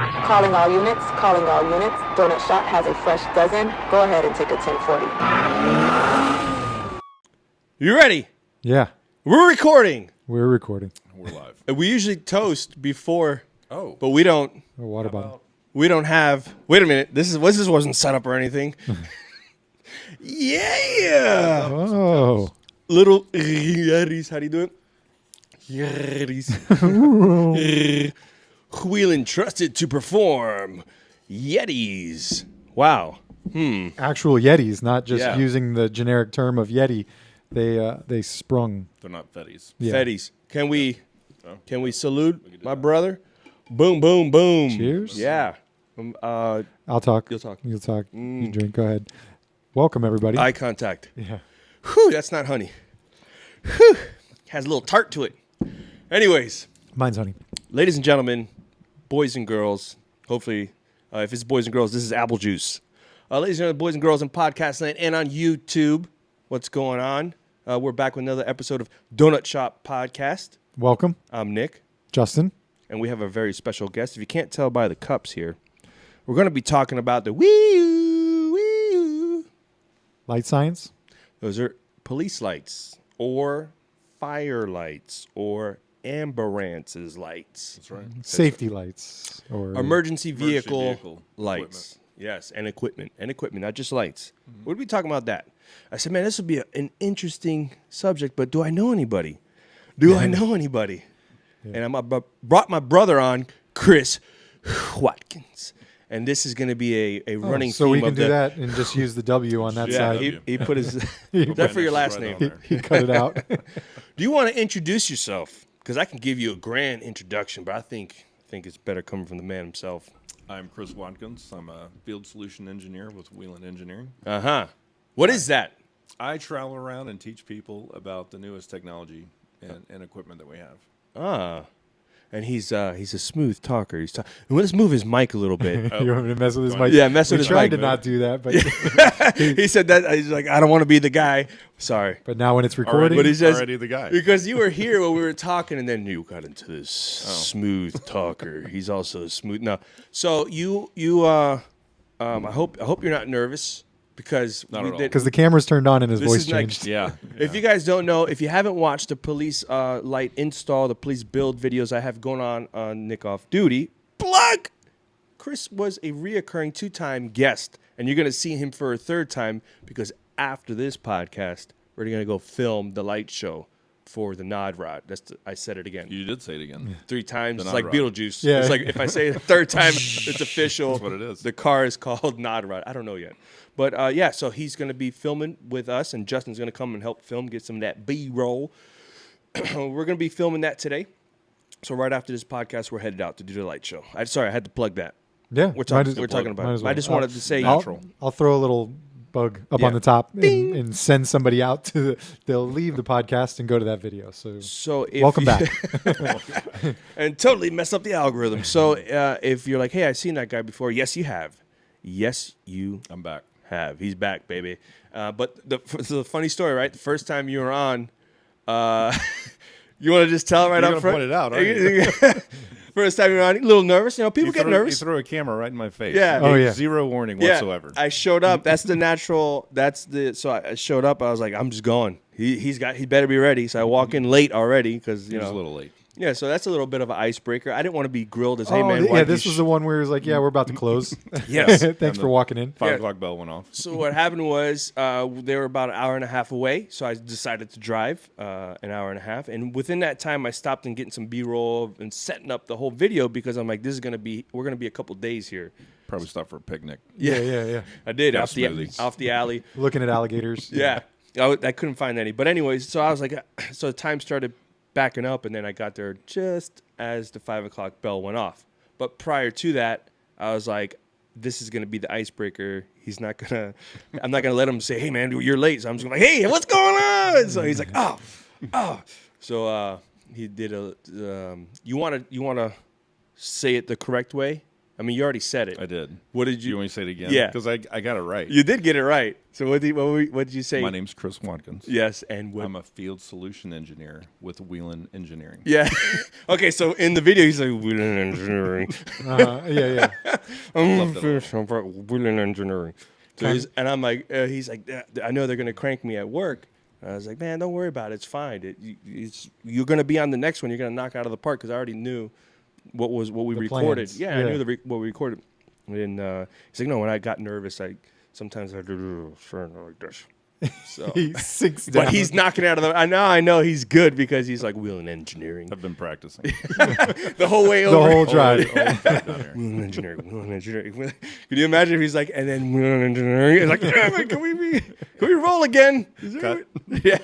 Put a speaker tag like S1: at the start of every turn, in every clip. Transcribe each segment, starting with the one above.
S1: Calling all units, calling all units. Donut Shop has a fresh dozen. Go ahead and take a 1040.
S2: You ready?
S3: Yeah,
S2: We're recording.
S3: we're recording.
S4: We're live.
S2: We usually toast before,
S4: Oh.
S2: but we don't.
S3: A water bottle.
S2: We don't have. Wait a minute. This wasn't set up or anything. Yeah.
S3: Oh,
S2: Little Yetis. How do you do it? Yetis. Whelen trusted to perform. Yetis. Wow.
S3: actual Yetis, not just
S4: Yeah.
S3: using the generic term of Yeti. They sprung.
S4: They're not fetties.
S3: Yeah.
S2: Fetties. Can we salute my brother? Boom, boom, boom.
S3: Cheers.
S2: Yeah.
S3: I'll talk.
S2: You'll talk.
S3: You'll talk. You drink. Go ahead. Welcome everybody.
S2: Eye contact.
S3: yeah.
S2: Whew, that's not honey. Whew, has a little tart to it. Anyways,
S3: Mine's honey.
S2: ladies and gentlemen, boys and girls, hopefully, if it's boys and girls, this is apple juice. Ladies and gentlemen, boys and girls in podcast land and on YouTube, what's going on? We're back with another episode of Donut Shop Podcast.
S3: Welcome,
S2: I'm Nick,
S3: Justin.
S2: and we have a very special guest. If you can't tell by the cups here, we're going to be talking about the wee-oo.
S3: Light science.
S2: Those are police lights or fire lights or ambulances lights.
S4: That's right.
S3: Safety lights or
S2: Emergency vehicle
S4: vehicle
S2: lights. Yes, and equipment, not just lights. We'll be talking about that. I said, man, this would be an interesting subject, but do I know anybody? And I brought my brother on, Chris Watkins. And this is going to be a running
S3: so
S2: theme
S3: we can
S2: of
S3: do that and just use the W on that
S2: Yeah,
S3: side.
S2: he put his... that for your last
S4: Right on
S2: name.
S4: there.
S3: He cut it out.
S2: Do you want to introduce yourself? Because I can give you a grand introduction, but I think it's better coming from the man himself.
S4: I'm Chris Watkins. I'm a field solution engineer with Whelen Engineering.
S2: Uh-huh. What is that?
S4: I travel around and teach people about the newest technology and equipment that we have.
S2: Ah. And he's a smooth talker. Let's move his mic a little bit.
S3: You want me to mess with his
S4: Go
S3: mic?
S2: Yeah, mess with
S3: we
S2: his
S3: tried
S2: mic.
S3: to not do that, but
S2: He said that. He's like, I don't want to be the guy. Sorry.
S3: but now when it's recording,
S2: But he says,
S4: Already the guy.
S2: because you were here when we were talking, and then you got into this smooth talker. He's also a smooth. No, so I hope you're not nervous because
S4: Not at all.
S3: because the camera's turned on and his
S2: This
S3: voice
S2: is like-
S3: changed.
S4: Yeah.
S2: If you guys don't know, if you haven't watched the police light install, the police build videos I have going on Nick Off Duty, plug! Chris was a reoccurring 2-time guest, and you're going to see him for a 3rd time because after this podcast, we're going to go film the light show for the Nod Rod. I said it again.
S4: You did say it again.
S2: 3 times.
S4: The
S2: It's
S4: Nod
S2: like
S4: Rod.
S2: Beetlejuice.
S3: Yeah.
S2: It's like if I say it a 3rd time, it's official.
S4: That's what it is.
S2: The car is called Nod Rod. I don't know yet. But yeah, so he's going to be filming with us, and Justin's going to come and help film, get some of that B-roll. We're going to be filming that today. So right after this podcast, we're headed out to do the light show. I had to plug that.
S3: Yeah,
S2: We're
S3: might
S2: talking
S3: as-
S2: about
S3: might
S2: it.
S3: as well.
S2: I just wanted to say
S3: I'll throw a little bug up
S2: Yeah.
S3: on the top and send somebody out to they'll leave the podcast and go to that video. So
S2: if
S3: welcome back.
S2: and totally mess up the algorithm. So if you're like, hey, I've seen that guy before. Yes, you have. Yes, you
S4: I'm back.
S2: have. He's back, baby. But it's a funny story, right? The first time you were on, you want to just tell it right
S4: You're
S2: up
S4: gonna
S2: front?
S4: point it out, aren't you?
S2: First time you're on, a little nervous. People get
S4: You
S2: nervous.
S4: threw a camera right in my face.
S2: Yeah.
S4: You
S3: Oh,
S4: gave
S3: yeah.
S4: Zero warning
S2: Yeah,
S4: whatsoever.
S2: I showed up. That's the natural. So I showed up. I was like, I'm just going. He better be ready. So I walk in late already because
S4: He was a little late.
S2: Yeah, so that's a little bit of an icebreaker. I didn't want to be grilled as, hey, man.
S3: yeah,
S2: why'd
S3: this
S2: you
S3: was the one where he was like, yeah, we're about to close.
S2: Yes.
S3: Thanks for walking in.
S4: 5
S2: Yeah.
S4: o'clock bell went off.
S2: So what happened was they were about an hour and a half away, so I decided to drive an hour and a half. And within that time, I stopped and getting some B-roll and setting up the whole video because I'm like, we're going to be a couple days here.
S4: Probably stopped for a picnic.
S3: Yeah.
S2: I did,
S4: Yeah,
S2: off
S4: smoothies.
S2: the alley.
S3: Looking at alligators.
S2: Yeah. I couldn't find any. But anyways, so I was like, so the time started backing up, and then I got there just as the 5 o'clock bell went off. But prior to that, I was like, this is going to be the icebreaker. I'm not going to let him say, hey, man, you're late. So I'm just like, hey, what's going on? So he's like, oh. So he did you want to say it the correct way? I mean, you already said it.
S4: I did.
S2: What did
S4: You
S2: you?
S4: want me to say it again?
S2: Yeah.
S4: Because I got it right.
S2: You did get it right. So what did you say?
S4: My name's Chris Watkins.
S2: Yes, and what?
S4: I'm a field solution engineer with Whelen Engineering.
S2: Yeah. Okay, so in the video, he's like, Whelen Engineering.
S3: Yeah.
S2: I'm Whelen Engineering. So and I'm like, he's like, I know they're going to crank me at work. And I was like, man, don't worry about it. It's fine. You're going to be on the next one. You're going to knock out of the park because I already knew what we recorded.
S3: plans.
S2: Yeah, I knew what we recorded. And he's like, no, when I got nervous, sometimes I do like this. So,
S3: He sinks down.
S2: but he's knocking out of the. I know he's good because he's like Whelen Engineering
S4: I've been practicing.
S2: the whole way
S3: the
S2: over.
S3: whole drive.
S2: Whelen Engineering. Can you imagine if he's like, and then Whelen Engineering? It's like, damn it, can we roll again?
S4: Cut.
S2: Yeah,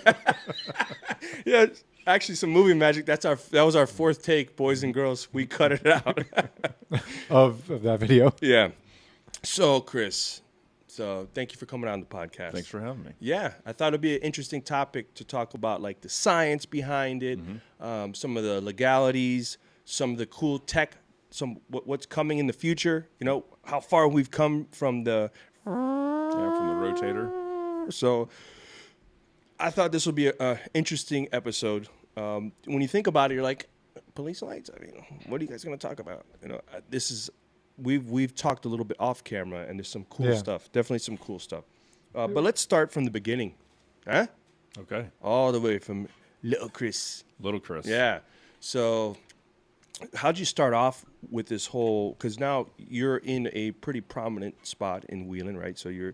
S2: yeah. Actually, some movie magic. That was our fourth take, boys and girls. We cut it out.
S3: of that video.
S2: Yeah. So, Chris. Thank you for coming on the podcast.
S4: Thanks for having me.
S2: Yeah, I thought it'd be an interesting topic to talk about, like the science behind it, some of the legalities, some of the cool tech, what's coming in the future. You know, how far we've come from the
S4: rotator.
S2: So, I thought this would be an interesting episode. When you think about it, you're like, police lights. I mean, what are you guys going to talk about? You know, this is. We've talked a little bit off camera, and there's some cool stuff. Definitely some cool stuff. But let's start from the beginning. Huh?
S4: Okay.
S2: All the way from Little Chris.
S4: Little Chris.
S2: Yeah. So how'd you start off with this whole, because now you're in a pretty prominent spot in Whelen, right? So you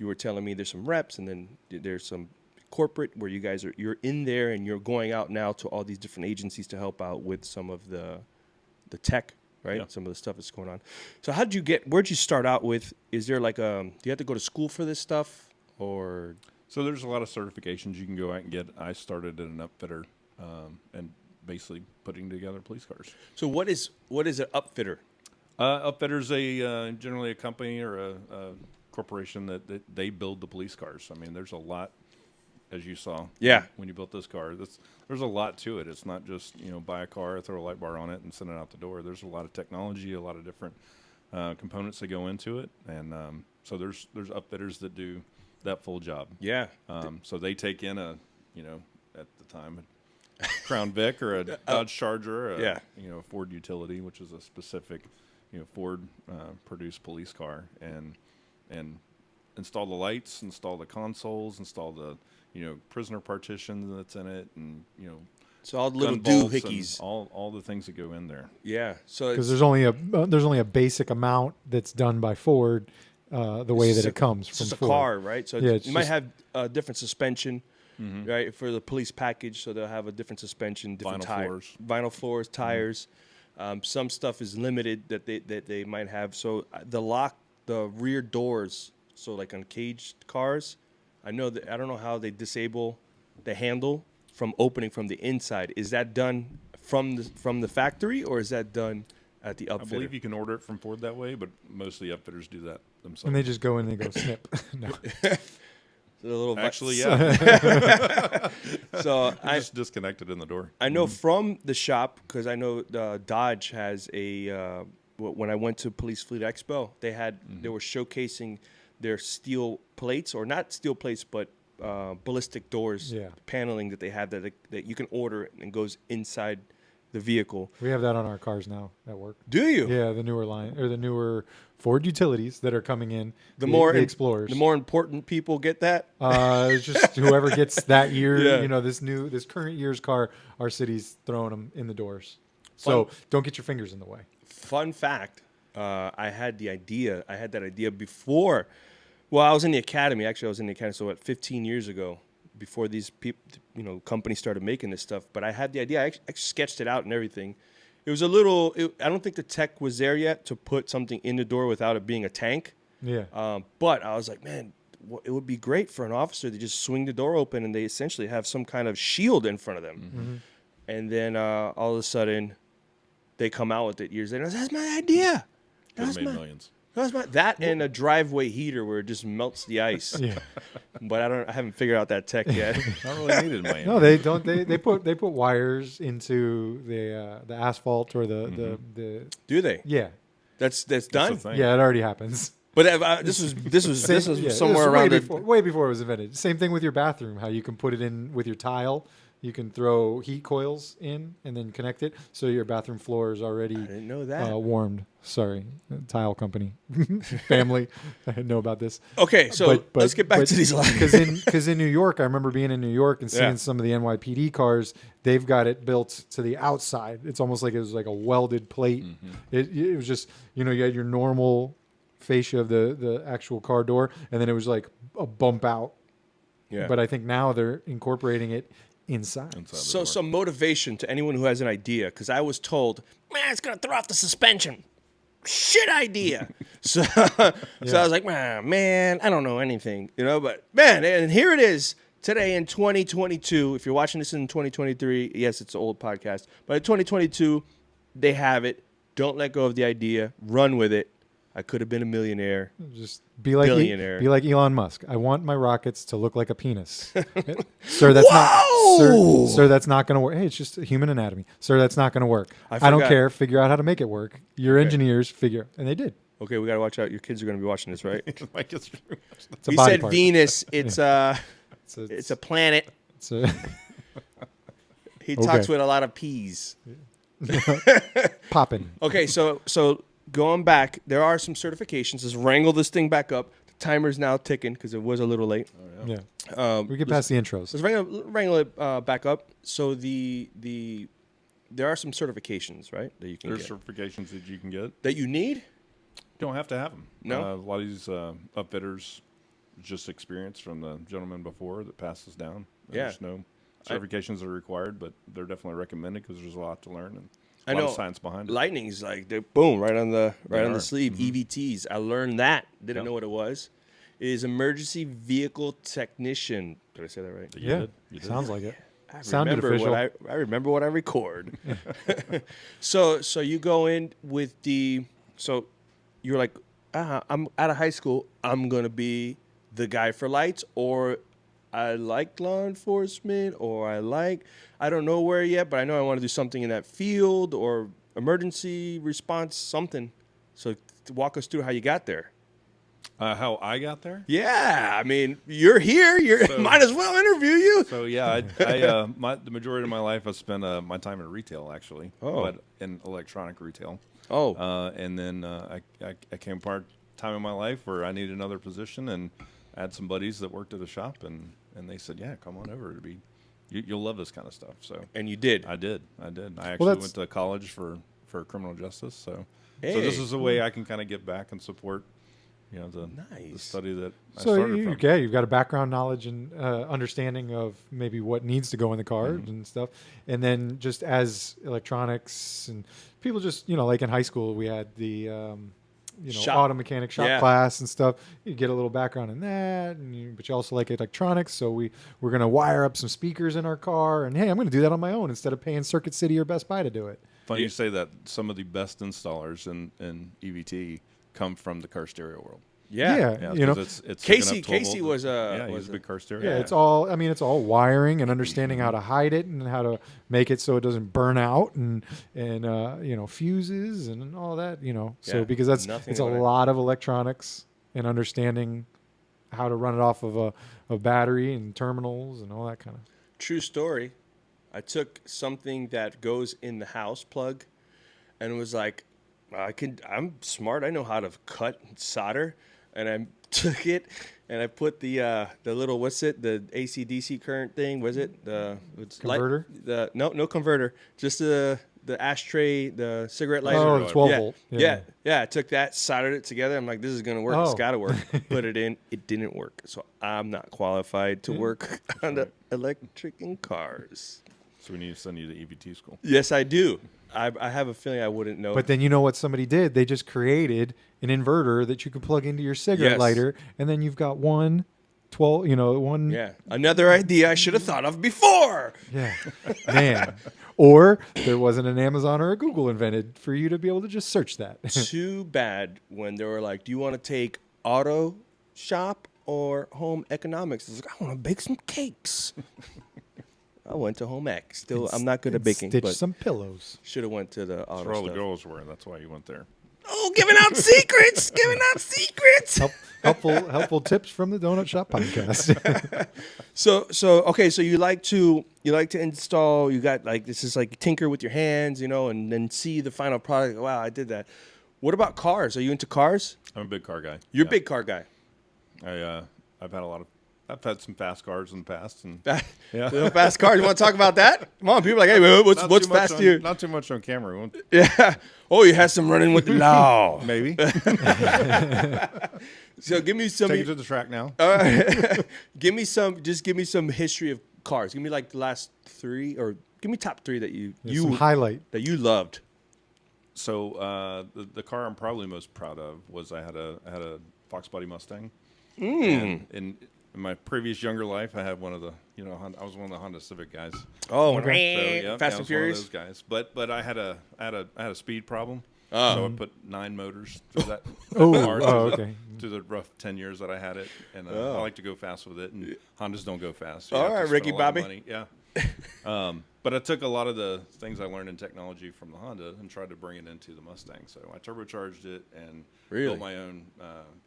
S2: were telling me there's some reps, and then there's some corporate where you're in there, and you're going out now to all these different agencies to help out with some of the tech, right?
S4: Yeah.
S2: Some of the stuff that's going on. So where'd you start out with? Is there like do you have to go to school for this stuff, or?
S4: So there's a lot of certifications you can go out and get. I started at an upfitter and basically putting together police cars.
S2: So what is an upfitter?
S4: Upfitter's generally a company or a corporation that they build the police cars. I mean, there's a lot, as you saw.
S2: Yeah.
S4: When you built this car, there's a lot to it. It's not just buy a car, throw a light bar on it, and send it out the door. There's a lot of technology, a lot of different components that go into it, and so there's upfitters that do that full job.
S2: Yeah.
S4: So they take in at the time a Crown Vic or a Dodge Charger, a Ford Utility, which is a specific Ford produced police car, and install the lights, install the consoles, install the prisoner partition that's in it, and
S2: So all the little
S4: gun bolts and
S2: doohickeys.
S4: all the things that go in there.
S2: Yeah. So
S3: Because there's only a basic amount that's done by Ford, the way that it comes
S2: it's
S3: from
S2: just a
S3: Ford.
S2: car, right? So
S3: Yeah, it's
S2: you might
S3: just-
S2: have a different suspension, right, for the police package. So they'll have a different suspension, different vinyl floors, tires. Some stuff is limited that they might have. So the rear doors. So like on caged cars, I don't know how they disable the handle from opening from the inside. Is that done from the factory, or is that done at the upfitter?
S4: I believe you can order it from Ford that way, but most of the upfitters do that themselves.
S3: And they just go in and they go snip. No.
S2: The little
S4: Actually, yeah.
S2: So
S4: I just disconnected in the door.
S2: I know from the shop, because I know Dodge has a. When I went to Police Fleet Expo, they were showcasing their steel plates, or not steel plates, but ballistic doors paneling that they have that you can order and goes inside the vehicle.
S3: We have that on our cars now at work.
S2: Do you?
S3: Yeah, the newer line or the newer Ford Utilities that are coming in.
S2: The more
S3: Explorers.
S2: The more important people get that.
S3: It's just whoever gets that year.
S2: Yeah.
S3: This current year's car, our city's throwing them in the doors. So don't get your fingers in the way.
S2: Fun fact: I had that idea before. Well, I was in the academy. Actually, I was in the academy. So 15 years ago, before these companies started making this stuff. But I had the idea. I sketched it out and everything. It was a little. I don't think the tech was there yet to put something in the door without it being a tank.
S3: Yeah.
S2: But I was like, man, it would be great for an officer to just swing the door open and they essentially have some kind of shield in front of them.
S3: Mm-hmm.
S2: And then all of a sudden, they come out with it years later. That's my idea.
S4: Could have made millions.
S2: That and a driveway heater where it just melts the ice.
S3: Yeah.
S2: But I haven't figured out that tech yet.
S4: Not really needed in Miami.
S3: No, they don't. They put wires into the asphalt or the
S2: Do they?
S3: yeah.
S2: That's
S4: That's
S2: done.
S4: the thing.
S3: Yeah, it already happens.
S2: But this was
S3: Yeah,
S2: somewhere
S3: it was
S2: around
S3: way before it was invented. Same thing with your bathroom. How you can put it in with your tile. You can throw heat coils in and then connect it, so your bathroom floor is already
S2: I didn't know that.
S3: warmed. Sorry, tile company, family. I didn't know about this.
S2: Okay, so let's get back to these lines.
S3: Because in New York, I remember being in New York and seeing some of the NYPD cars. They've got it built to the outside. It's almost like it was like a welded plate. It was just, you had your normal fascia of the actual car door, and then it was like a bump out.
S2: Yeah.
S3: But I think now they're incorporating it inside.
S2: So some motivation to anyone who has an idea, because I was told, man, it's gonna throw off the suspension. Shit idea. so I was like, man, I don't know anything, But man, and here it is today in 2022. If you're watching this in 2023, yes, it's an old podcast, but in 2022, they have it. Don't let go of the idea. Run with it. I could have been a millionaire.
S3: Just be like
S2: billionaire.
S3: Be like Elon Musk. I want my rockets to look like a penis. Sir, that's not. Sir, that's not going to work. Hey, it's just human anatomy. Sir, that's not going to work. I don't care. Figure out how to make it work. Your engineers figure, and they did.
S2: Okay, we got to watch out. Your kids are going to be watching this, right?
S3: It's a
S2: He
S3: body
S2: said
S3: part.
S2: Venus. It's it's a planet. He talks with a lot of P's.
S3: Popping.
S2: Okay, so going back, there are some certifications. Let's wrangle this thing back up. The timer's now ticking because it was a little late.
S3: Oh, yeah. We get past the intros.
S2: Let's wrangle it back up. So there are some certifications, right, that you can
S4: There's
S2: get.
S4: certifications that you can get.
S2: That you need?
S4: You don't have to have them.
S2: No?
S4: A lot of these upfitters just experience from the gentleman before that passes down.
S2: Yeah.
S4: There's no certifications that are required, but they're definitely recommended because there's a lot to learn and
S2: I
S4: a lot
S2: know
S4: of science behind it.
S2: Lightning's like they're boom right on the sleeve.
S4: Mm-hmm.
S2: EVTs. I learned that. Didn't know what it was. It is emergency vehicle technician. Did I say that right?
S3: Yeah.
S4: You did.
S3: Sounds like it.
S2: I
S3: Sounded
S2: remember
S3: official.
S2: I remember what I record. So you go in with so you're like, I'm out of high school. I'm gonna be the guy for lights, or I like law enforcement, or I don't know where yet, but I know I want to do something in that field or emergency response, something. So walk us through how you got there.
S4: How I got there?
S2: Yeah, I mean, you're here. Might as well interview you.
S4: So yeah, the majority of my life I spent my time in retail actually, but in electronic retail. And then I came part time in my life where I needed another position, and I had some buddies that worked at a shop, and they said, yeah, come on over. You'll love this kind of stuff. So
S2: And you did.
S4: I did. I actually went to college for criminal justice. So this is a way I can kind of give back and support. The study that I started from.
S3: You've got a background knowledge and understanding of maybe what needs to go in the car and stuff. And then just as electronics and people just, like in high school, we had the, auto mechanic shop class and stuff. You get a little background in that, but you also like electronics. So we're going to wire up some speakers in our car. And, hey, I'm going to do that on my own instead of paying Circuit City or Best Buy to do it.
S4: Funny you say that. Some of the best installers in EVT come from the car stereo world.
S2: Yeah.
S4: It's
S2: Casey was
S4: he's a big car stereo.
S3: Yeah, it's all wiring and understanding how to hide it and how to make it so it doesn't burn out and fuses and all that, So because it's a lot of electronics and understanding how to run it off of a battery and terminals and all that kind of.
S2: True story. I took something that goes in the house plug and was like, I'm smart. I know how to cut and solder. And I took it and I put the little, the AC/DC current thing, was it? The
S3: converter?
S2: No converter. Just the ashtray, the cigarette lighter.
S3: Oh, the 12 volt.
S2: Yeah. I took that, soldered it together. I'm like, this is going to work. It's got to work. Put it in. It didn't work. So I'm not qualified to work on the electric in cars.
S4: So we need to send you to EVT school.
S2: Yes, I do. I have a feeling I wouldn't know.
S3: But then you know what somebody did? They just created an inverter that you could plug into your cigarette lighter, and then you've got one.
S2: Yeah, another idea I should have thought of before.
S3: Yeah, man. Or there wasn't an Amazon or a Google invented for you to be able to just search that.
S2: Too bad when they were like, do you want to take auto shop or home economics? I was like, I want to bake some cakes. I went to home ec. Still, I'm not good at baking.
S3: Stitch
S2: but
S3: some pillows.
S2: Should have went to the auto
S4: That's where all the
S2: stuff.
S4: girls were. That's why you went there.
S2: Oh, giving out secrets. Giving out secrets.
S3: Helpful tips from the Donut Shop podcast.
S2: So okay, so you like to install, you got like, this is like tinker with your hands, and then see the final product. Wow, I did that. What about cars? Are you into cars?
S4: I'm a big car guy.
S2: You're a big car guy.
S4: I've had some fast cars in the past, and
S2: Fast cars. You want to talk about that? Come on, people are like, hey, what's fast to you?
S4: Not too much on camera. Won't
S2: Yeah. Oh, you had some running with the law.
S4: maybe
S2: So give me some.
S4: take it to the track now.
S2: All right. Give me some history of cars. Give me like the last 3, or give me top 3 that you
S3: Some highlight.
S2: that you loved.
S4: So the car I'm probably most proud of was I had a Fox Body Mustang.
S2: Mm.
S4: And in my previous younger life, I had one of the I was one of the Honda Civic guys.
S2: Oh,
S3: Okay.
S4: So, yeah,
S2: Fast
S4: I
S2: and
S4: was
S2: Furious.
S4: one of those guys. But I had a speed problem.
S2: Oh.
S4: So I put 9 motors through that
S3: Oh,
S4: car
S3: okay.
S4: through the rough 10 years that I had it, and
S2: Oh.
S4: I like to go fast with it. And Hondas don't go fast. So you
S2: All
S4: have to
S2: right,
S4: spend
S2: Ricky
S4: a lot of
S2: Bobby.
S4: money. Yeah. But I took a lot of the things I learned in technology from the Honda and tried to bring it into the Mustang. So I turbocharged it and
S2: Really?
S4: built my own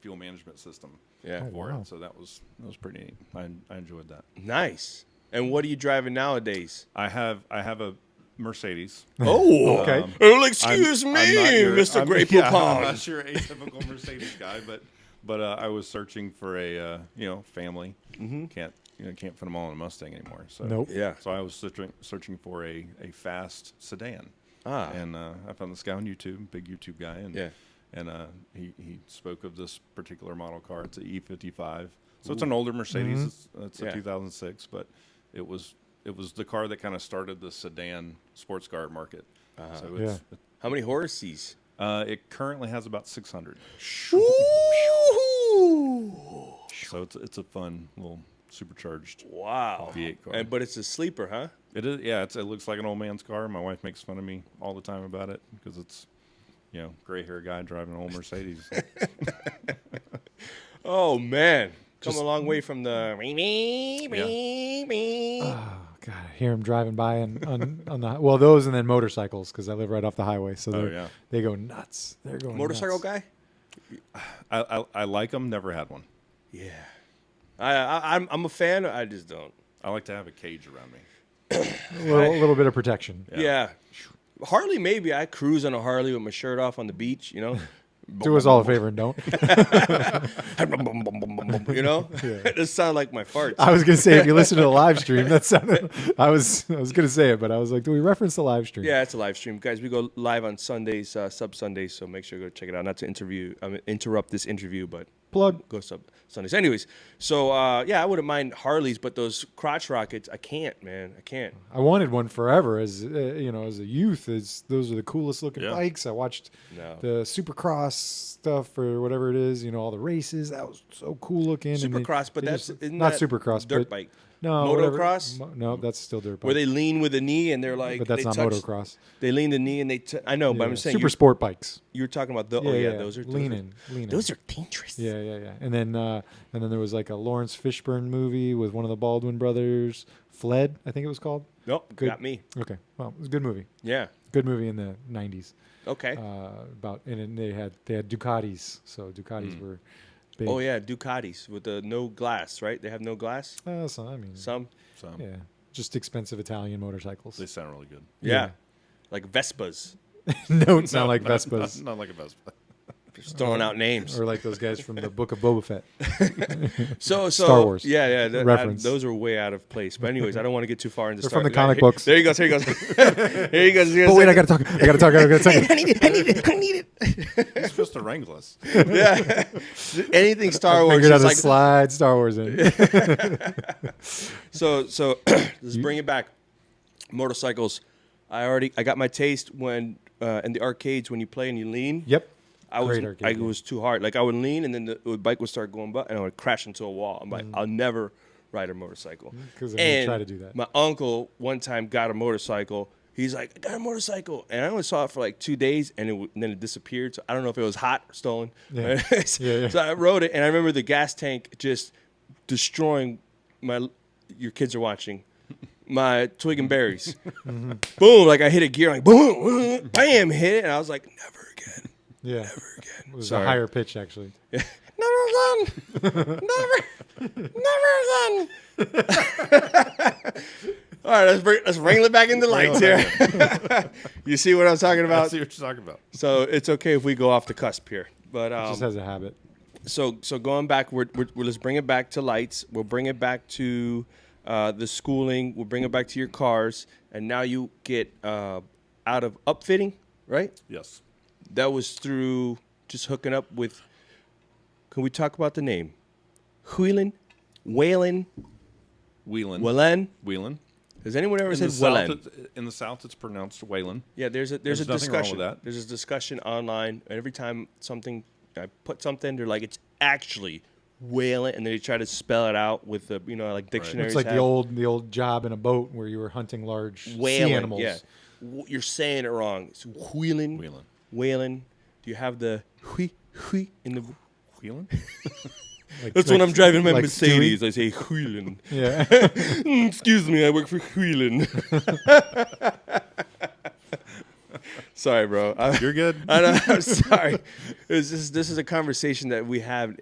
S4: fuel management system
S2: Yeah.
S4: for
S3: wow.
S4: it. So that was pretty neat. I enjoyed that.
S2: Nice. And what are you driving nowadays?
S4: I have a Mercedes.
S2: Oh,
S3: Okay.
S2: Well, excuse
S4: I'm
S2: me,
S4: not your-
S2: Mr.
S4: I'm-
S2: Grape
S4: yeah,
S2: Pond.
S4: I'm not your atypical Mercedes guy, but I was searching for a family.
S2: Mm-hmm.
S4: Can't put them all in a Mustang anymore. So
S3: Nope.
S2: Yeah.
S4: So I was searching for a fast sedan.
S2: Ah.
S4: And I found this guy on YouTube, big YouTube guy, and
S2: Yeah.
S4: and he spoke of this particular model car. It's an E55. So it's an older Mercedes. It's
S2: Yeah.
S4: a 2006, but it was the car that kind of started the sedan sports car market. So it's,
S2: How many horses?
S4: it currently has about 600.
S2: Ooh.
S4: So it's a fun little supercharged
S2: Wow.
S4: V8 car.
S2: But it's a sleeper, huh?
S4: It is, yeah. It looks like an old man's car. My wife makes fun of me all the time about it because it's, gray hair guy driving an old Mercedes.
S2: Oh man, come
S3: Just-
S2: a long way from the.
S3: Oh God, I hear him driving by on the those and then motorcycles because I live right off the highway, so they go nuts. They're going
S2: Motorcycle
S3: nuts.
S2: guy?
S4: I like them. Never had one.
S2: Yeah. I'm a fan. I just don't.
S4: I like to have a cage around me.
S3: A little bit of protection.
S2: Yeah. Harley, maybe I cruise on a Harley with my shirt off on the beach.
S3: Do us all a favor and don't.
S2: It just sound like my farts.
S3: I was gonna say if you listen to the live stream, that sounded. I was gonna say it, but I was like, do we reference the live stream?
S2: Yeah, it's a live stream, guys. We go live on Sundays, sub Sundays, so make sure you go check it out. Not to interrupt this interview, but
S3: Plug.
S2: go sub Sundays. Anyways, so I wouldn't mind Harleys, but those crotch rockets, I can't, man. I can't.
S3: I wanted one forever as as a youth. Those are the coolest looking
S4: Yeah.
S3: bikes. I watched
S2: No.
S3: the Supercross stuff or whatever it is. All the races. That was so cool looking. and they-
S2: Supercross, but
S3: they
S2: that's
S3: just-
S2: isn't
S3: not
S2: that
S3: Supercross,
S2: dirt
S3: but
S2: bike.
S3: no whatever.
S2: Motocross?
S3: No, that's still dirt bike.
S2: Where they lean with the knee and they're like,
S3: but that's
S2: they
S3: not
S2: touch,
S3: motocross.
S2: They lean the knee and I know, but
S3: Yeah.
S2: I'm saying
S3: super sport bikes.
S2: you were talking about the.
S3: Yeah,
S2: those are
S3: leaning.
S2: Those are dangerous.
S3: Yeah. And then there was like a Lawrence Fishburne movie with one of the Baldwin brothers, Fled, I think it was called.
S2: Nope,
S3: Good.
S2: got me.
S3: Okay, well, it was a good movie.
S2: Yeah.
S3: Good movie in the '90s.
S2: Okay.
S3: And then they had Ducatis, so Ducatis were big.
S2: Oh yeah, Ducatis with the no glass, right? They have no glass.
S3: So, I mean,
S2: Some.
S4: So
S3: yeah, just expensive Italian motorcycles.
S4: they sound really good.
S2: Yeah. Like Vespas.
S3: Don't sound like
S4: Not-
S3: Vespas.
S4: Not like a Vespa.
S2: Just throwing out names.
S3: Or like those guys from the Book of Boba Fett.
S2: So
S3: Star Wars.
S2: Yeah.
S3: Reference.
S2: Those are way out of place. But anyways, I don't want to get too far into.
S3: They're
S2: Star
S3: from the comic books.
S2: There he goes. Here he goes. Here he goes.
S3: But wait, I gotta talk.
S2: I need it.
S4: He's just a Wrangless.
S2: Yeah. Anything Star Wars.
S3: Figured out
S2: is
S3: to
S2: like,
S3: slide Star Wars in.
S2: So let's bring it back. Motorcycles. I got my taste when in the arcades when you play and you lean.
S3: Yep.
S2: It
S3: arcade game.
S2: was too hard. Like I would lean and then the bike would start going and I would crash into a wall. I'm like, I'll never ride a motorcycle.
S3: 'Cause I'm gonna try to do that.
S2: My uncle one time got a motorcycle. He's like, I got a motorcycle, and I only saw it for like 2 days, and then it disappeared. So I don't know if it was hot or stolen.
S3: Yeah. Yeah.
S2: So I rode it, and I remember the gas tank just destroying my. Your kids are watching. My twig and berries. Boom! Like I hit a gear, like boom, bam, hit it, and I was like, never again.
S3: Yeah.
S2: Never again.
S3: It was
S2: Sorry.
S3: a higher pitch, actually.
S2: Never again. Never again. All right, let's wrangle it back into lights here. You see what I'm talking
S4: I
S2: about?
S4: see what you're talking about.
S2: So it's okay if we go off the cusp here, but
S3: It just has a habit.
S2: so going back, let's bring it back to lights. We'll bring it back to the schooling. We'll bring it back to your cars, and now you get out of upfitting, right?
S4: Yes.
S2: That was through just hooking up with. Can we talk about the name? Whelen.
S4: Whelen.
S2: Whelen. Has anyone ever said Whelen?
S4: In the South, it's pronounced Whelen.
S2: Yeah, there's a
S4: There's nothing wrong with
S2: discussion.
S4: that.
S2: There's a discussion online, and every time I put something, they're like, it's actually Whalen, and then they try to spell it out with the like dictionaries.
S3: It's like
S2: have.
S3: the old job in a boat where you were hunting large sea animals.
S2: Yeah, you're saying it wrong. It's Whelen. Whalen. Do you have the hui in the?
S4: Whelen?
S2: That's when I'm driving my
S3: like
S2: Mercedes. I say Whelen.
S3: Yeah.
S2: Excuse me, I work for Whelen. Sorry, bro.
S4: You're good.
S2: I know, I'm sorry. This is a conversation that we have,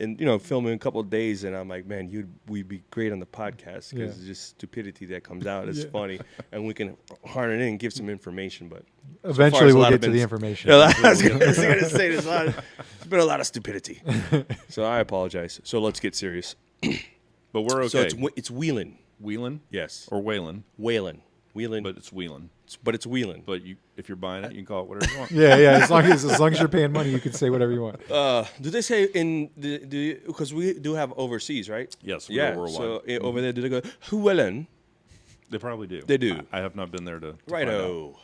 S2: in filming a couple of days, and I'm like, man, we'd be great on the podcast because it's just stupidity that comes out. It's funny, and we can harness it in and give some information. But
S3: Eventually, we'll get to the information.
S2: Yeah, I was gonna say there's been a lot of stupidity. So I apologize. So let's get serious.
S4: But we're okay.
S2: So it's Whelen.
S4: Whelen?
S2: Yes.
S4: Or Whalen.
S2: Whelen.
S4: But it's Whelen.
S2: But it's Whelen.
S4: But if you're buying it, you can call it whatever you want.
S3: Yeah. As long as you're paying money, you can say whatever you want.
S2: Do they say because we do have overseas, right?
S4: Yes, we go worldwide.
S2: So over there, do they go Whelen?
S4: They probably do.
S2: They do.
S4: I have not been there to
S2: Righto.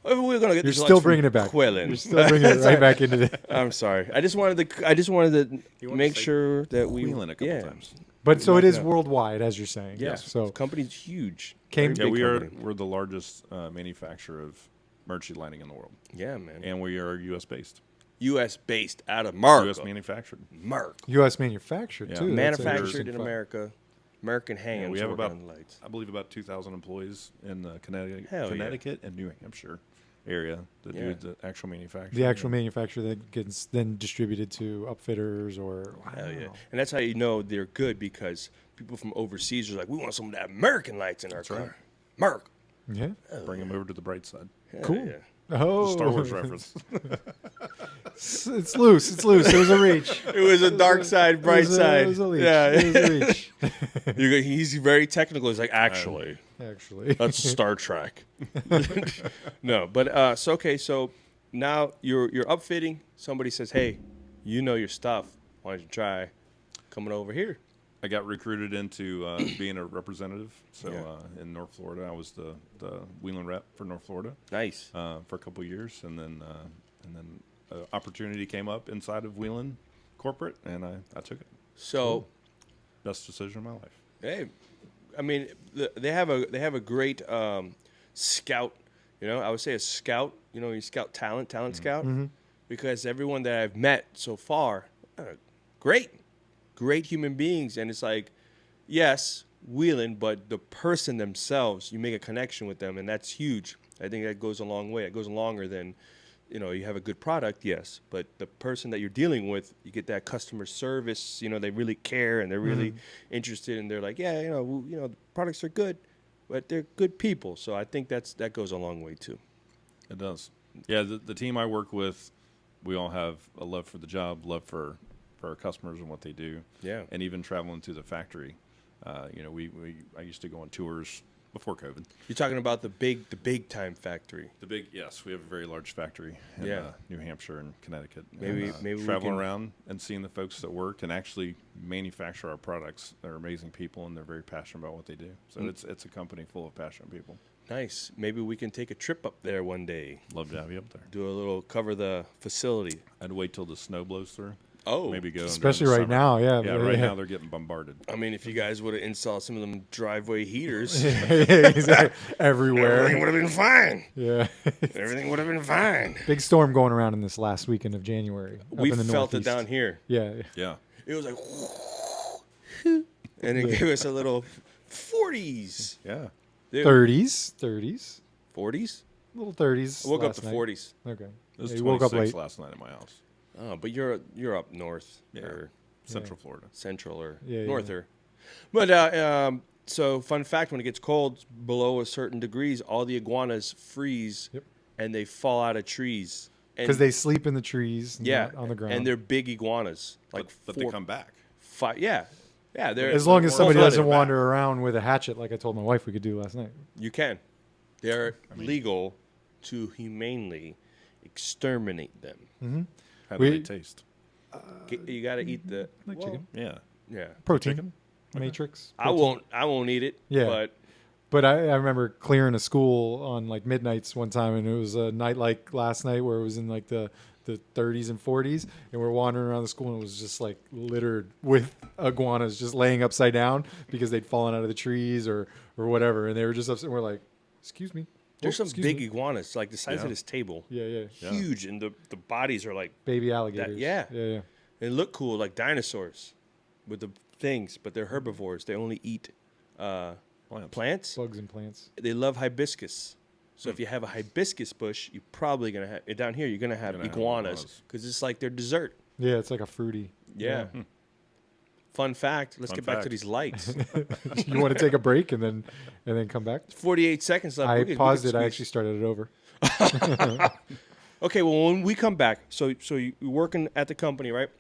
S2: We're gonna get.
S3: You're
S2: this
S3: still
S2: lunch from
S3: bringing it back.
S2: Whelen.
S3: You're still bringing it right back into the.
S2: I'm sorry. I just wanted to make
S4: say
S2: sure that we
S4: Whelen a couple times.
S3: But so it is
S2: Yeah.
S3: worldwide, as you're saying.
S2: Yeah.
S3: So
S2: the company's huge.
S3: Came-
S2: Very
S4: Yeah,
S2: big company.
S4: we're the largest manufacturer of emergency lighting in the world.
S2: Yeah, man.
S4: And we are U.S. based.
S2: U.S. based out of America.
S4: U.S. manufactured.
S2: America.
S3: U.S. manufactured
S4: Yeah.
S3: too. That's
S2: Manufactured
S3: interesting
S2: in
S3: fact.
S2: America. American hands.
S4: And we have
S2: working
S4: about,
S2: on the lights.
S4: I believe, about 2,000 employees in the
S2: Hell yeah.
S4: Connecticut and New Hampshire area that
S2: Yeah.
S4: do the actual manufacturing.
S3: The actual manufacturer that gets then distributed to upfitters or.
S2: Hell yeah. And that's how you know they're good because people from overseas are like, we want some of that American lights in our car.
S4: right.
S2: America.
S3: Yeah.
S4: Bring them over to the bright side.
S2: Hell
S3: Cool.
S2: yeah.
S3: Oh.
S4: Star Wars reference.
S3: It's loose. It's loose. It was a reach.
S2: It was a dark side, bright side.
S3: It was a reach.
S2: Yeah.
S3: It was a reach.
S2: He's very technical. He's like, actually,
S3: Actually.
S2: that's Star Trek. No, but so now you're upfitting. Somebody says, hey, you know your stuff. Why don't you try coming over here?
S4: I got recruited into being a representative. So
S2: Yeah.
S4: in North Florida, I was the Whelen rep for North Florida
S2: Nice.
S4: for a couple of years, and then an opportunity came up inside of Whelen corporate, and I took it.
S2: So,
S4: Best decision of my life.
S2: hey, I mean, they have a great scout. I would say a scout. You scout talent scout, because everyone that I've met so far, great human beings, and it's like, yes, Whelen, but the person themselves, you make a connection with them, and that's huge. I think that goes a long way. It goes longer than, you have a good product, yes, but the person that you're dealing with, you get that customer service. They really care and they're really interested, and they're like, yeah, the products are good, but they're good people. So I think that goes a long way too.
S4: It does. Yeah, the team I work with, we all have a love for the job, love for our customers and what they do.
S2: Yeah.
S4: And even traveling to the factory. I used to go on tours before COVID.
S2: You're talking about the big time factory.
S4: Yes, we have a very large factory in New Hampshire and Connecticut.
S2: Maybe
S4: and,
S2: we
S4: traveling
S2: can-
S4: around and seeing the folks that work and actually manufacture our products. They're amazing people, and they're very passionate about what they do. So it's a company full of passionate people.
S2: Nice. Maybe we can take a trip up there one day.
S4: Love to have you up there.
S2: Do a little cover the facility.
S4: I'd wait till the snow blows through.
S2: Oh,
S4: Maybe go.
S3: Especially
S4: during
S3: right
S4: the summer.
S3: now, yeah.
S4: Yeah,
S3: but
S4: right now they're getting bombarded.
S2: I mean, if you guys would have installed some of them driveway heaters,
S3: Exactly. Everywhere.
S2: everything would have been fine.
S3: Yeah.
S2: Everything would have been fine.
S3: Big storm going around in this last weekend of January. up
S2: We
S3: in the
S2: felt it
S3: Northeast.
S2: down here.
S3: Yeah.
S4: Yeah.
S2: It was like, and it gave us a little 40s.
S4: Yeah.
S2: Dude,
S3: 30s.
S2: 40s?
S3: Little 30s.
S2: I woke up
S3: last
S2: to
S3: night.
S2: 40s.
S3: Okay.
S4: It was
S3: Yeah, you woke up
S4: 26
S3: late.
S4: last night at my house.
S2: Oh, but you're up north or
S4: Central Florida.
S2: central or
S3: Yeah, yeah.
S2: norther. But so fun fact: when it gets cold below a certain degrees, all the iguanas freeze
S3: Yep.
S2: and they fall out of trees.
S3: Because they sleep in the trees, not on the ground.
S2: and they're big iguanas, like
S4: But they come back.
S2: five. Yeah, they're
S3: as long as somebody
S2: Well,
S3: doesn't
S4: they're
S3: wander around with a hatchet, like I told my wife we could do last night.
S2: you can. They're legal to humanely exterminate them.
S4: How do they taste?
S2: You got to eat the
S3: Like chicken.
S4: Yeah.
S2: Yeah,
S3: Protein. Matrix.
S2: I won't eat it.
S3: Yeah. But I remember clearing a school on like midnights one time, and it was a night like last night where it was in like the 30s and 40s, and we're wandering around the school, and it was just like littered with iguanas just laying upside down because they'd fallen out of the trees or whatever, and they were just upset. And we're like, "Excuse me."
S2: There's
S3: Oh,
S2: some
S3: excuse
S2: big
S3: me.
S2: iguanas, like the size of this table.
S3: Yeah.
S2: Huge, and the bodies are like
S3: Baby alligators.
S2: yeah.
S3: Yeah.
S2: they look cool, like dinosaurs, with the things, but they're herbivores. They only eat plants.
S3: Bugs and plants.
S2: They love hibiscus. So if you have a hibiscus bush, you're probably gonna have down here. You're gonna have iguanas because it's like their dessert.
S3: Yeah, it's like a fruity.
S2: Yeah. Fun fact. Let's
S4: Fun
S2: get back to
S4: fact.
S2: these lights.
S3: You want to take a break and then come back?
S2: 48 seconds left.
S3: I
S2: We could
S3: paused it. I
S2: squeeze-
S3: actually started it over.
S2: Okay, well, when we come back, so you're working at the company, right?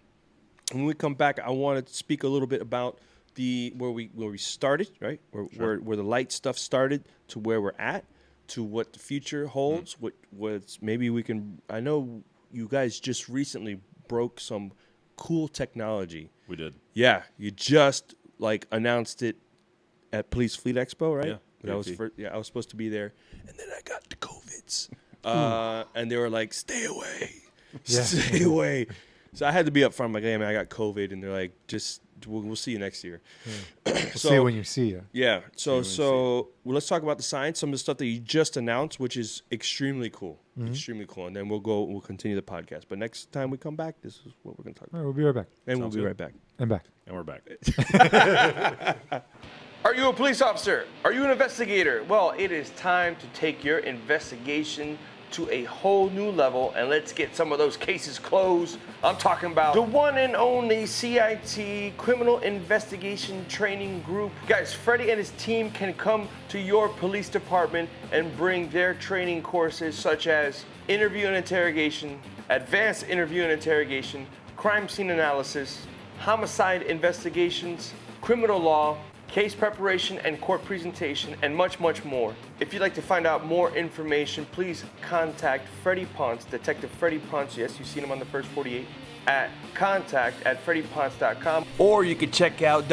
S2: When we come back, I want to speak a little bit about where we started, right? Where the light stuff started to where we're at, to what the future holds. What's maybe we can. I know you guys just recently broke some cool technology.
S4: We did.
S2: Yeah, you just like announced it at Police Fleet Expo, right?
S4: Yeah,
S2: But I was
S4: PFT.
S2: I was supposed to be there, and then I got the COVIDs, and they were like, "Stay away,
S3: Yeah.
S2: stay away." So I had to be up front, like, "Hey man, I got COVID," and they're like, "Just we'll see you next year."
S3: We'll see you when you see you.
S2: Yeah. So
S4: See you
S2: well, let's talk about the science, some of the stuff that you just announced, which is extremely cool, extremely cool, and then we'll continue the podcast. But next time we come back, this is what we're going to talk
S3: All
S2: about,
S3: right, we'll be right back.
S2: and
S4: Sounds
S2: we'll be
S4: good.
S2: right back.
S3: And back.
S4: And we're back.
S2: Are you a police officer? Are you an investigator? Well, it is time to take your investigation to a whole new level, and let's get some of those cases closed. I'm talking about the one and only CIT Criminal Investigation Training Group. Guys, Freddie and his team can come to your police department and bring their training courses such as interview and interrogation, advanced interview and interrogation, crime scene analysis, homicide investigations, criminal law, case preparation and court presentation, and much, much more. If you'd like to find out more information, please contact Freddie Ponce, Detective Freddie Ponce. Yes, you've seen him on the first 48 at contact@freddyponce.com, or you can check out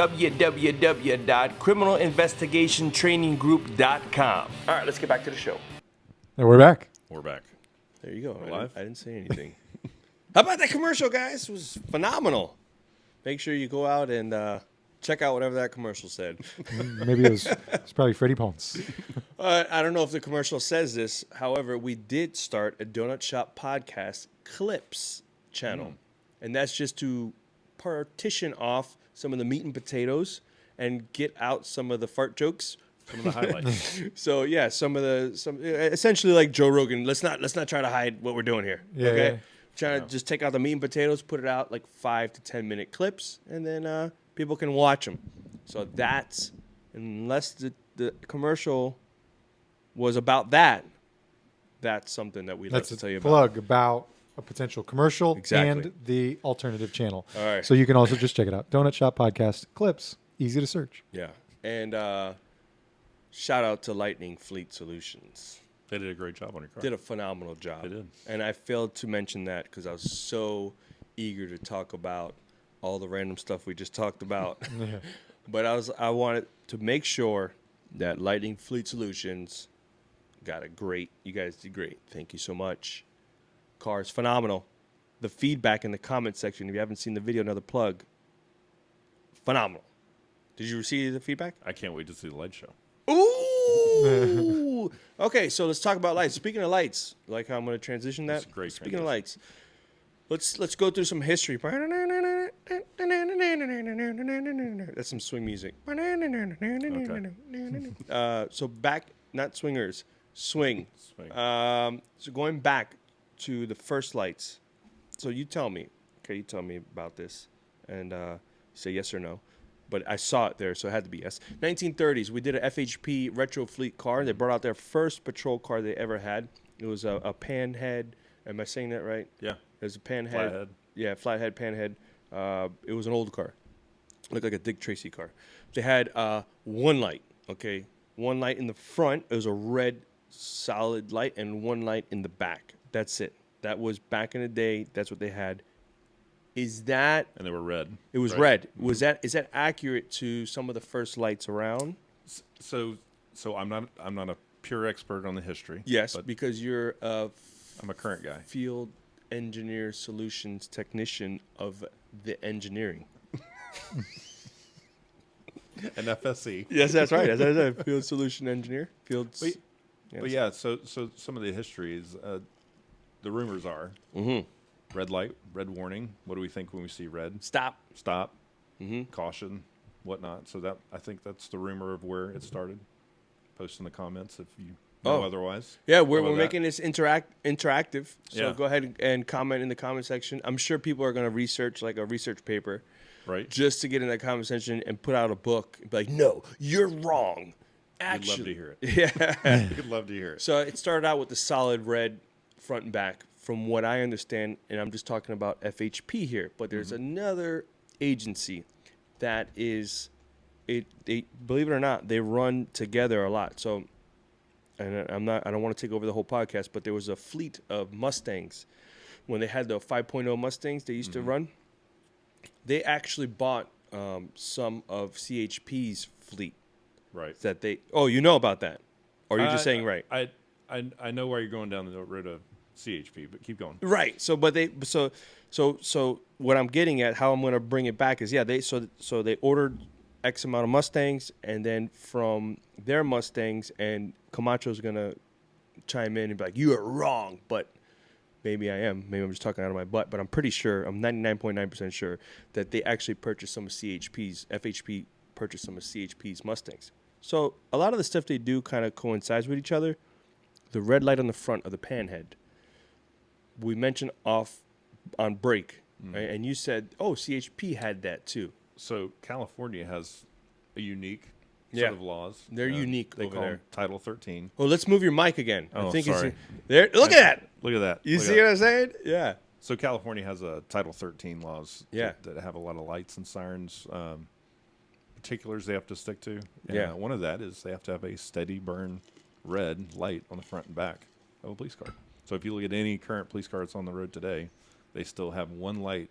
S2: www.criminalinvestigationtraininggroup.com. All right, let's get back to the show.
S3: And we're back.
S4: We're back.
S2: There you go.
S4: Live?
S2: I didn't say anything. How about that commercial, guys? It was phenomenal. Make sure you go out and check out whatever that commercial said.
S3: Maybe it's probably Freddie Ponce.
S2: I don't know if the commercial says this. However, we did start a Donut Shop podcast clips channel. And that's just to partition off some of the meat and potatoes and get out some of the fart jokes.
S4: Some of the highlights.
S2: So yeah, some essentially like Joe Rogan. Let's not try to hide what we're doing here.
S3: Yeah,
S2: okay.
S3: yeah.
S2: Trying to just take out the meat and potatoes, put it out like 5 to 10 minute clips, and then people can watch them. So that's, unless the commercial was about that, that's something that we'd like
S3: That's
S2: to
S3: a
S2: tell you about.
S3: plug about a potential commercial
S2: Exactly.
S3: and the alternative channel.
S2: All right.
S3: So you can also just check it out. Donut Shop Podcast clips. Easy to search.
S2: Yeah. And shout out to Lightning Fleet Solutions.
S4: They did a great job on your car.
S2: Did a phenomenal job.
S4: They did.
S2: And I failed to mention that because I was so eager to talk about all the random stuff we just talked about.
S3: Yeah.
S2: But I wanted to make sure that Lightning Fleet Solutions got you guys did great. Thank you so much. Car is phenomenal. The feedback in the comment section, if you haven't seen the video, another plug, phenomenal. Did you receive the feedback?
S4: I can't wait to see the light show.
S2: Ooh! Okay, so let's talk about lights. Speaking of lights, like how I'm going to transition that.
S4: That's a great
S2: Speaking of
S4: transition.
S2: lights, let's go through some history. That's some swing music. So back, not swingers, swing.
S4: Swing.
S2: So going back to the first lights. So you tell me. Okay, you tell me about this. And say yes or no. But I saw it there, so it had to be yes. 1930s, we did a FHP retro fleet car. They brought out their first patrol car they ever had. It was a panhead. Am I saying that right?
S4: Yeah.
S2: It was a panhead.
S4: Flathead.
S2: Yeah, flathead, panhead. It was an old car. Looked like a Dick Tracy car. They had one light, okay? One light in the front. It was a red solid light and one light in the back. That's it. That was back in the day. That's what they had. Is that...
S4: And they were red.
S2: It was
S4: right?
S2: red. Is that accurate to some of the first lights around?
S4: So I'm not a pure expert on the history.
S2: Yes,
S4: but
S2: because you're
S4: I'm a current guy.
S2: field engineer solutions technician of the engineering.
S4: An FSE.
S2: Yes, that's right. That's what I said. Field solution engineer. Fields.
S4: But yeah, so some of the history is the rumors are red light, red warning. What do we think when we see red?
S2: Stop.
S4: Caution, whatnot. So that I think that's the rumor of where it started. Post in the comments if you know otherwise.
S2: Yeah, we're
S4: How about
S2: making this interactive. So
S4: Yeah.
S2: go ahead and comment in the comment section. I'm sure people are going to research like a research paper.
S4: Right.
S2: Just to get in that comment section and put out a book and be like, no, you're wrong.
S4: We'd
S2: Actually.
S4: love to hear it.
S2: Yeah.
S4: We'd love to hear it.
S2: So it started out with the solid red front and back, from what I understand, and I'm just talking about FHP here. But there's another agency that is, they believe it or not, they run together a lot. So, and I don't want to take over the whole podcast, but there was a fleet of Mustangs when they had the 5.0 Mustangs they used to run. They actually bought some of CHP's fleet.
S4: Right.
S2: That they. Oh, you know about that, or are you just saying right?
S4: I know why you're going down the road of CHP, but keep going.
S2: Right. So, but they. So what I'm getting at, how I'm going to bring it back is, yeah, they. So they ordered X amount of Mustangs, and then from their Mustangs, and Camacho's going to chime in and be like, "You are wrong," but. Maybe I am. Maybe I'm just talking out of my butt, but I'm pretty sure, I'm 99.9% sure that they actually purchased some of CHP's, FHP purchased some of CHP's Mustangs. So a lot of the stuff they do kind of coincides with each other. The red light on the front of the panhead, we mentioned off on break, right? And you said, oh, CHP had that too.
S4: So California has a unique set of laws.
S2: They're unique
S4: They
S2: over
S4: call
S2: there.
S4: them Title 13.
S2: Oh, let's move your mic again.
S4: Oh,
S2: I think
S4: sorry.
S2: it's there. Look at that.
S4: Look at that.
S2: You
S4: Look
S2: see
S4: at that.
S2: what I'm saying? Yeah.
S4: So California has a Title 13 laws
S2: Yeah.
S4: that have a lot of lights and sirens, particulars they have to stick to. And,
S2: Yeah.
S4: one of that is they have to have a steady burn red light on the front and back of a police car. So if you look at any current police car that's on the road today, they still have one light.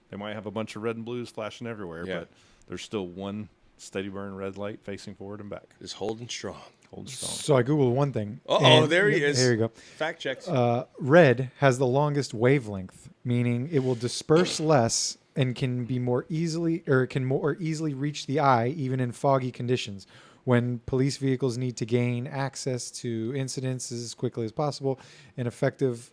S4: They might have a bunch of red and blues flashing everywhere,
S2: Yeah.
S4: but there's still one steady burn red light facing forward and back.
S2: Just holding strong.
S4: Holding strong.
S3: So I Googled one thing.
S2: Uh-oh,
S3: and
S2: there he is.
S3: There you go.
S2: Fact checks.
S3: Red has the longest wavelength, meaning it will disperse less and can be more easily reach the eye even in foggy conditions. When police vehicles need to gain access to incidents as quickly as possible, and effective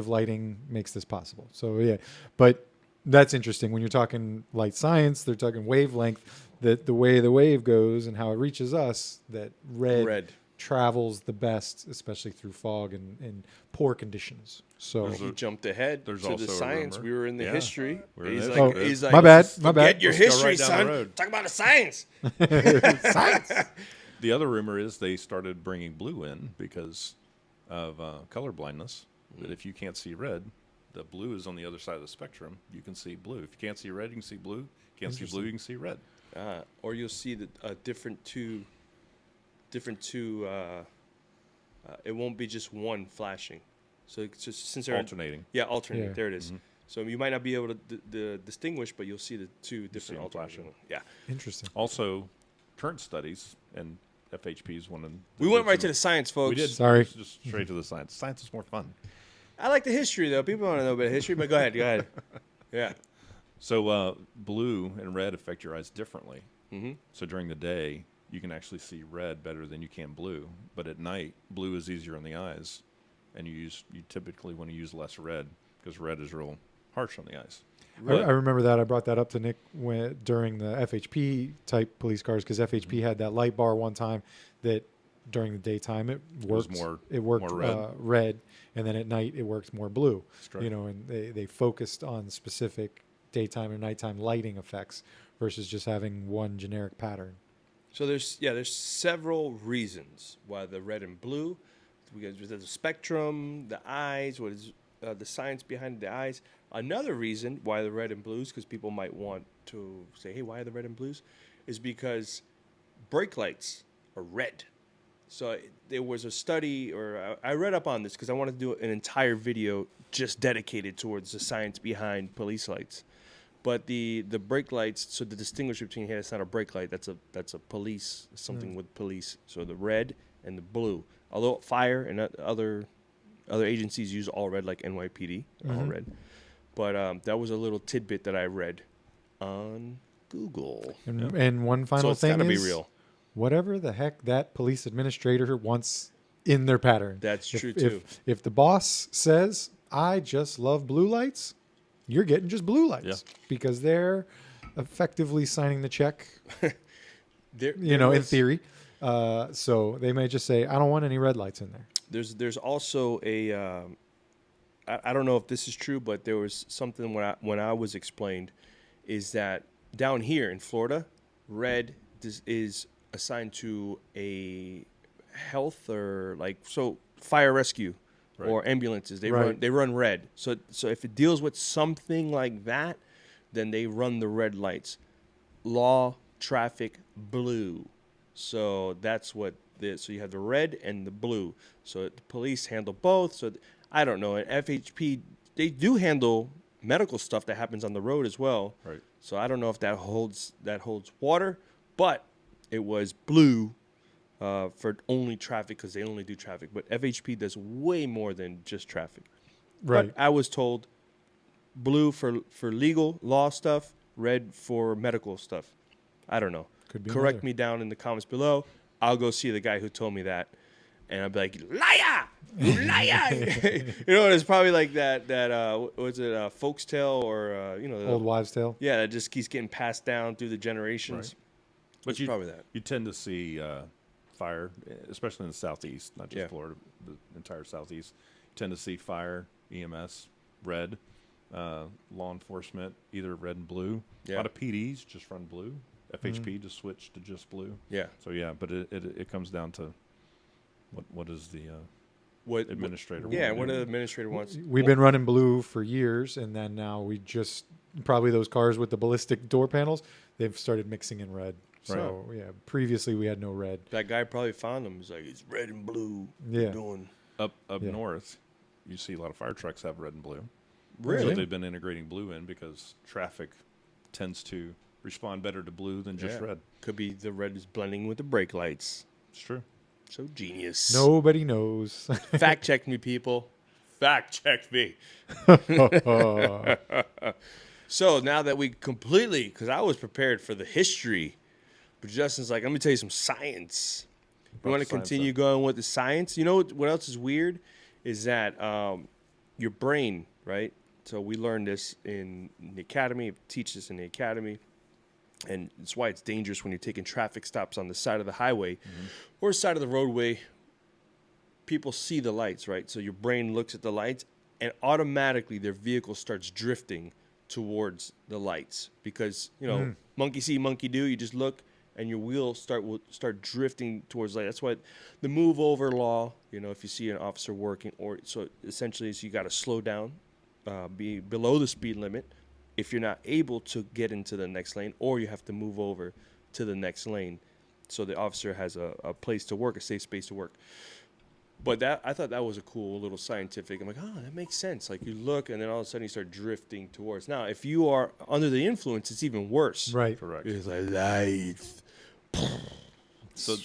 S3: lighting makes this possible. So yeah, but that's interesting. When you're talking light science, they're talking wavelength. That the way the wave goes and how it reaches us, that red travels the best, especially through fog and poor conditions. So
S2: He jumped ahead
S4: there's
S2: to
S4: also
S2: the
S4: a
S2: science.
S4: rumor.
S2: We were in the
S4: Yeah.
S2: history.
S4: We're in
S2: He's
S4: the
S2: like,
S4: history.
S2: he's like,
S3: my bad.
S2: Forget your
S4: Let's go
S2: history,
S4: right down
S2: son.
S4: the road.
S2: Talk about the science.
S3: science.
S4: The other rumor is they started bringing blue in because of color blindness. That if you can't see red, the blue is on the other side of the spectrum. You can see blue. If you can't see red, you can see blue. Can't see blue, you can see red.
S2: Or you'll see the different two. It won't be just one flashing. So it's just since they're
S4: Alternating.
S2: Yeah, alternating.
S3: Yeah.
S2: There it is. So you might not be able to distinguish, but you'll see the two different
S4: them
S2: alternating.
S4: flashing.
S2: Yeah.
S3: Interesting.
S4: Also, current studies, and FHP is one of
S2: We went right to the science, folks.
S4: We did.
S3: Sorry.
S4: Just straight to the science. Science is more fun.
S2: I like the history, though. People want to know about history, but go ahead. Go ahead. Yeah.
S4: So blue and red affect your eyes differently. Mm-hmm. So during the day, you can actually see red better than you can blue. But at night, blue is easier on the eyes, and you typically want to use less red because red is real harsh on the eyes.
S3: I remember that. I brought that up to Nick during the FHP type police cars because FHP had that light bar one time that during the daytime it
S4: was
S3: worked
S4: more
S3: red. Red, and then at night it worked more blue.
S4: Correct.
S3: You know, and they focused on specific daytime and nighttime lighting effects versus just having one generic pattern.
S2: So there's several reasons why the red and blue. There's the spectrum, the eyes, what is the science behind the eyes. Another reason why the red and blues, because people might want to say, hey, why are the red and blues? Is because brake lights are red. So there was a study, or I read up on this because I wanted to do an entire video just dedicated towards the science behind police lights. But the brake lights, so the distinguisher between, hey, that's not a brake light, that's a police, something with police. So the red and the blue. Although fire and other agencies use all red, like NYPD, all red. But that was a little tidbit that I read on Google.
S3: And one final
S2: it's
S3: thing
S2: gotta
S3: is,
S2: be real.
S3: whatever the heck that police administrator wants in their pattern.
S2: That's true, too.
S3: If the boss says, I just love blue lights, you're getting just blue lights because they're effectively signing the check, in theory. So they may just say, I don't want any red lights in there.
S2: There's also a I don't know if this is true, but there was something when I was explained is that down here in Florida, red is assigned to a health or fire rescue or ambulances. They run red. So if it deals with something like that, then they run the red lights. Law, traffic, blue. So that's what so you have the red and the blue. So the police handle both. So I don't know. And FHP, they do handle medical stuff that happens on the road as well.
S4: Right.
S2: So I don't know if that holds water, but it was blue for only traffic because they only do traffic. But FHP does way more than just traffic.
S3: Right.
S2: But I was told blue for legal law stuff, red for medical stuff. I don't know.
S3: Could be
S2: Correct
S3: another.
S2: me down in the comments below. I'll go see the guy who told me that. And I'll be like, liar! You liar! It's probably like that was it a folk's tale or, the
S3: Old wives' tale.
S2: Yeah, that just keeps getting passed down through the generations.
S4: Right. But
S2: It's probably that.
S4: You tend to see fire, especially in the southeast, not just
S2: Yeah.
S4: Florida, the entire southeast. You tend to see fire, EMS, red, law enforcement, either red and blue.
S2: Yeah.
S4: A lot of PDs just run blue. FHP just switched to just blue.
S2: Yeah.
S4: So yeah, but it comes down to what is the
S2: What
S4: administrator?
S2: Yeah,
S4: want
S2: what
S4: to
S2: the
S4: do.
S2: administrator wants.
S3: We've been running blue for years, and then now we just probably those cars with the ballistic door panels, they've started mixing in red. So yeah, previously we had no red.
S2: That guy probably found them. He's like, it's red and blue.
S3: Yeah.
S2: We're doing.
S4: Up
S3: Yeah.
S4: north, you see a lot of fire trucks have red and blue.
S2: Really?
S4: So they've been integrating blue in because traffic tends to respond better to blue than just
S2: Yeah.
S4: red.
S2: Could be the red is blending with the brake lights.
S4: It's true.
S2: So genius.
S3: Nobody knows.
S2: Fact check me, people. Fact check me. So now that we completely, because I was prepared for the history, but Justin's like, let me tell you some science. You want to
S4: Science,
S2: continue going with the science? You know what else is weird? Is that your brain, right? So we learned this in the academy, teach this in the academy. And it's why it's dangerous when you're taking traffic stops on the side of the highway or side of the roadway. People see the lights, right? So your brain looks at the lights and automatically their vehicle starts drifting towards the lights because, monkey see, monkey do. You just look and your wheels will start drifting towards light. That's why the move over law, if you see an officer working, or so essentially is you got to slow down, be below the speed limit if you're not able to get into the next lane, or you have to move over to the next lane so the officer has a place to work, a safe space to work. But I thought that was a cool little scientific. I'm like, oh, that makes sense. Like you look, and then all of a sudden you start drifting towards. Now, if you are under the influence, it's even worse.
S3: Right.
S4: Correct.
S2: It's like lights.
S4: So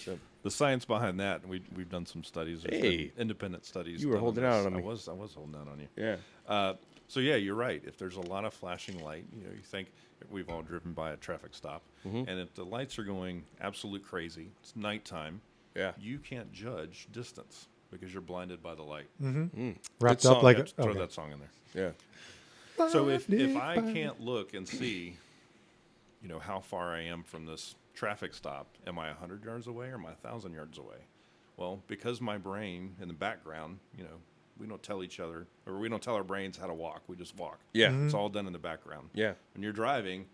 S4: the science behind that, we've done some studies. There's
S2: Hey.
S4: been independent studies.
S2: You were
S4: done
S2: holding
S4: this.
S2: out on me.
S4: I was holding out on you.
S2: Yeah.
S4: So yeah, you're right. If there's a lot of flashing light, you think we've all driven by a traffic stop, and if the lights are going absolute crazy, it's nighttime.
S2: Yeah.
S4: You can't judge distance because you're blinded by the light.
S3: Wrapped
S2: Good
S3: up like
S2: song.
S3: a,
S4: Throw
S3: okay.
S4: that song in there.
S2: Yeah.
S4: So if I can't look and see, how far I am from this traffic stop, am I 100 yards away or am I 1,000 yards away? Well, because my brain in the background, we don't tell each other, or we don't tell our brains how to walk. We just walk.
S2: Yeah.
S4: It's all done in the background.
S2: Yeah.
S4: When you're driving,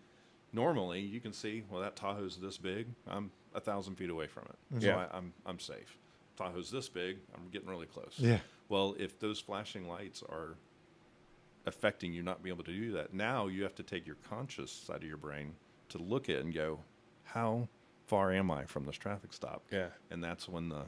S4: normally you can see, well, that Tahoe's this big. I'm 1,000 feet away from it. So
S2: Yeah.
S4: I'm safe. Tahoe's this big. I'm getting really close.
S3: Yeah.
S4: Well, if those flashing lights are affecting you not being able to do that, now you have to take your conscious side of your brain to look at and go, how far am I from this traffic stop?
S2: Yeah.
S4: And that's when the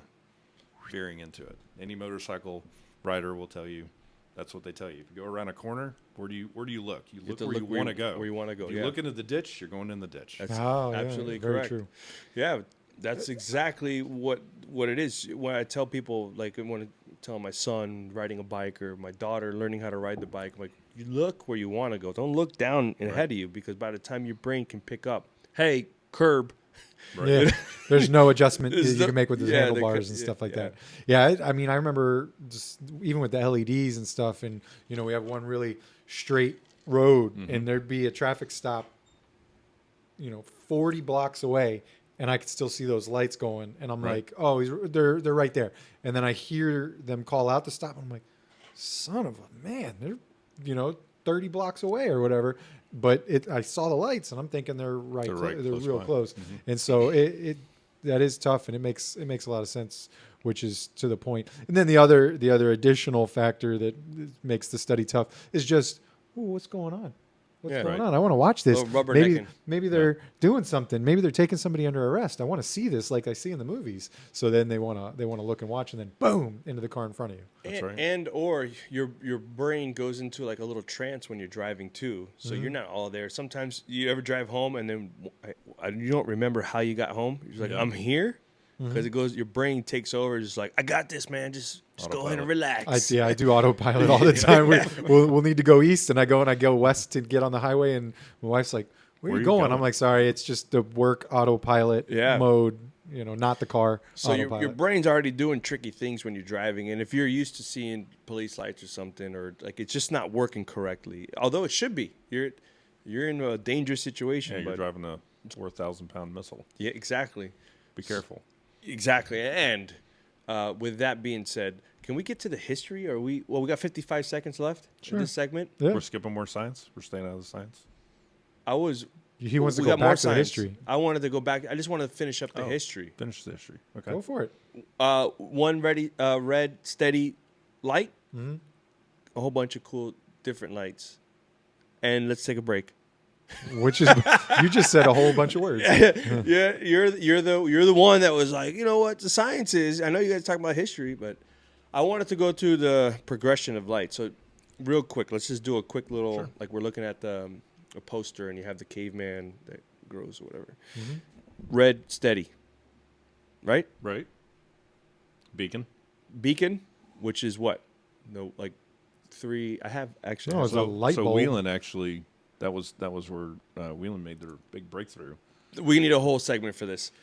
S4: veering into it. Any motorcycle rider will tell you that's what they tell you. If you go around a corner, where do you look? You look where you want to go.
S2: Where you want to go.
S4: If you look into the ditch, you're going in the ditch.
S2: That's
S3: Oh, yeah,
S2: absolutely
S3: very
S2: correct.
S3: true.
S2: Yeah, that's exactly what it is. When I tell people, like when I tell my son riding a bike or my daughter learning how to ride the bike, I'm like, you look where you want to go. Don't look down and ahead of you, because by the time your brain can pick up, hey, curb.
S4: Right.
S3: Yeah. There's no adjustment that
S2: There's
S3: you
S2: no-
S3: can make with the
S2: yeah,
S3: handlebars and stuff like that. Yeah, I mean, I remember just even with the LEDs and stuff, and we have one really straight road, and there'd be a traffic stop, 40 blocks away, and I could still see those lights going, and I'm like, oh, they're right there, and then I hear them call out to stop, and I'm like, son of a man, they're 30 blocks away or whatever. But I saw the lights, and I'm thinking they're
S4: They're
S3: real
S4: by.
S3: close. And so that is tough, and it makes a lot of sense, which is to the point. And then the other additional factor that makes the study tough is just, what's going on? What's going on? I want to watch this. Maybe they're doing something. Maybe they're taking somebody under arrest. I want to see this like I see in the movies. So then they want to look and watch, and then boom, into the car in front of you.
S4: That's right.
S2: And or your brain goes into like a little trance when you're driving too. So you're not all there. Sometimes you ever drive home and then you don't remember how you got home. You're like, I'm here. Because it goes, your brain takes over, just like, I got this, man. Just go ahead and relax.
S3: I do autopilot all the time. We'll need to go east, and I go west to get on the highway, and my wife's like, where are you going? I'm like, sorry, it's just the work autopilot mode, not the car.
S2: So your brain's already doing tricky things when you're driving, and if you're used to seeing police lights or something, or like it's just not working correctly, although it should be, you're in a dangerous situation.
S4: Yeah, you're driving a 4,000-pound missile.
S2: Yeah, exactly.
S4: Be careful.
S2: Exactly. And with that being said, can we get to the history? We got 55 seconds left in this segment.
S3: Yeah.
S4: We're skipping more science. We're staying out of the science.
S3: He wants to go back to the history.
S2: I wanted to go back. I just wanted to finish up the history.
S4: Finish the history. Okay.
S3: Go for it.
S2: One red steady light, a whole bunch of cool different lights, and let's take a break.
S3: Which is you just said a whole bunch of words.
S2: Yeah, you're the one that was like, you know what, the science is. I know you guys talk about history, but I wanted to go to the progression of light. So, real quick, let's just do a quick little like we're looking at a poster, and you have the caveman that grows or whatever. Red steady, right?
S4: Right. Beacon,
S2: which is what? No, like 3. I have actually.
S3: No, it's a light bulb.
S4: Whelen actually. That was where Whelen made their big breakthrough.
S2: We need a whole segment for this.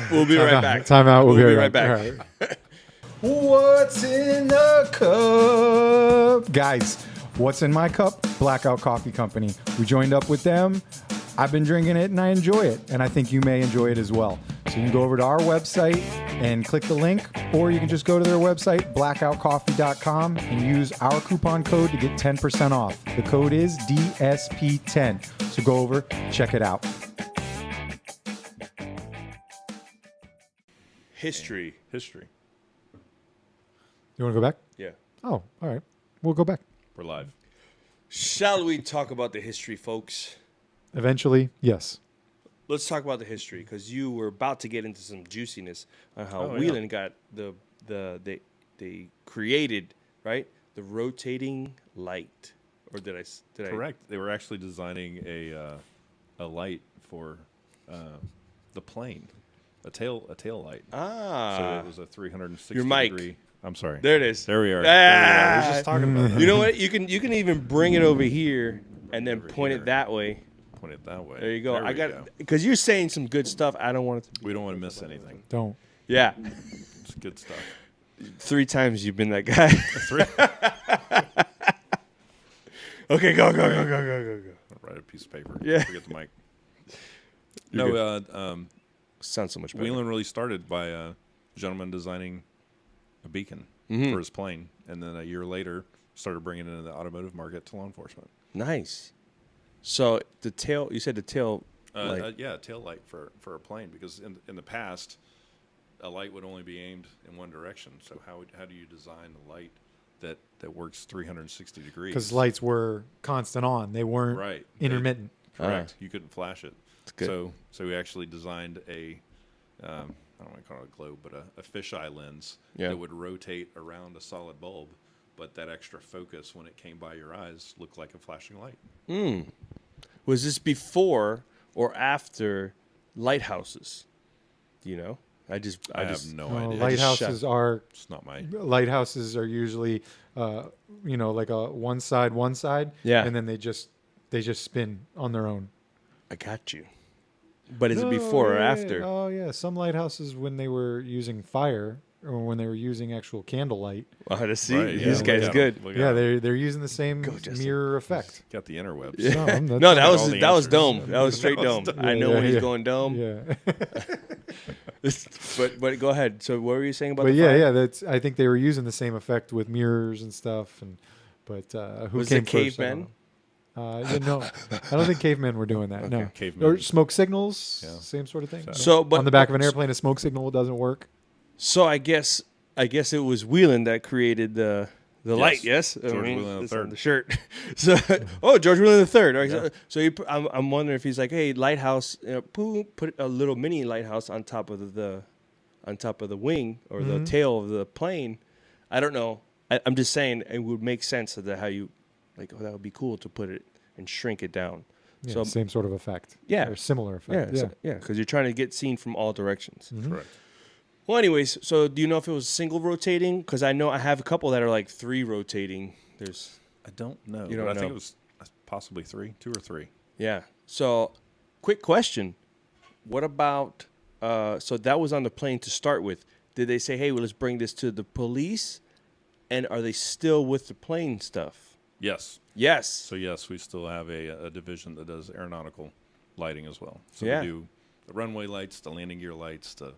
S2: We'll be right back.
S3: Time out. We'll be
S2: right back.
S3: All right. What's in the cup? Guys, what's in my cup? Blackout Coffee Company. We joined up with them. I've been drinking it and I enjoy it. And I think you may enjoy it as well. So you can go over to our website and click the link, or you can just go to their website, blackoutcoffee.com, and use our coupon code to get 10% off. The code is DSP10. So go over, check it out.
S2: History.
S3: You want to go back?
S2: Yeah.
S3: Oh, all right. We'll go back.
S4: We're live.
S2: Shall we talk about the history, folks?
S3: Eventually, yes.
S2: Let's talk about the history, because you were about to get into some juiciness on how Whelen got they created, right, the rotating light, or did I
S4: Correct. They were actually designing a light for the plane, a tail light. So it was a 360
S2: Your mic.
S4: degree. I'm sorry.
S2: There it is.
S4: There we are.
S2: Ah!
S4: I was just talking about that.
S2: You know what? You can even bring it over here and then point it that way.
S4: Point it that way.
S2: There you go.
S4: There
S2: I
S4: we
S2: got because you're saying some good stuff. I don't want it to.
S4: We don't want to miss anything.
S3: Don't.
S2: Yeah.
S4: It's good stuff.
S2: 3 times you've been that guy.
S4: 3.
S2: Okay, go.
S4: Write a piece of paper.
S2: Yeah.
S4: Forget the mic.
S2: You're
S4: No,
S2: Sounds so much better.
S4: Whelen really started by gentleman designing a beacon
S2: Mm-hmm.
S4: for his plane, and then a year later started bringing it into the automotive market to law enforcement.
S2: Nice. So the tail, you said the tail light.
S4: Yeah, a tail light for a plane, because in the past, a light would only be aimed in one direction. So how do you design a light that works 360 degrees?
S3: Because lights were constant on; they weren't
S4: Right.
S3: intermittent.
S4: Correct. You couldn't flash it.
S2: That's good.
S4: So we actually designed a, I don't want to call it a globe, but a fisheye lens
S2: Yeah.
S4: that would rotate around a solid bulb, but that extra focus when it came by your eyes looked like a flashing light.
S2: Was this before or after lighthouses? Do you know? I
S4: have no
S3: No,
S4: idea.
S3: lighthouses are
S4: It's not my.
S3: usually, like a one side,
S2: Yeah.
S3: and then they just spin on their own.
S2: I got you. But is it
S3: No,
S2: before or
S3: yeah,
S2: after?
S3: Oh yeah, some lighthouses when they were using fire or when they were using actual candlelight.
S2: Oh, to see,
S4: Right,
S2: this
S4: yeah,
S2: guy's
S4: look at
S2: good.
S4: him, look at
S3: Yeah,
S4: him.
S3: they're using the same
S2: Justin.
S3: mirror effect.
S4: Got the interwebs.
S3: No, that's-
S2: No, that
S4: all
S2: was
S4: the
S2: that was
S4: answers.
S2: dome. That was straight
S4: That was
S2: dome.
S4: dome.
S2: I know
S3: Yeah,
S2: when he's
S3: yeah.
S2: going dome.
S3: Yeah.
S2: But go ahead. So what were you saying about
S3: But
S2: the
S3: yeah,
S2: fire?
S3: yeah, that's. I think they were using the same effect with mirrors and stuff. But who
S2: Was
S3: came
S2: it
S3: first?
S2: cavemen?
S3: No, I don't think cavemen were doing that. No,
S4: cavemen.
S3: or smoke signals,
S4: Yeah.
S3: same sort of thing.
S2: So, but
S3: on the back of an airplane, a smoke signal doesn't work.
S2: So I guess it was Whelen that created the light. Yes,
S4: George Whelen
S2: it's
S4: III.
S2: on the shirt. So George Whelen III. All right, so I'm wondering if he's like, hey, lighthouse, put a little mini lighthouse on top of the wing or the tail of the plane. I don't know. I'm just saying it would make sense that how you like. Oh, that would be cool to put it and shrink it down.
S3: Yeah,
S2: So
S3: same sort of effect.
S2: Yeah.
S3: or similar
S2: yeah,
S3: effect. Yeah.
S2: because you're trying to get seen from all directions.
S4: Correct.
S2: Well, anyways, so do you know if it was single rotating? Because I know I have a couple that are like 3 rotating. There's,
S4: I don't know.
S2: You don't
S4: but I
S2: know.
S4: think it was possibly 2 or 3.
S2: yeah. So, quick question. What about, so that was on the plane to start with. Did they say, hey, well, let's bring this to the police? And are they still with the plane stuff?
S4: Yes.
S2: Yes.
S4: So yes, we still have a division that does aeronautical lighting as well. So
S2: Yeah.
S4: we do the runway lights, the landing gear lights, the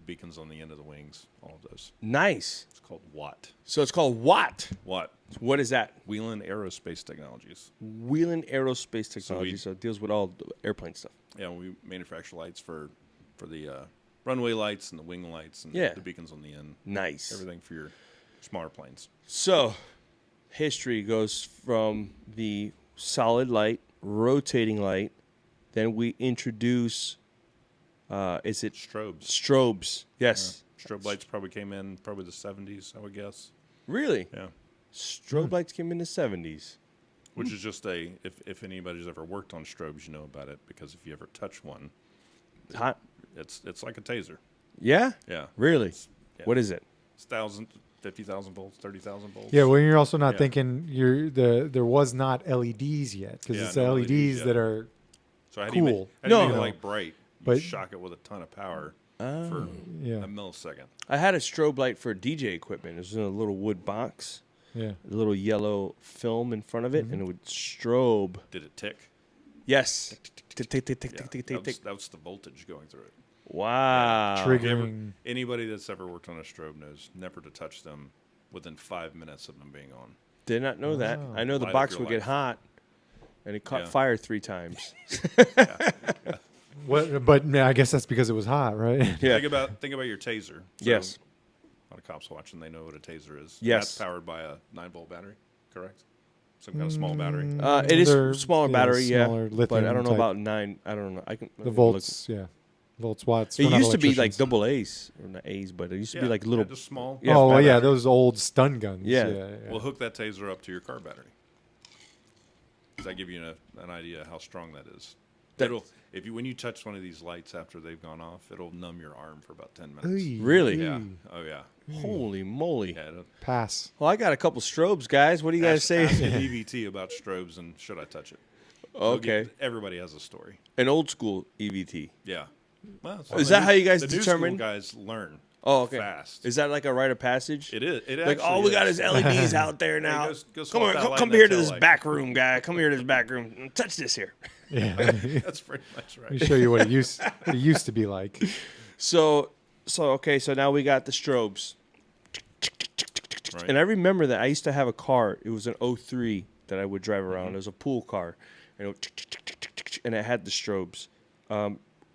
S4: beacons on the end of the wings, all of those.
S2: Nice.
S4: It's called WAT.
S2: So it's called what?
S4: WAT.
S2: What is that?
S4: Whelen Aerospace Technologies.
S2: Whelen Aerospace Technology.
S4: we-
S2: So it deals with all the airplane stuff.
S4: Yeah, we manufacture lights for the runway lights and the wing lights and
S2: Yeah.
S4: the beacons on the end.
S2: Nice.
S4: Everything for your smaller planes.
S2: So, history goes from the solid light, rotating light, then we introduce, is it
S4: Strobes.
S2: strobes? Yes.
S4: Strobe lights probably came in probably the 70s, I would guess.
S2: Really?
S4: Yeah.
S2: Strobe lights came in the 70s.
S4: Which is just if anybody's ever worked on strobes, you know about it, because if you ever touch one,
S2: Hot?
S4: it's like a taser.
S2: Yeah?
S4: Yeah.
S2: Really?
S4: Yeah.
S2: What is it?
S4: It's 50,000 volts, 30,000 volts.
S3: Yeah, well, you're also not
S4: Yeah.
S3: thinking there was not LEDs yet because
S4: Yeah,
S3: it's
S4: no
S3: LEDs
S4: LEDs yet.
S3: that are
S4: So I had
S3: cool.
S4: to make it
S2: No.
S4: like bright. You
S3: But-
S4: shock it with a ton of power
S2: Oh.
S4: for
S3: yeah,
S4: a millisecond.
S2: I had a strobe light for DJ equipment. It was in a little wood box,
S3: yeah.
S2: a little yellow film in front of it, and it would strobe.
S4: Did it tick?
S2: Yes. Tick, tick, tick, tick,
S4: Yeah.
S2: tick, tick,
S4: That
S2: tick,
S4: was,
S2: tick.
S4: that was the voltage going through it.
S2: Wow.
S3: Triggering.
S4: Anybody that's ever worked on a strobe knows never to touch them within 5 minutes of them being on.
S2: Did not know that.
S3: Wow.
S2: I know the
S4: Light up
S2: box
S4: your
S2: would get
S4: life.
S2: hot, and it caught
S4: Yeah.
S2: fire 3 times.
S3: What? But yeah, I guess that's because it was hot, right?
S2: Yeah.
S4: Think about your taser. So
S2: Yes.
S4: A lot of cops watching, they know what a taser is.
S2: Yes.
S4: That's powered by a 9-volt battery, correct? Some kind of small battery.
S2: It is
S3: They're-
S2: smaller
S3: yeah,
S2: battery, yeah.
S3: smaller
S2: But I
S3: lithium
S2: don't know
S3: type.
S2: about 9. I don't know. I can
S3: The volts, yeah, volts, watts.
S2: It
S3: We're not
S2: used to be like
S3: electricians.
S2: double A's, or not A's, but it used to be like little.
S4: just small.
S2: Yeah,
S3: oh, well, yeah,
S2: battery.
S3: those old stun guns.
S2: Yeah.
S3: Yeah,
S4: We'll hook that taser up to your car battery. Does that give you an idea of how strong that is?
S2: That-
S4: It'll when you touch one of these lights after they've gone off, it'll numb your arm for about 10 minutes.
S3: Oy,
S2: Really?
S4: Yeah.
S3: oy.
S4: Oh yeah.
S2: Holy moly!
S4: Yeah. It'll,
S3: Pass.
S2: Well, I got a couple strobes, guys. What do you guys
S4: ask
S2: say?
S4: EVT about strobes and should I touch it? They'll
S2: Okay,
S4: get- everybody has a story.
S2: an old school EVT.
S4: Yeah. Well,
S2: Is that how you guys
S4: the
S2: determine-
S4: New school guys learn.
S2: Oh, okay.
S4: Fast.
S2: Is that like a rite of passage?
S4: It is. It
S2: Like,
S4: actually
S2: all we got
S4: is.
S2: is LEDs out there now.
S4: go
S2: come
S4: swap
S2: on,
S4: that light
S2: come
S4: and
S2: here
S4: that
S2: to this
S4: tail light.
S2: back room, guy. Come here to this back room. Touch this here.
S3: Yeah.
S4: That's pretty much
S3: Let me
S4: right.
S3: show you what it used to be like.
S2: So So now we got the strobes.
S4: Right.
S2: And I remember that I used to have a car. It was an 03 that I would drive around. It was a pool car. And it had the strobes.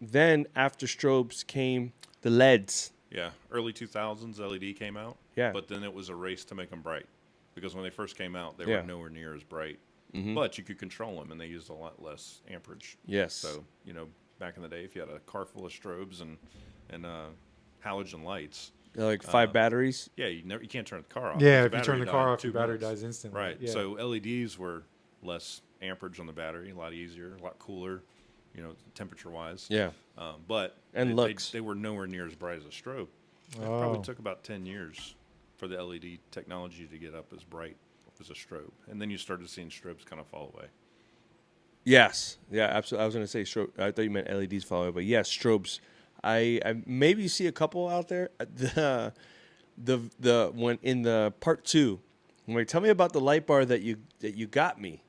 S2: Then after strobes came the LEDs.
S4: Yeah, early 2000s LED came out.
S2: Yeah.
S4: But then it was a race to make them bright. Because when they first came out, they
S2: Yeah.
S4: were nowhere near as bright.
S2: Mm-hmm.
S4: But you could control them, and they used a lot less amperage.
S2: Yes.
S4: So, back in the day, if you had a car full of strobes and halogen lights,
S2: Like 5 batteries.
S4: yeah, you can't turn the car off.
S3: Yeah,
S4: If
S3: if you turn the
S4: died
S3: car
S4: in
S3: off,
S4: 2
S3: your battery
S4: minutes.
S3: dies instantly.
S4: Right.
S3: Yeah.
S4: So LEDs were less amperage on the battery, a lot easier, a lot cooler, temperature-wise.
S2: Yeah.
S4: But
S2: And looks.
S4: they were nowhere near as bright as a strobe. It
S3: Oh.
S4: probably took about 10 years for the LED technology to get up as bright as a strobe. And then you started seeing strobes kind of fall away.
S2: Yes. Yeah, absolutely. I was going to say strobe. I thought you meant LEDs following, but yes, strobes. I maybe see a couple out there. The when in the part 2, tell me about the light bar that you got me,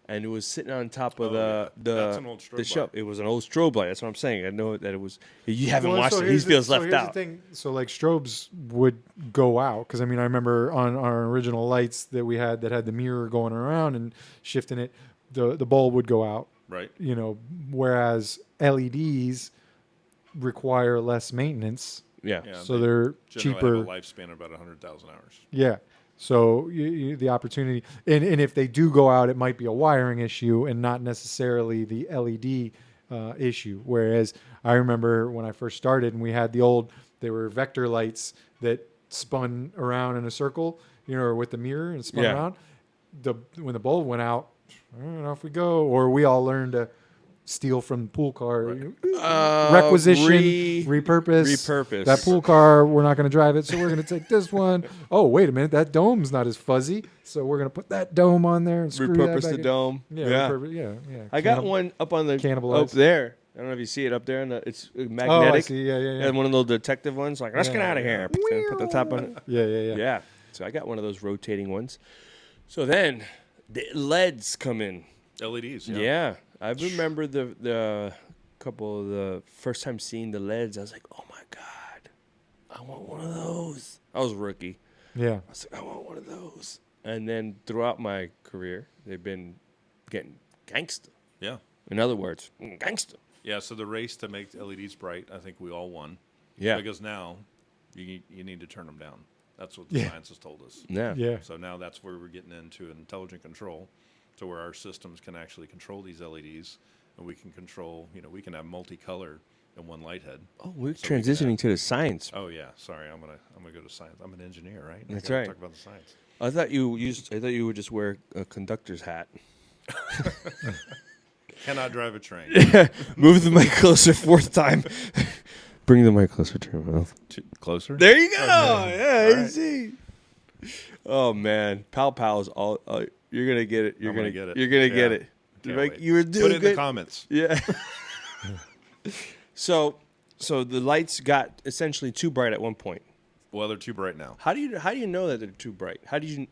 S2: and it was sitting on top of
S4: That's an old strobe
S2: the shelf.
S4: light.
S2: It was an old strobe light. That's what I'm saying. I know that it was. You haven't
S3: Well,
S2: watched
S3: so
S2: it. He
S3: here's
S2: feels
S3: the-
S2: left
S3: so here's
S2: out.
S3: The thing. So like strobes would go out because I remember on our original lights that we had that had the mirror going around and shifting it, the bulb would go out.
S4: Right.
S3: Whereas LEDs require less maintenance,
S2: Yeah.
S4: Yeah,
S3: so
S4: they
S3: they're
S4: generally
S3: cheaper.
S4: have a lifespan of about 100,000 hours.
S3: Yeah. So the opportunity, and if they do go out, it might be a wiring issue and not necessarily the LED issue. Whereas I remember when I first started and we had they were vector lights that spun around in a circle, or with the mirror and spun
S2: Yeah.
S3: around. When the bulb went out, off we go. Or we all learned to steal from the pool car. Requisition, repurpose. That pool car, we're not going to drive it, so we're going to take this one. Oh, wait a minute, that dome's not as fuzzy, so we're going to put that dome on there and screw that
S2: Repurpose
S3: back
S2: the
S3: in.
S2: dome.
S3: Yeah. I
S2: got one up on the
S3: Cannibalize.
S2: up there. I don't know if you see it up there. It's magnetic.
S3: Oh, I see. Yeah.
S2: And one of those detective ones, like, let's get out of here. And put the top on it.
S3: Yeah.
S2: Yeah. So I got one of those rotating ones. So then the LEDs come in.
S4: LEDs.
S2: Yeah. I remember the couple of the first time seeing the LEDs. I was like, oh my God, I want one of those. I was a rookie.
S3: Yeah.
S2: I was like, I want one of those. And then throughout my career, they've been getting gangster.
S4: Yeah.
S2: In other words, gangster.
S4: Yeah, so the race to make LEDs bright, I think we all won.
S2: Yeah.
S4: Because now you need to turn them down. That's what the science has told us.
S2: Yeah.
S3: Yeah.
S4: So now that's where we're getting into intelligent control, to where our systems can actually control these LEDs, and we can control, we can have multicolor in one light head.
S2: Oh, we're
S4: So we can
S2: transitioning
S4: have-
S2: to the science.
S4: Oh yeah, sorry, I'm gonna go to science. I'm an engineer, right? I
S2: That's
S4: gotta
S2: right.
S4: Talk about the science.
S2: I thought you would just wear a conductor's hat.
S4: Cannot drive a train.
S2: Move the mic closer, 4th time. Bring the mic closer to your mouth.
S4: Closer.
S2: There you go. Yeah,
S4: All right.
S2: easy. Oh man, Pal's all. You're gonna get it. You're
S4: I'm
S2: gonna
S4: gonna get it.
S2: You're gonna get
S4: Yeah.
S2: it.
S4: Can't
S2: Like,
S4: wait.
S2: you were
S4: Put
S2: doing
S4: it in
S2: good.
S4: the comments.
S2: Yeah. So the lights got essentially too bright at one point.
S4: Well, they're too bright now.
S2: How do you know that they're too bright? How does hey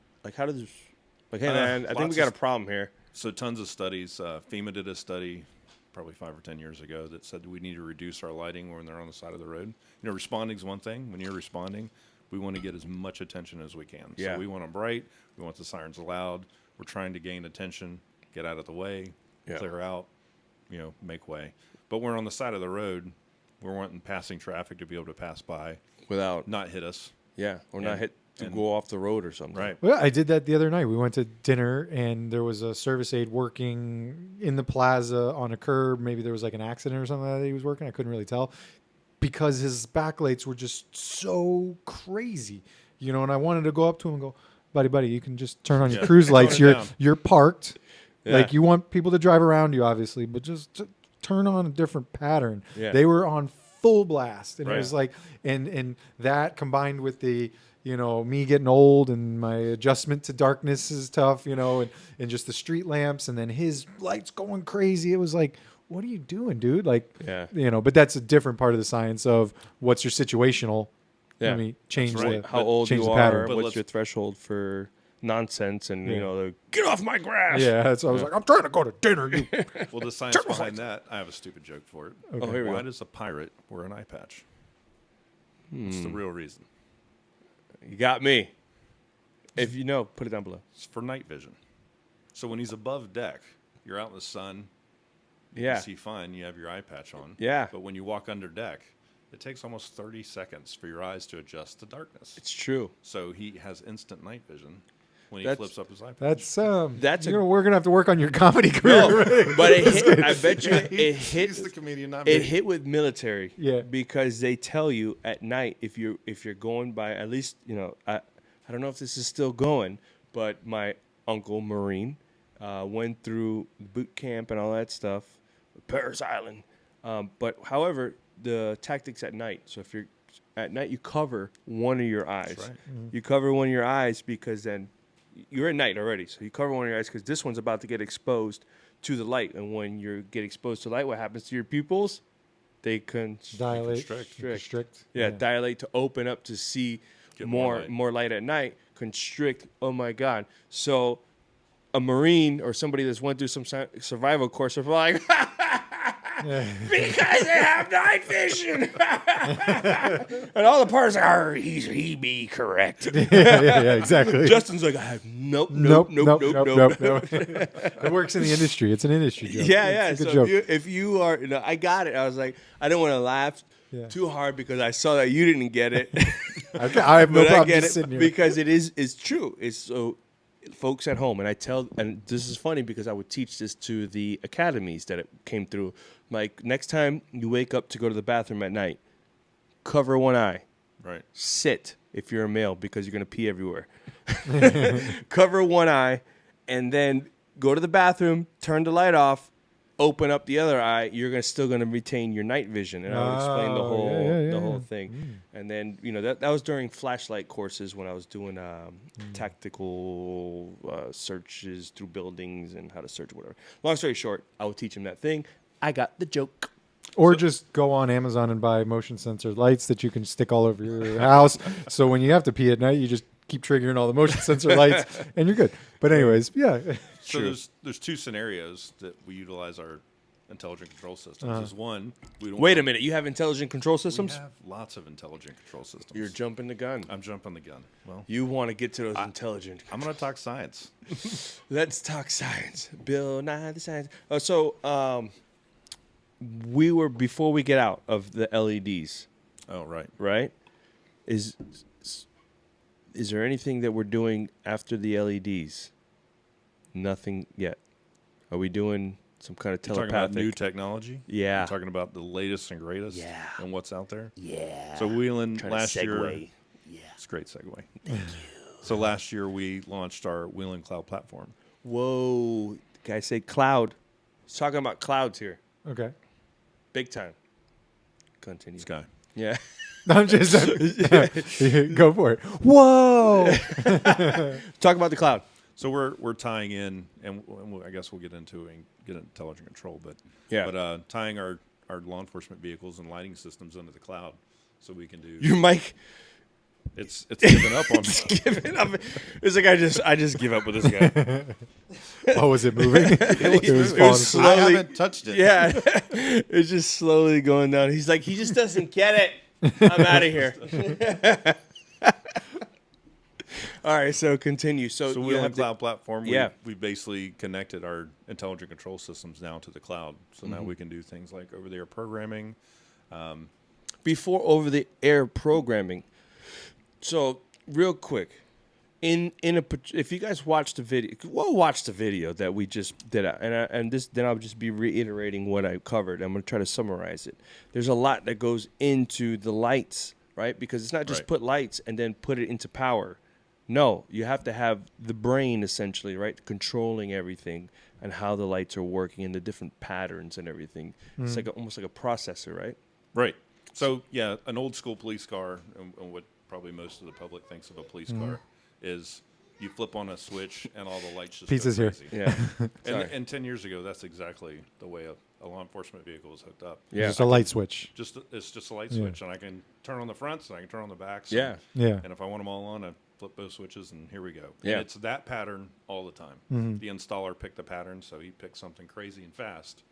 S2: man, I think we
S4: lots
S2: got
S4: of-
S2: a problem here.
S4: So tons of studies. FEMA did a study probably 5 or 10 years ago that said we need to reduce our lighting when they're on the side of the road. Responding's one thing. When you're responding, we want to get as much attention as we can.
S2: Yeah.
S4: So we want them bright. We want the sirens loud. We're trying to gain attention, get out of the way,
S2: Yeah.
S4: clear out, make way. But we're on the side of the road. We're wanting passing traffic to be able to pass by,
S2: Without
S4: not hit us.
S2: or not
S4: And-
S2: hit to
S4: and-
S2: go off the road or something.
S4: Right.
S3: Well, I did that the other night. We went to dinner and there was a service aide working in the plaza on a curb. Maybe there was like an accident or something that he was working. I couldn't really tell because his backlights were just so crazy, and I wanted to go up to him and go, buddy, you can just turn on your
S4: Yeah.
S3: cruise lights.
S4: Tone it down.
S3: You're parked.
S2: Yeah.
S3: Like you want people to drive around you, obviously, but just turn on a different pattern.
S2: Yeah.
S3: They were on full blast. And it
S4: Right.
S3: was like, and that combined with the, me getting old and my adjustment to darkness is tough, and just the street lamps and then his lights going crazy. It was like, what are you doing, dude? Like,
S2: Yeah.
S3: but that's a different part of the science of what's your situational.
S2: Yeah.
S3: Let me change
S4: That's right.
S3: the
S2: How old
S3: change
S2: you
S3: the
S2: are,
S3: pattern.
S4: But
S2: what's
S4: let's-
S2: your threshold for nonsense, and
S3: Yeah.
S2: get off my grass.
S3: Yeah, so I was like, I'm trying to go to dinner. You.
S4: Well, the science behind that, I have a stupid joke for it.
S2: Oh, here we
S4: Why
S2: go.
S4: does a pirate wear an eye patch? What's the real reason?
S2: You got me. If you know, put it down below.
S4: It's for night vision. So when he's above deck, you're out in the sun. You
S2: Yeah.
S4: can see fine. You have your eye patch on.
S2: Yeah.
S4: But when you walk under deck, it takes almost 30 seconds for your eyes to adjust to darkness.
S2: It's true.
S4: So he has instant night vision when he
S2: That's-
S4: flips up his eye patch.
S3: That's
S2: a-
S3: we're gonna have to work on your comedy career.
S2: But it hit, I bet you it hit.
S4: He's the comedian, not
S2: It
S4: me.
S2: hit with military,
S3: Yeah.
S2: because they tell you at night if you're going by, at least, you know, I don't know if this is still going, but my uncle Marine went through boot camp and all that stuff, Paris Island. But however, the tactics at night. So if you're at night, you cover one of your eyes.
S4: That's right.
S2: You cover one of your eyes because then you're at night already. So you cover one of your eyes because this one's about to get exposed to the light. And when you get exposed to light, what happens to your pupils? They
S3: Dilate,
S2: constrict. Yeah, dilate to open up to see
S4: Get more
S2: more light at night. Constrict. Oh my God. So a Marine or somebody that's went through some survival course are like, because they have night vision. And all the parts are, he be correct.
S3: yeah, exactly.
S2: Justin's like, I have nope.
S3: It works in the industry. It's an industry joke.
S2: Yeah.
S3: It's a good
S2: So
S3: joke.
S2: if you are, you know, I got it. I was like, I didn't want to laugh too hard because I saw that you didn't get it.
S3: I have no
S2: But I
S3: problem
S2: get
S3: just
S2: it
S3: sitting here.
S2: because it's true. It's so folks at home, and this is funny because I would teach this to the academies that it came through. Like, next time you wake up to go to the bathroom at night, cover one eye.
S4: Right.
S2: Sit if you're a male because you're gonna pee everywhere. Cover one eye, and then go to the bathroom. Turn the light off. Open up the other eye. You're still gonna retain your night vision, and I'll explain the whole thing. And then, you know, that was during flashlight courses when I was doing tactical searches through buildings and how to search whatever. Long story short, I would teach him that thing. I got the joke.
S3: Or just go on Amazon and buy motion sensor lights that you can stick all over your house. So when you have to pee at night, you just keep triggering all the motion sensor lights, and you're good. But anyways, yeah.
S4: So there's two scenarios that we utilize our intelligent control systems. Is one, we don't
S2: Wait a minute. You have intelligent control systems?
S4: We have lots of intelligent control systems.
S2: You're jumping the gun.
S4: I'm jumping the gun. Well,
S2: You want to get to those intelligent.
S4: I'm going to talk science.
S2: Let's talk science. Bill Nye the Science. We were, before we get out of the LEDs,
S4: Oh, right.
S2: right? Is there anything that we're doing after the LEDs? Nothing yet. Are we doing some kind of
S4: You're talking about
S2: telepathic?
S4: new technology?
S2: Yeah.
S4: You're talking about the latest and greatest
S2: Yeah.
S4: and what's out there?
S2: Yeah.
S4: So Whelen
S2: Trying
S4: last
S2: to
S4: year,
S2: segue. Yeah.
S4: it's a great segue. Thank you. So last year we launched our Whelen Cloud platform.
S2: Whoa. Guys say cloud. He's talking about clouds here.
S3: Okay.
S2: Big time. Continue.
S4: Sky.
S2: Yeah.
S3: I'm just go for it. Whoa.
S2: Talk about the cloud.
S4: So we're tying in, and I guess we'll get into intelligent control, but tying our law enforcement vehicles and lighting systems into the cloud, so we can do.
S2: Your mic.
S4: It's given up on me.
S2: Giving up. It's like I just give up with this guy.
S3: Oh, was it moving? It was
S2: It
S3: falling
S2: was
S3: asleep.
S4: I
S2: slowly.
S4: haven't touched it.
S2: Yeah, it's just slowly going down. He's like, he just doesn't get it. I'm out of here. All right, so continue. So
S4: So
S2: you
S4: Whelen
S2: have the-
S4: Cloud platform,
S2: Yeah.
S4: we basically connected our intelligent control systems now to the cloud. So now we can do things like over-the-air programming.
S2: before over-the-air programming. So real quick, if you guys watched the video, watch the video that we just did, then I'll just be reiterating what I covered. I'm going to try to summarize it. There's a lot that goes into the lights, right? Because it's not just
S4: Right.
S2: put lights and then put it into power. No, you have to have the brain essentially, right, controlling everything and how the lights are working and the different patterns and everything. It's like almost like a processor, right?
S4: Right. So, yeah, an old school police car, and what probably most of the public thinks of a police car, is you flip on a switch and all the lights just
S3: Pizza's
S4: go
S3: here.
S4: crazy.
S2: Yeah. Sorry.
S4: And 10 years ago, that's exactly the way a law enforcement vehicle was hooked up.
S2: Yeah.
S3: Just a light switch.
S4: It's just a light switch, and I can turn on the fronts and I can turn on the backs.
S2: Yeah.
S3: Yeah.
S4: And if I want them all on, I flip those switches, and here we go.
S2: Yeah.
S4: And it's that pattern all the time. The installer picked the pattern, so he picked something crazy and fast.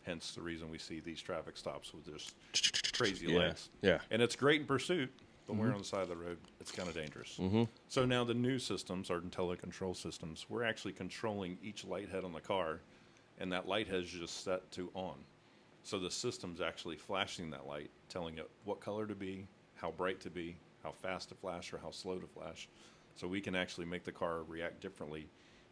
S4: Hence the reason we see these traffic stops with just crazy
S2: Yeah.
S4: lights.
S2: Yeah.
S4: And it's great in pursuit, but when we're on the side of the road, it's kind of dangerous. So now the new systems, our intelligent control systems, we're actually controlling each light head on the car, and that light head is just set to on. So the system's actually flashing that light, telling it what color to be, how bright to be, how fast to flash, or how slow to flash. So we can actually make the car react differently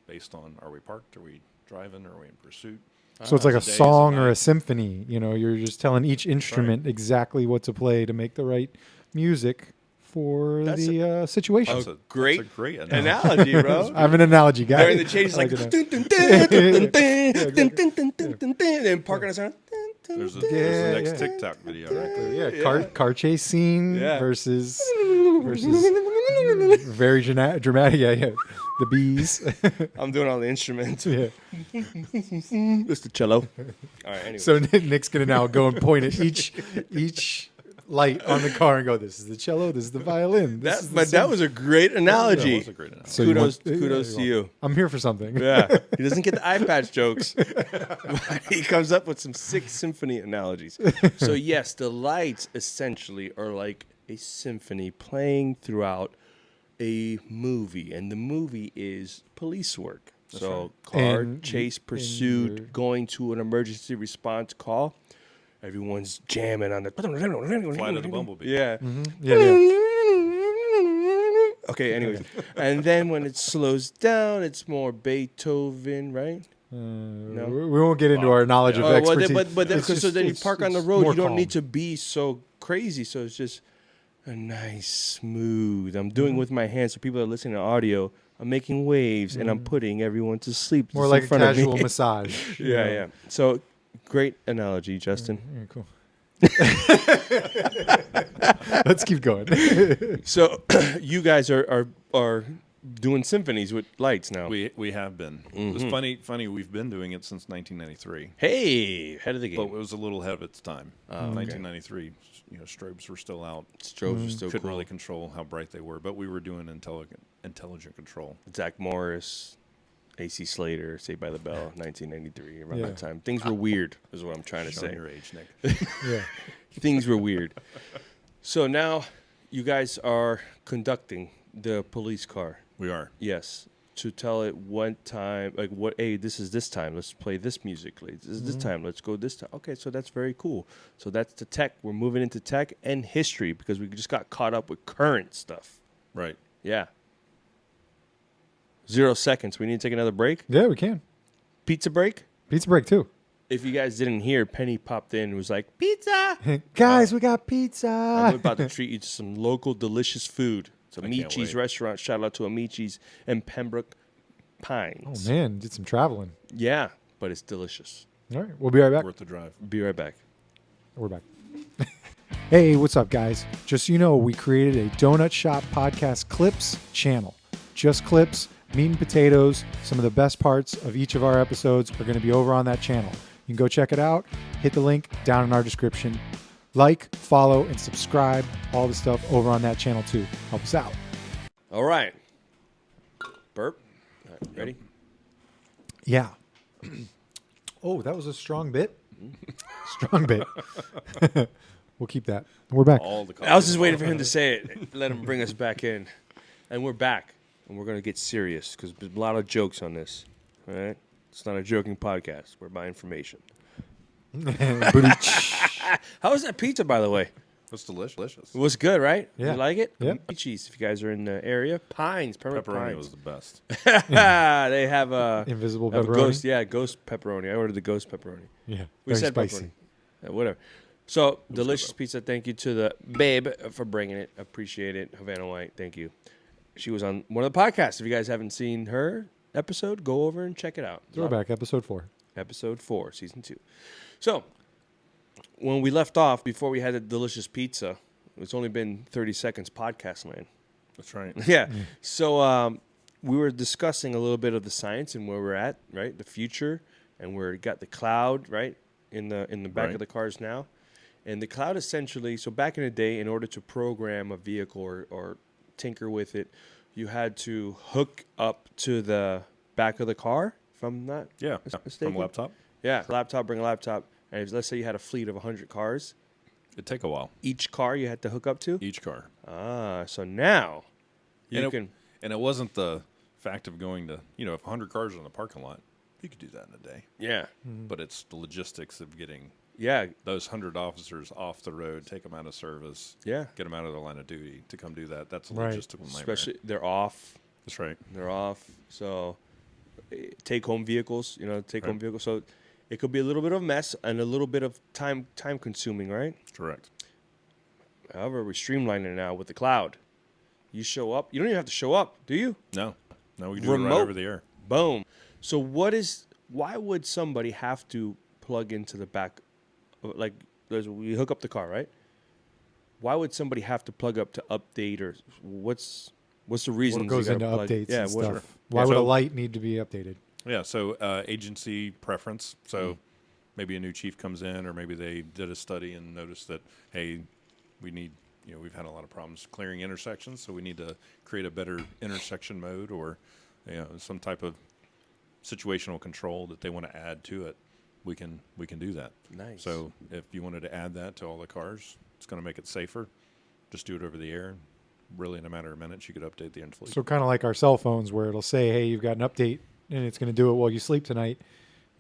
S4: based on, are we parked, are we driving, are we in pursuit?
S3: So it's like a
S4: Days,
S3: song
S4: a
S3: or a
S4: night.
S3: symphony. You know, you're just telling each instrument exactly what to play to make the right music for
S2: That's
S3: the situation.
S2: a great
S4: that's a great
S2: analogy, bro.
S3: I'm an analogy guy.
S2: During the change, it's
S3: I
S2: like
S3: like
S2: dun,
S3: it.
S2: dun, dun, dun, dun, dun, dun, dun, dun, dun, and parking us on.
S4: There's the
S3: Yeah,
S4: next
S3: yeah.
S4: TikTok video right there.
S3: Yeah, car chase scene
S2: Yeah.
S3: versus very dramatic. Yeah. The bees.
S2: I'm doing all the instruments.
S3: Yeah.
S2: It's the cello. All right. Anyway.
S3: So Nick's gonna now go and point at each light on the car and go, "This is the cello. This is the violin." This is the
S2: that was a great analogy.
S4: That was a great analogy.
S3: So you
S2: kudos
S3: want-
S2: kudos
S3: yeah,
S2: to
S3: you're
S2: you.
S3: I'm here for something.
S2: Yeah, he doesn't get the eye patch jokes. He comes up with some sick symphony analogies. So yes, the lights essentially are like a symphony playing throughout a movie, and the movie is police work. So car
S3: And-
S2: chase,
S3: and
S2: pursuit,
S3: you're-
S2: going to an emergency response call. Everyone's jamming on the
S4: Flight of the Bumblebee.
S2: Yeah.
S3: Yeah.
S2: Okay, anyways. And then when it slows down, it's more Beethoven, right?
S3: We won't get into our knowledge of
S2: Oh, well,
S3: expertise.
S2: but then,
S3: It's
S2: so
S3: just-
S2: then you
S3: it's-
S2: park on the
S3: it's
S2: road.
S3: more
S2: You don't
S3: calm.
S2: need to be so crazy. So it's just a nice, smooth. I'm doing with my hands. So people are listening to audio. I'm making waves and I'm putting everyone to sleep.
S3: More
S2: just
S3: like
S2: in
S3: a
S2: front of me.
S3: casual massage. you
S2: Yeah,
S3: know.
S2: yeah. So great analogy, Justin.
S3: Yeah, cool. Let's keep going.
S2: So you guys are doing symphonies with lights now.
S4: We have been. It was funny. We've been doing it since 1993,
S2: Hey, head of the
S4: but
S2: game.
S4: it was a little ahead of its time. 1993, strobes were still out.
S2: Strobes are still
S4: Couldn't
S2: cool.
S4: really control how bright they were, but we were doing intelligent control.
S2: Zach Morris, AC Slater, Saved by the Bell, 1993. Around
S3: Yeah.
S2: that time, things were weird. Is what I'm trying to
S4: Showing
S2: say.
S4: your age, Nick.
S3: Yeah.
S2: Things were weird. So now you guys are conducting the police car.
S4: We are.
S2: Yes. To tell it what time, like what, hey, this is this time. Let's play this music. This is this time. Let's go this time. Okay, so that's very cool. So that's the tech. We're moving into tech and history because we just got caught up with current stuff.
S4: Right.
S2: Yeah. 0 seconds. We need to take another break.
S3: Yeah, we can.
S2: Pizza break.
S3: Pizza break too.
S2: If you guys didn't hear, Penny popped in and was like, pizza.
S3: Guys, we got pizza.
S2: I'm about to treat you to some local delicious food. It's
S4: can't
S2: Amici's
S4: wait.
S2: restaurant. Shout out to Amici's in Pembroke
S3: Oh
S2: Pines.
S3: man, did some traveling.
S2: Yeah, but it's delicious.
S3: All right, we'll be right back.
S4: Worth the drive.
S2: Be right back.
S3: We're back. Hey, what's up, guys? Just so you know, we created a Donut Shop Podcast Clips channel. Just clips, meat and potatoes. Some of the best parts of each of our episodes are going to be over on that channel. You can go check it out. Hit the link down in our description. Like, follow, and subscribe. All the stuff over on that channel too. Help us out.
S2: All right. Burp. All right, ready?
S3: Yeah. Oh, that was a strong bit. Strong bit. We'll keep that. We're back.
S4: All the.
S2: I was just waiting for him to say it. Let him bring us back in. And we're back. And we're going to get serious because there's a lot of jokes on this. All right? It's not a joking podcast. We're by information. How was that pizza, by the way?
S4: It's delicious.
S2: It was good, right?
S3: Yeah.
S2: You like it?
S3: Yeah.
S2: Cheese, if you guys are in the area. Pines, Pembroke
S4: Pepperoni
S2: Pines.
S4: was the best.
S2: They have a
S3: Invisible
S2: have a
S3: pepperoni.
S2: ghost. Yeah, ghost pepperoni. I ordered the ghost pepperoni.
S3: Yeah.
S2: We
S3: Very
S2: said
S3: spicy.
S2: pepperoni. Yeah, whatever. So delicious pizza. Thank you to the babe for bringing it. Appreciate it. Havana White. Thank you. She was on one of the podcasts. If you guys haven't seen her episode, go over and check it out.
S3: Throwback, episode 4.
S2: Episode 4, season 2. So when we left off, before we had the delicious pizza, it's only been 30 seconds podcast land.
S4: That's right.
S2: Yeah. So we were discussing a little bit of the science and where we're at, right? The future, and where it got the cloud, right, in the back
S4: Right.
S2: of the cars now. And the cloud essentially, so back in the day, in order to program a vehicle or tinker with it, you had to hook up to the back of the car, if I'm not
S4: Yeah.
S2: mistaken.
S4: From laptop.
S2: Yeah, laptop, bring a laptop, and let's say you had a fleet of 100 cars,
S4: It'd take a while.
S2: each car you had to hook up to?
S4: Each car.
S2: So now
S4: And it wasn't the fact of going to, if 100 cars are in the parking lot, you could do that in a day.
S2: Yeah.
S4: But it's the logistics of getting those 100 officers off the road, take them out of service, get them out of the line of duty to come do that. That's a logistical nightmare.
S2: Especially they're off.
S4: That's right.
S2: They're off. So take-home vehicles, take-home vehicles. So it could be a little bit of a mess and a little bit of time-consuming, right?
S4: Correct.
S2: However, we're streamlining it now with the cloud. You show up. You don't even have to show up, do you?
S4: No, we can do it right over the air.
S2: Boom. So why would somebody have to plug into the back, like we hook up the car, right? Why would somebody have to plug up to update, or what's the reason?
S3: What goes into updates and stuff? Why would a light need to be updated?
S4: Yeah, so agency preference. So maybe a new chief comes in, or maybe they did a study and noticed that, hey, we need, we've had a lot of problems clearing intersections, so we need to create a better intersection mode, or some type of situational control that they want to add to it. We can do that.
S2: Nice.
S4: So if you wanted to add that to all the cars, it's going to make it safer. Just do it over the air. Really, in a matter of minutes, you could update the end fleet.
S3: So kind of like our cell phones, where it'll say, "Hey, you've got an update," and it's going to do it while you sleep tonight,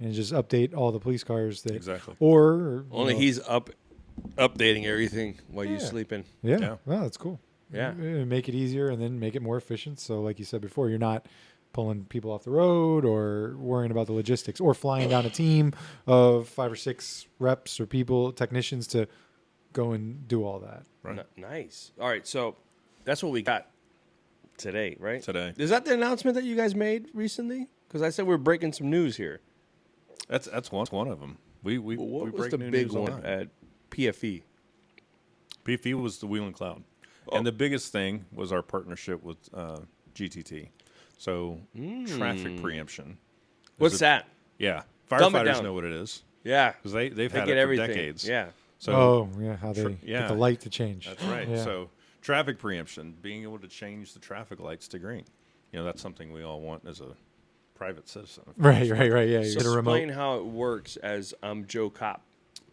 S3: and just update all the police cars. That
S4: exactly.
S3: Or
S2: only he's updating everything while you're sleeping.
S3: Yeah. Well, that's cool.
S2: Yeah.
S3: Make it easier, and then make it more efficient. So, like you said before, you're not pulling people off the road or worrying about the logistics, or flying down a team of 5 or 6 reps or technicians to go and do all that.
S4: Right.
S2: Nice. All right, so that's what we got today, right?
S4: Today.
S2: Is that the announcement that you guys made recently? Because I said we're breaking some news here.
S4: That's one of them. We
S2: What was
S4: break
S2: the
S4: new
S2: big
S4: news all the
S2: one
S4: time.
S2: at PFE?
S4: PFE was the Whelen Cloud. And the biggest thing was our partnership with GTT. So traffic preemption.
S2: What's that?
S4: Yeah.
S2: Dumb it
S4: Firefighters
S2: down.
S4: know what it is.
S2: Yeah.
S4: Because they've
S2: They
S4: had
S2: get
S4: it for
S2: everything.
S4: decades.
S2: Yeah.
S4: So
S3: how they
S4: yeah.
S3: get the light to change.
S4: That's right.
S3: Yeah.
S4: So traffic preemption, being able to change the traffic lights to green. That's something we all want as a private citizen.
S3: Right. Yeah. You
S2: So
S3: get a remote.
S2: explain how it works as Joe Cop.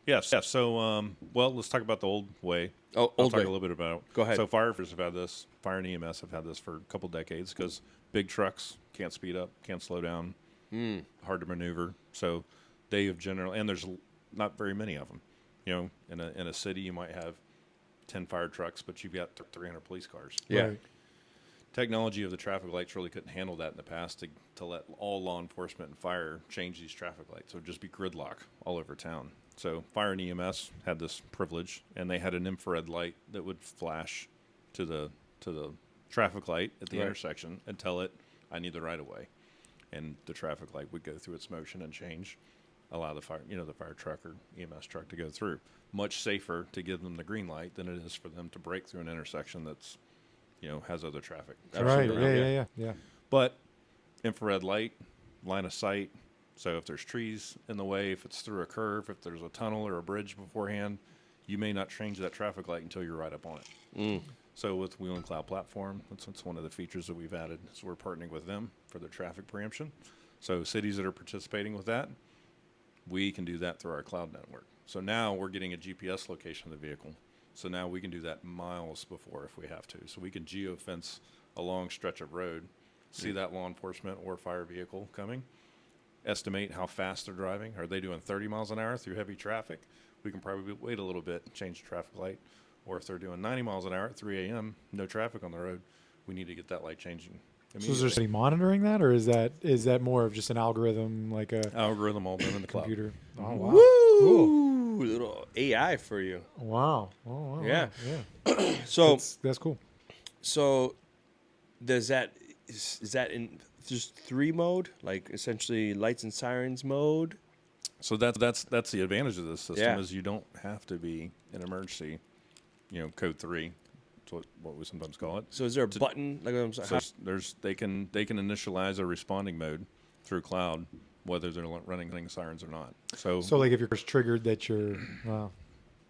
S4: Yes. So, let's talk about the old way.
S2: Oh,
S4: I'll
S2: old
S4: talk
S2: way.
S4: a little bit about it.
S2: Go ahead.
S4: So firefighters have had this. Fire and EMS have had this for a couple decades because big trucks can't speed up, can't slow down, hard to maneuver. So they have generally, and there's not very many of them. In a city, you might have 10 fire trucks, but you've got 300 police cars.
S2: Yeah.
S3: Right.
S4: Technology of the traffic lights really couldn't handle that in the past to let all law enforcement and fire change these traffic lights. So it'd just be gridlock all over town. So fire and EMS had this privilege, and they had an infrared light that would flash to the traffic light at the intersection and tell it, I need the right of way. And the traffic light would go through its motion and change, allow the fire truck or EMS truck to go through. Much safer to give them the green light than it is for them to break through an intersection that's has other traffic.
S3: Right.
S4: around.
S3: Yeah.
S4: But infrared light, line of sight. So if there's trees in the way, if it's through a curve, if there's a tunnel or a bridge beforehand, you may not change that traffic light until you're right up on it. So with Whelen Cloud Platform, that's one of the features that we've added. So we're partnering with them for their traffic preemption. So cities that are participating with that, we can do that through our cloud network. So now we're getting a GPS location of the vehicle. So now we can do that miles before if we have to. So we can geofence a long stretch of road, see that law enforcement or fire vehicle coming, estimate how fast they're driving. Are they doing 30 miles an hour through heavy traffic? We can probably wait a little bit, change the traffic light. Or if they're doing 90 miles an hour at 3 a.m., no traffic on the road, we need to get that light changing.
S3: So is there somebody monitoring that, or is that more of just an algorithm, like a
S4: algorithm all done in the
S3: computer?
S4: cloud?
S3: Oh wow!
S2: Woo!
S3: Cool.
S2: Little AI for you.
S3: Wow! Oh, wow.
S2: Yeah.
S3: Yeah.
S2: So
S3: That's cool.
S2: So is that in just 3 mode, like essentially lights and sirens mode?
S4: So that's the advantage of this system is you don't have to be an emergency, code 3. That's what we sometimes call it.
S2: So is there a button? Like I'm saying,
S4: So they can initialize a responding mode through cloud, whether they're running sirens or not. So
S3: like if you're triggered that you're, wow.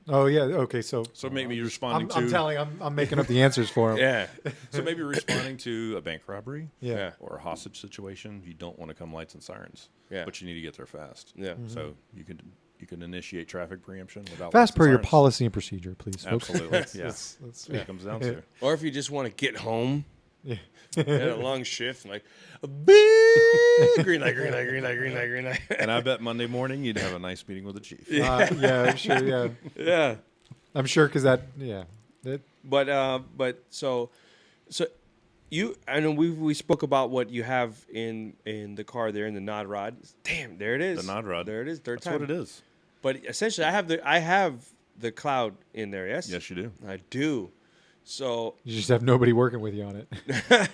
S3: Oh yeah. Okay. So
S4: maybe you're responding
S3: I'm making up the answers for him.
S2: yeah.
S4: So maybe responding to a bank robbery,
S3: Yeah.
S4: or a hostage situation. You don't want to come lights and sirens,
S2: Yeah.
S4: but you need to get there fast.
S2: Yeah.
S4: So you can you can initiate traffic preemption without
S3: Fast per your
S4: sirens.
S3: policy and procedure, please, folks.
S4: Absolutely,
S3: That's
S4: that's what it comes down to.
S2: Or if you just want to get home,
S3: yeah.
S2: you had a long shift, and like a big green light, green light, green light, green light, green light.
S4: And I bet Monday morning you'd have a nice meeting with the chief.
S3: Yeah, I'm sure. Yeah,
S2: Yeah.
S3: I'm sure because that. Yeah,
S2: But so you, I know we spoke about what you have in the car there in the nod rod. Damn, there it is.
S4: The nod rod.
S2: There it is. Third
S4: That's
S2: time.
S4: what it is.
S2: But essentially, I have the cloud in there. Yes.
S4: Yes, you do.
S2: I do. So
S3: you just have nobody working with you on it.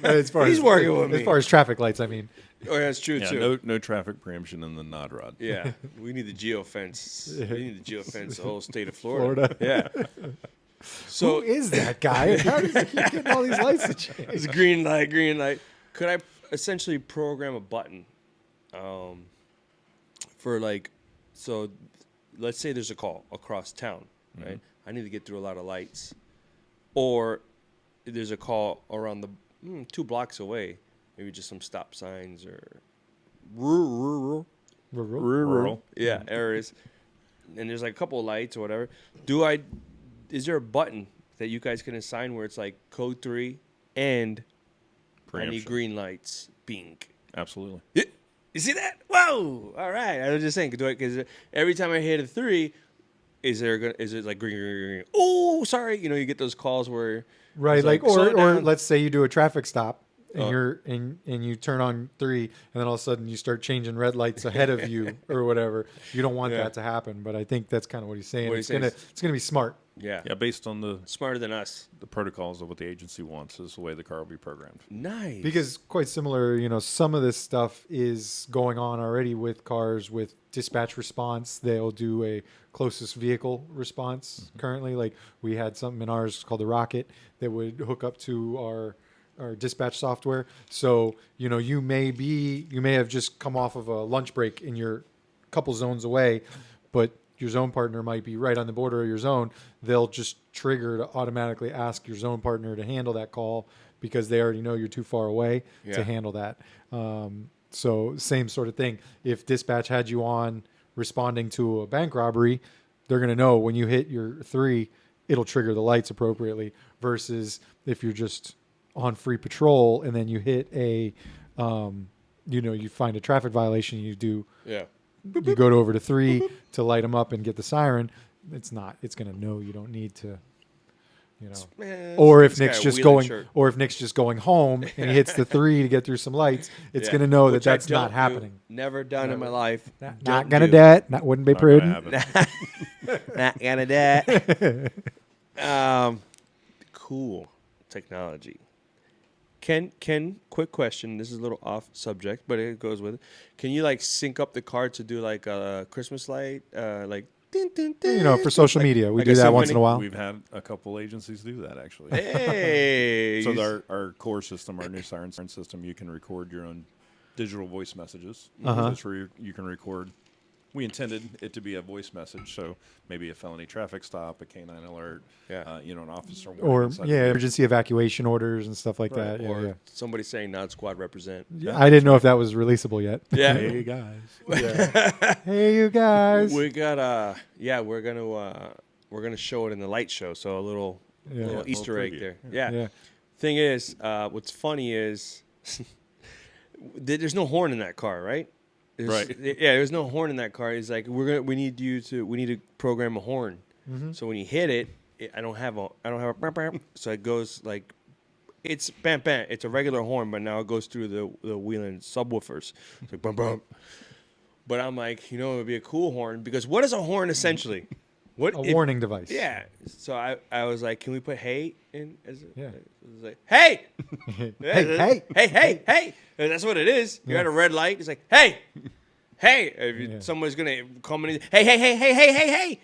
S3: As far
S2: He's
S3: as,
S2: working with me.
S3: As far as traffic lights, I mean.
S2: oh, that's true
S4: Yeah,
S2: too.
S4: no traffic preemption in the nod rod.
S2: Yeah, we need the geofence. We need the geofence the whole state of Florida.
S3: Florida.
S2: Yeah. So
S3: Who is that guy? How does he keep getting all these lights to change?
S2: it's green light, green light. Could I essentially program a button for like, so let's say there's a call across town, right? I need to get through a lot of lights. Or there's a call around the 2 blocks away, maybe just some stop signs or
S4: Rural.
S2: yeah, areas. And there's like a couple of lights or whatever. Is there a button that you guys can assign where it's like code 3 and I need
S4: Preemption.
S2: green lights, bing.
S4: Absolutely.
S2: Yeah. You see that? Whoa! All right. I was just saying, because every time I hit a 3, is it like green, green, green? Oh, sorry. You know, you get those calls where
S3: Right,
S2: it's
S3: like
S2: slow it
S3: or
S2: down.
S3: let's say you do a traffic stop and
S2: Oh.
S3: you're and you turn on 3 and then all of a sudden you start changing red lights ahead of you or whatever. You don't want
S2: Yeah.
S3: that to happen, but I think that's kind of what he's saying.
S2: What
S3: It's
S2: he's saying
S3: gonna be smart.
S2: Yeah.
S4: Yeah, based on the
S2: Smarter than us.
S4: protocols of what the agency wants is the way the car will be programmed.
S2: Nice.
S3: Because quite similar, some of this stuff is going on already with cars with dispatch response. They'll do a closest vehicle response currently. Like we had something in ours called the Rocket that would hook up to our dispatch software. So, you may have just come off of a lunch break and you're a couple zones away, but your zone partner might be right on the border of your zone. They'll just trigger to automatically ask your zone partner to handle that call because they already know you're too far away
S2: Yeah.
S3: to handle that. So same sort of thing. If dispatch had you on responding to a bank robbery, they're going to know when you hit your 3, it'll trigger the lights appropriately versus if you're just on free patrol and then you hit a, you find a traffic violation, you go over to 3 to light them up and get the siren. It's going to know you don't need to,
S2: Man,
S3: or if
S2: this guy
S3: Nick's
S2: a
S3: just
S2: Whelen
S3: going,
S2: shirt.
S3: or if Nick's just going home and he hits the 3 to get through some lights, it's
S2: Yeah.
S3: going to know that
S2: Which I
S3: that's not
S2: don't do.
S3: happening.
S2: Never done in my life.
S3: Not
S2: Don't
S3: going to
S2: do.
S3: do it. Not wouldn't be
S4: Not gonna
S3: prudent.
S4: happen.
S2: Not gonna do it. Cool technology. Ken, quick question. This is a little off subject, but it goes with it. Can you like sync up the car to do like a Christmas light, like ding, ding, ding,
S3: For social media, we
S2: like
S3: do
S2: a
S3: that once in a
S2: symphony?
S3: while.
S4: We've had a couple agencies do that actually.
S2: Hey.
S4: So our core system, our new siren system, you can record your own digital voice messages.
S3: Uh-huh.
S4: That's where you can record. We intended it to be a voice message, so maybe a felony traffic stop, a canine alert,
S2: Yeah.
S4: an officer warning
S3: Or
S4: inside the vehicle.
S3: emergency evacuation orders and stuff like
S4: Right.
S3: that. Yeah,
S2: or
S3: yeah.
S2: somebody saying "Nod Squad represent."
S3: I didn't know if that was releasable yet.
S2: Yeah.
S4: Hey guys.
S3: Hey, you guys.
S2: We got we're gonna show it in the light show, so a little
S3: Yeah.
S2: little
S3: Yeah,
S2: Easter
S4: little
S2: egg
S4: preview.
S2: there. Yeah.
S3: Yeah.
S2: Thing is, what's funny is there's no horn in that car, right?
S4: Right.
S2: Yeah, there's no horn in that car. It's like we need to program a horn. So when you hit it, I don't have a bam, bam. So it goes like it's bam bam. It's a regular horn, but now it goes through the Whelen subwoofers. It's like bam bam. But I'm like, it would be a cool horn because what is a horn essentially? What
S3: A warning device.
S2: Yeah. So I was like, can we put hey in?
S3: Yeah.
S2: It was like, hey.
S3: Hey.
S2: Hey. And that's what it is. You
S3: Yeah.
S2: had a red light. It's like, hey. If someone's going to come in, hey.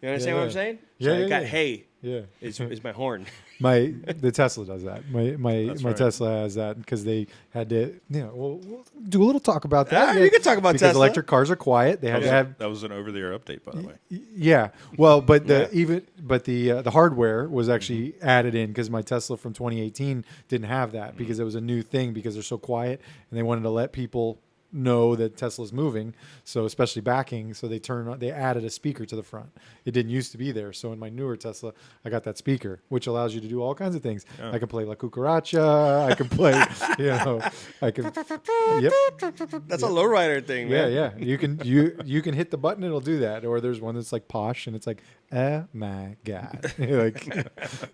S2: You understand what I'm
S3: yeah.
S2: saying?
S3: Yeah,
S2: So I
S3: yeah,
S2: got
S3: yeah.
S2: hey.
S3: Yeah.
S2: Is my horn.
S3: The Tesla does that. My
S4: right.
S3: Tesla has that because they had to. We'll do a little talk about that.
S2: You can talk about
S3: because
S2: Tesla.
S3: electric cars are quiet. They had to have.
S4: That was an over-the-air update, by the way.
S3: Yeah. Well, but
S2: Yeah.
S3: the hardware was actually added in because my Tesla from 2018 didn't have that because it was a new thing because they're so quiet and they wanted to let people know that Tesla's moving. So especially backing, so they added a speaker to the front. It didn't used to be there. So in my newer Tesla, I got that speaker, which allows you to do all kinds of things. I can play La Cucaracha. I can play, I can. Yep.
S2: That's a lowrider thing, man.
S3: Yeah. You can hit the button, it'll do that. Or there's one that's like posh, and it's like, oh my god, like,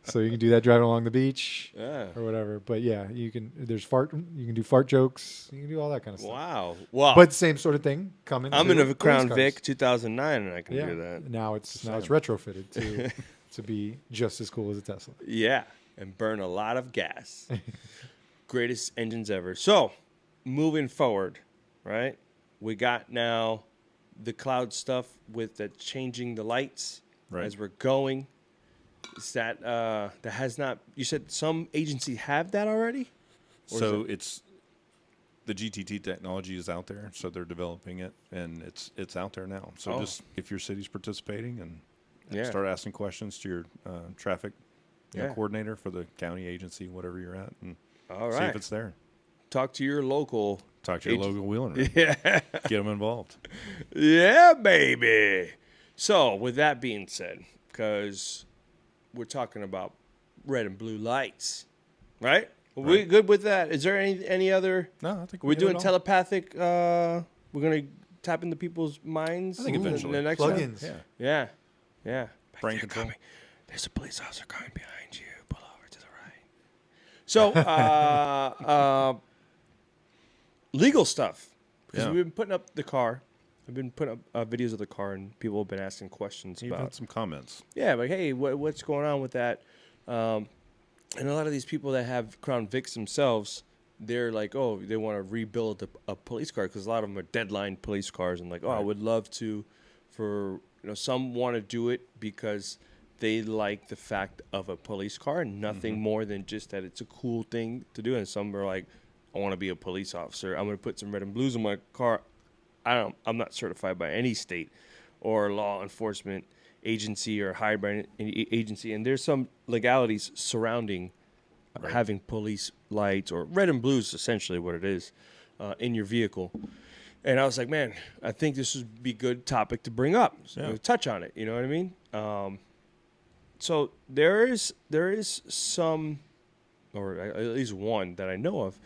S3: so you can do that driving along the beach or whatever. But yeah, you can. There's fart. You can do fart jokes. You can do all that kind of stuff.
S2: Wow.
S3: But same sort of thing coming.
S2: I'm in a Crown
S3: cars.
S2: Vic 2009, and I can do that.
S3: Now it's retrofitted to be just as cool as a Tesla.
S2: Yeah, and burn a lot of gas. Greatest engines ever. So, moving forward, right? We got now the cloud stuff with the changing the lights as we're going. Is that that has not? You said some agencies have that already.
S4: So it's the GTT technology is out there, so they're developing it, and it's out there now. So just if your city's participating and start asking questions to your traffic coordinator for the county agency, whatever you're at, and see if it's there.
S2: Talk to your local.
S4: Talk to your local Whelen.
S2: Yeah.
S4: Get them involved.
S2: Yeah, baby. So with that being said, because we're talking about red and blue lights, right? We good with that? Is there any other?
S4: No, I think
S2: we're doing telepathic. We're gonna tap into people's minds.
S4: I think eventually.
S2: The next
S3: Plugins.
S2: Yeah.
S4: Brain control.
S2: There's a police officer coming behind you. Pull over to the right. So, legal stuff. Because we've been putting up the car. I've been putting up videos of the car, and people have been asking questions
S4: You've
S2: about
S4: had some comments.
S2: Yeah, like, hey, what's going on with that? And a lot of these people that have Crown Vics themselves, they're like, oh, they want to rebuild a police car because a lot of them are deadline police cars, and like, oh, I would love to. For some want to do it because they like the fact of a police car and nothing more than just that it's a cool thing to do. And some are like, I want to be a police officer. I'm going to put some red and blues in my car. I'm not certified by any state or law enforcement agency or hired by any agency, and there's some legalities surrounding having police lights or red and blues, essentially what it is, in your vehicle. And I was like, man, I think this would be a good topic to bring up, touch on it. You know what I mean? So there is some, or at least one that I know of,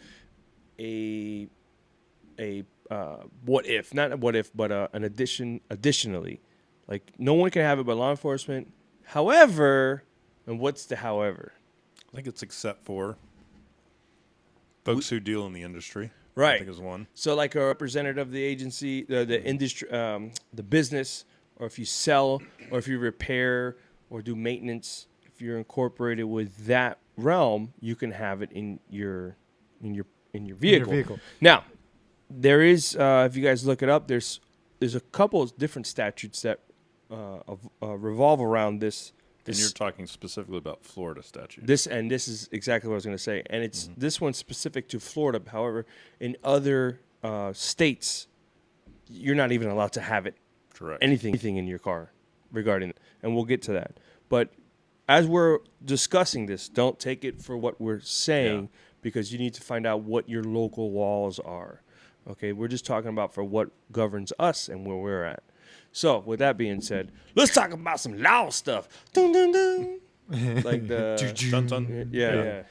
S2: a what if, not what if, but an additionally. Like, no one can have it but law enforcement. However, and what's the however?
S4: I think it's except for folks who deal in the industry.
S2: Right.
S4: I think is one.
S2: So, like a representative of the agency, the industry, the business, or if you sell, or if you repair or do maintenance, if you're incorporated with that realm, you can have it in your vehicle. Now, there is, if you guys look it up, there's a couple of different statutes that revolve around this.
S4: And you're talking specifically about Florida statute.
S2: This is exactly what I was going to say. And it's this one's specific to Florida. However, in other states, you're not even allowed to have it.
S4: Correct.
S2: Anything in your car regarding it. And we'll get to that. But as we're discussing this, don't take it for what we're saying because you need to find out what your local laws are. Okay, we're just talking about for what governs us and where we're at. So, with that being said, let's talk about some law stuff. Dun, dun, dun. Like the
S4: dun, dun.
S2: Yeah.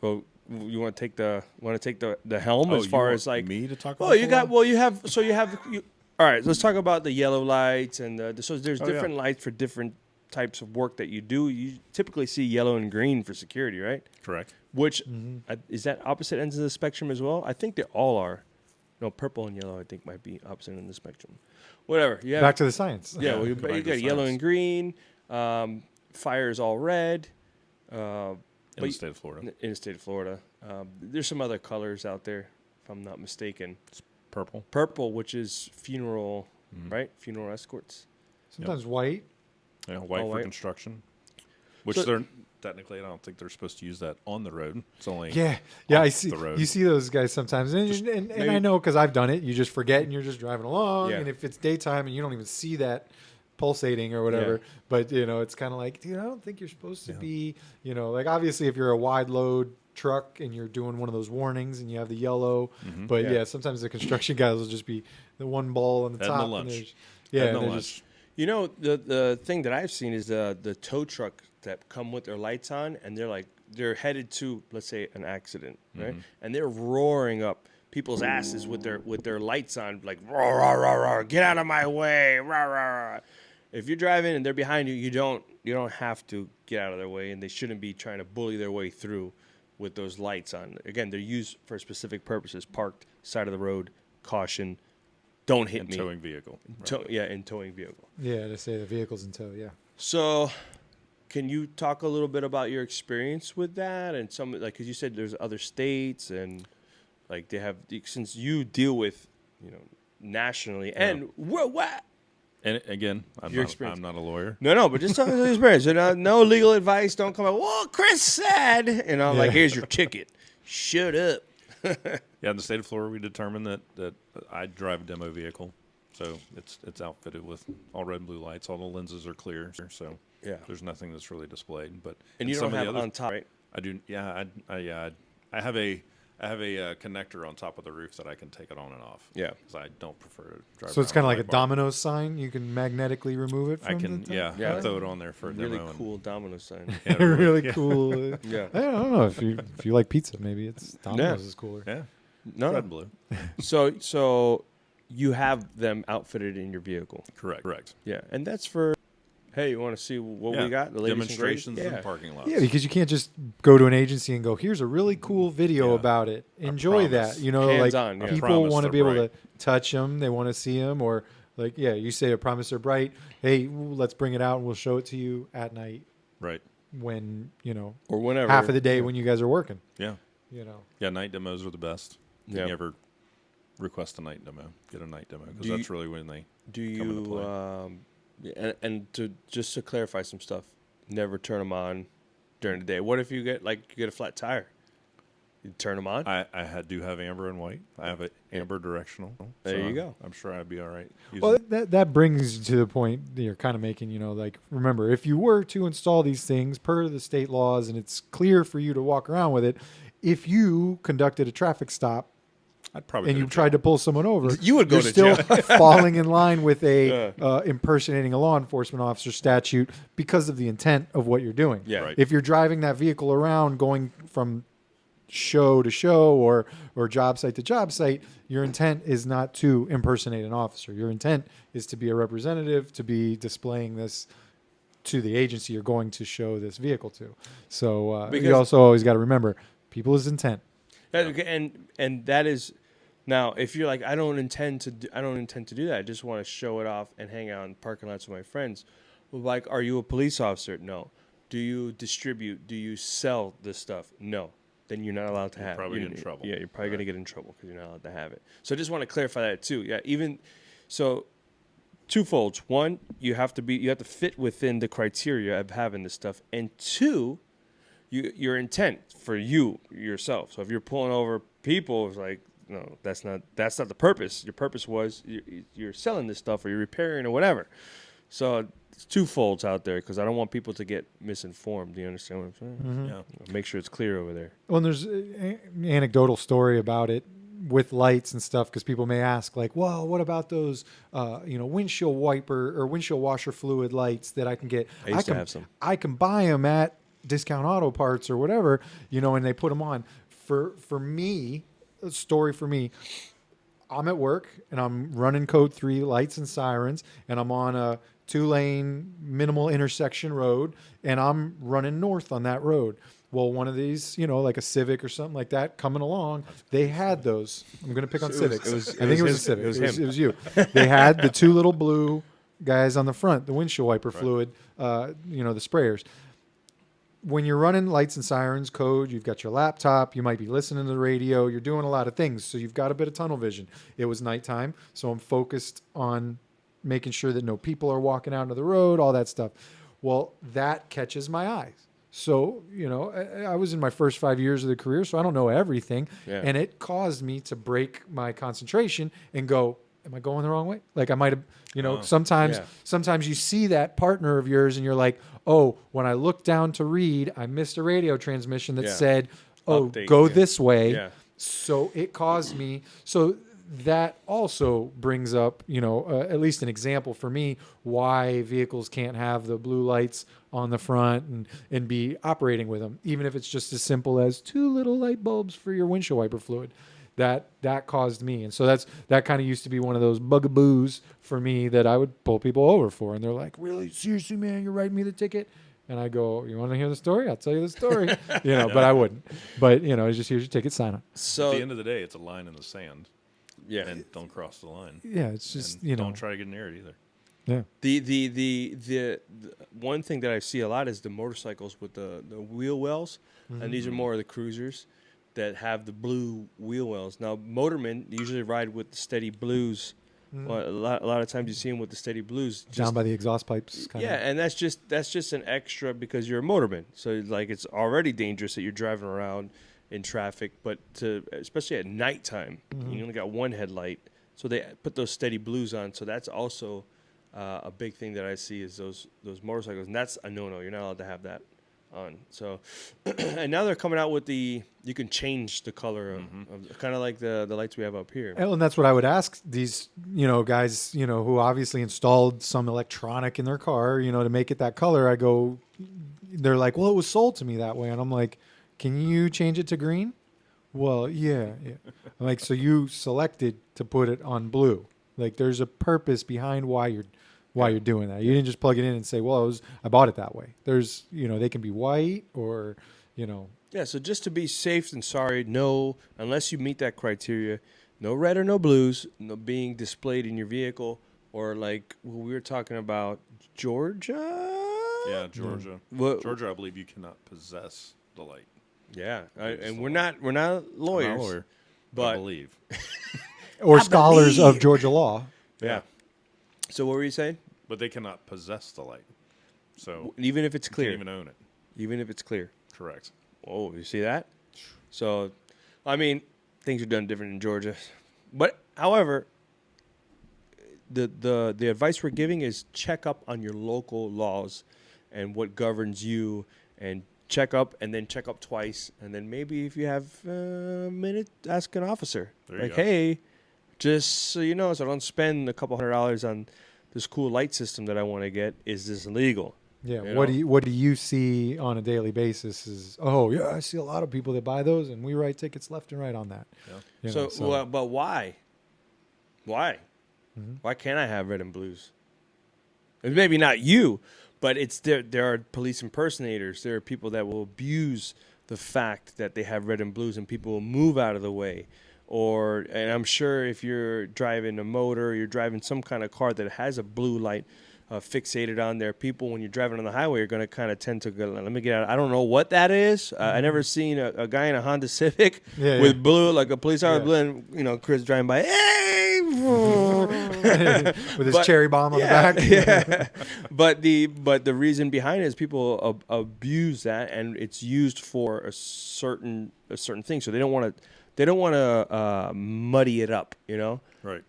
S2: So, you want to take the helm as far as like
S4: me to talk
S2: Oh,
S4: about
S2: you got well, you have all right, let's talk about the yellow lights and so there's different lights for different types of work that you do. You typically see yellow and green for security, right?
S4: Correct.
S2: Which is that opposite ends of the spectrum as well? I think they all are. No, purple and yellow I think might be opposite end of the spectrum. Whatever. You have,
S3: Back to the science.
S2: Yeah, well, you got yellow and green. Fire is all red.
S4: In the state of Florida.
S2: In the state of Florida. There's some other colors out there, if I'm not mistaken.
S4: It's purple.
S2: Purple, which is funeral, right? Funeral escorts.
S3: Sometimes white.
S4: Yeah, white for
S2: white.
S4: construction. Which they're technically, I don't think they're supposed to use that on the road. It's only
S3: I see.
S4: the road.
S3: You see those guys sometimes, and I know because I've done it. You just forget, and you're just driving along, and if it's daytime and you don't even see that pulsating or whatever, but it's kind of like, dude, I don't think you're supposed to be, like obviously if you're a wide load truck and you're doing one of those warnings and you have the yellow.
S4: Mm-hmm.
S3: But yeah, sometimes the construction guys will just be the one ball on the top.
S4: The
S3: and
S4: lunch.
S3: yeah,
S4: And the
S3: they're
S4: lunch.
S3: just
S2: You know, the thing that I've seen is the tow truck that come with their lights on, and they're headed to, let's say, an accident, right? And they're roaring up people's asses with their lights on, like roar, roar, roar, roar, get out of my way, roar, roar, roar. If you're driving and they're behind you, you don't have to get out of their way, and they shouldn't be trying to bully their way through with those lights on. Again, they're used for specific purposes: parked, side of the road, caution, don't hit me.
S4: Towing vehicle.
S2: In towing vehicle.
S3: yeah, they say the vehicle's in tow. Yeah.
S2: So, can you talk a little bit about your experience with that and some, like, because you said there's other states and like they have, since you deal with, nationally and what?
S4: And again,
S2: Your
S4: I'm
S2: experience.
S4: not a lawyer.
S2: No, but just talk about your experience. No legal advice. Don't come out. Well, Chris said, like, here's your ticket. Shut up.
S4: Yeah, in the state of Florida, we determined that I drive a demo vehicle, so it's outfitted with all red and blue lights. All the lenses are clear, so
S2: Yeah.
S4: there's nothing that's really displayed. But
S2: And
S4: in
S2: you
S4: some
S2: don't
S4: of the
S2: have
S4: others-
S2: on top, right?
S4: I do. Yeah, I have a connector on top of the roof that I can take it on and off.
S2: Yeah.
S4: because I don't prefer to drive.
S3: So it's
S4: around
S3: kind of like
S4: with
S3: a
S4: my bar.
S3: Domino's sign. You can magnetically remove it from
S4: I can,
S3: the top?
S4: yeah,
S2: Yeah.
S4: I throw it on there for a
S2: Really
S4: demo. and-
S2: cool domino sign.
S4: yeah,
S3: really cool.
S2: Yeah.
S3: I don't know if you like pizza, maybe it's Domino's is cooler.
S4: Yeah,
S2: No.
S4: red and blue.
S2: So you have them outfitted in your vehicle.
S4: Correct.
S2: Yeah. And that's for, hey, you want to see what
S4: Yeah,
S2: we got? The latest and
S4: demonstrations
S2: greatest?
S4: in
S2: Yeah.
S4: parking lots.
S3: Yeah, because you can't just go to an agency and go, "Here's a really cool video
S4: Yeah.
S3: about it. Enjoy
S4: promise.
S3: that." You know, like
S2: Hands-on, yeah. I
S3: people
S4: promise
S3: want to
S4: they're
S3: be able
S4: bright.
S3: to touch them. They want to see them, or like, yeah, you say, "I promise they're bright." Hey, let's bring it out and we'll show it to you at night
S4: Right.
S3: when
S2: Or whenever.
S3: half of the day when you guys are working.
S4: Yeah.
S3: You know,
S4: Yeah, night demos are the best. If
S2: Yeah.
S4: you ever request a night demo, get a night demo, because
S2: Do you-
S4: that's really when they
S2: Do
S4: come into
S2: you,
S4: play.
S2: and to clarify some stuff, never turn them on during the day. What if you get a flat tire? You turn them on?
S4: do have amber and white. I have an amber directional.
S2: There
S4: so
S2: you go.
S4: I'm sure I'd be all right.
S3: well, that brings you to the point that you're kind of making. You know, like remember, if you were to install these things per the state laws, and it's clear for you to walk around with it, if you conducted a traffic stop
S4: I'd probably
S3: and
S4: go
S3: you
S4: to
S3: tried to pull someone over,
S2: You would go
S3: you're
S2: to
S3: still
S2: jail.
S3: falling in line with a impersonating a law enforcement officer statute because of the intent of what you're doing.
S2: Yeah.
S4: Right.
S3: If you're driving that vehicle around, going from show to show or job site to job site, your intent is not to impersonate an officer. Your intent is to be a representative, to be displaying this to the agency you're going to show this vehicle to. So
S2: Because-
S3: you also always got to remember people's intent.
S2: And that is now, if you're like, I don't intend to do that. I just want to show it off and hang out in parking lots with my friends. Well, like, are you a police officer? No. Do you distribute? Do you sell this stuff? No. Then you're not allowed to have it.
S4: probably
S2: You're-
S4: get in trouble.
S2: Yeah, you're probably going to get in trouble because you're not allowed to have it. So I just want to clarify that too. Yeah, even so, twofolds. One, you have to fit within the criteria of having this stuff, and two, your intent for yourself. So if you're pulling over people, it's like, no, that's not the purpose. Your purpose was you're selling this stuff or you're repairing or whatever. So it's twofolds out there because I don't want people to get misinformed. Do you understand what I'm saying?
S3: Mm-hmm.
S4: Yeah.
S2: Make sure it's clear over there.
S3: Well, and there's an anecdotal story about it with lights and stuff because people may ask, like, well, what about those, windshield wiper or windshield washer fluid lights that I can get?
S2: I used to
S3: can
S2: have some.
S3: I can buy them at Discount Auto Parts or whatever, and they put them on. For me, a story for me, I'm at work and I'm running code 3 lights and sirens, and I'm on a 2-lane minimal intersection road, and I'm running north on that road. Well, one of these, like a Civic or something like that coming along, they had those. I'm going to pick on Civics. I think it was a Civic. It was you. They had the 2 little blue guys on the front, the windshield wiper fluid, the sprayers. When you're running lights and sirens code, you've got your laptop, you might be listening to the radio, you're doing a lot of things. So you've got a bit of tunnel vision. It was nighttime, so I'm focused on making sure that no people are walking out into the road, all that stuff. Well, that catches my eyes. So, I was in my first 5 years of the career, so I don't know everything.
S2: Yeah.
S3: And it caused me to break my concentration and go, am I going the wrong way? Like I might have, sometimes you see that partner of yours and you're like, oh, when I looked down to read, I missed a radio transmission that
S2: Yeah.
S3: said
S2: update.
S3: go this way.
S2: Yeah.
S3: So it caused me. So that also brings up, at least an example for me why vehicles can't have the blue lights on the front and be operating with them, even if it's just as simple as 2 little light bulbs for your windshield wiper fluid. That caused me. And so that kind of used to be one of those bugaboos for me that I would pull people over for. And they're like, really? Seriously, man, you're writing me the ticket? And I go, you want to hear the story? I'll tell you the story. But I wouldn't. But, it's just, here's your ticket, sign up.
S2: So
S4: at the end of the day, it's a line in the sand.
S2: yeah,
S4: And don't cross the line.
S3: Yeah, it's just,
S4: And don't try to get near it either.
S3: Yeah.
S2: The one thing that I see a lot is the motorcycles with the wheel wells, and these are more of the cruisers that have the blue wheel wells. Now, motormen usually ride with the steady blues. Well, a lot of times you see them with the steady blues
S3: Down by the exhaust pipes.
S2: Yeah, and that's just an extra because you're a motorman. So like it's already dangerous that you're driving around in traffic, but especially at nighttime, you only got one headlight. So they put those steady blues on. So that's also a big thing that I see is those motorcycles, and that's a no-no. You're not allowed to have that on. So, and now they're coming out with you can change the color of kind of like the lights we have up here.
S3: And that's what I would ask these, guys, who obviously installed some electronic in their car, to make it that color. I go, they're like, well, it was sold to me that way. And I'm like, can you change it to green? Well, yeah. I'm like, so you selected to put it on blue. Like there's a purpose behind why you're doing that. You didn't just plug it in and say, well, I bought it that way. There's, they can be white or,
S2: Yeah, so just to be safe and sorry, no, unless you meet that criteria, no red or no blues, no being displayed in your vehicle, or like we were talking about Georgia.
S4: Yeah, Georgia. Georgia, I believe you cannot possess the light.
S2: Yeah, and we're not lawyers,
S4: I'm not a lawyer,
S2: but
S4: I believe.
S3: or scholars of Georgia law.
S2: Yeah. So what were you saying?
S4: But they cannot possess the light. So
S2: even if it's
S4: you
S2: clear,
S4: can't even own it.
S2: even if it's clear.
S4: Correct.
S2: Oh, you see that? So, I mean, things are done different in Georgia, but however, the advice we're giving is check up on your local laws and what governs you, and check up and then check up twice, and then maybe if you have a minute, ask an officer.
S4: There you
S2: like,
S4: go.
S2: hey, just so you know, so I don't spend a couple $100 on this cool light system that I want to get. Is this illegal?
S3: Yeah.
S2: You
S3: What do you see on a daily basis is, oh yeah, I see a lot of people that buy those and we write tickets left and right on that.
S4: Yeah.
S2: So, but why? Why? Why can't I have red and blues? And maybe not you, but it's there are police impersonators. There are people that will abuse the fact that they have red and blues, and people will move out of the way. And I'm sure if you're driving a motor, you're driving some kind of car that has a blue light fixated on there, people, when you're driving on the highway, are going to kind of tend to go, let me get out. I don't know what that is. I never seen a guy in a Honda Civic with blue, like a police car with blue, and, Chris driving by, hey!
S3: with his cherry bomb on the back.
S2: Yeah. But the reason behind it is people abuse that, and it's used for a certain thing. So they don't want to muddy it up,
S4: Right.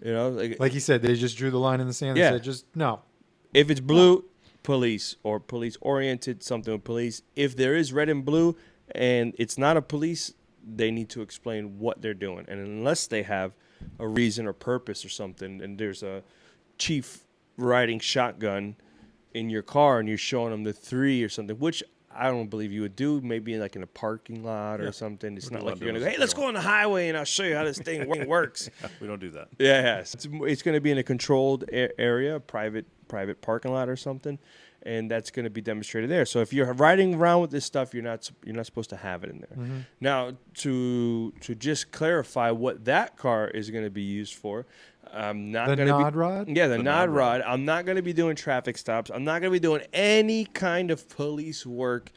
S3: Like you said, they just drew the line in the sand and said, just no.
S2: If it's blue, police, or police-oriented, something with police. If there is red and blue and it's not a police, they need to explain what they're doing. And unless they have a reason or purpose or something, and there's a chief riding shotgun in your car and you're showing them the 3 or something, which I don't believe you would do, maybe in a parking lot or something. It's not like you're going to go, hey, let's go on the highway and I'll show you how this thing works.
S4: We don't do that.
S2: Yeah. It's going to be in a controlled area, private parking lot or something, and that's going to be demonstrated there. So if you're riding around with this stuff, you're not supposed to have it in there. Now, to just clarify what that car is going to be used for, I'm not going to be...
S3: The nod rod?
S2: Yeah, the nod rod. I'm not going to be doing traffic stops. I'm not going to be doing any kind of police work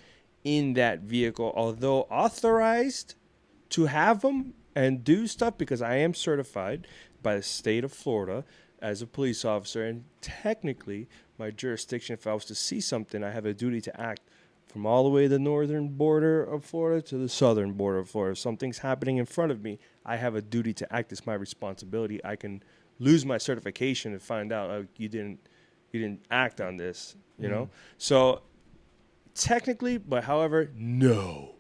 S2: in that vehicle, although authorized to have them and do stuff because I am certified by the state of Florida as a police officer, and technically my jurisdiction, if I was to see something, I have a duty to act from all the way to the northern border of Florida to the southern border of Florida. If something's happening in front of me, I have a duty to act. It's my responsibility. I can lose my certification and find out you didn't act on this, So technically, but however, no.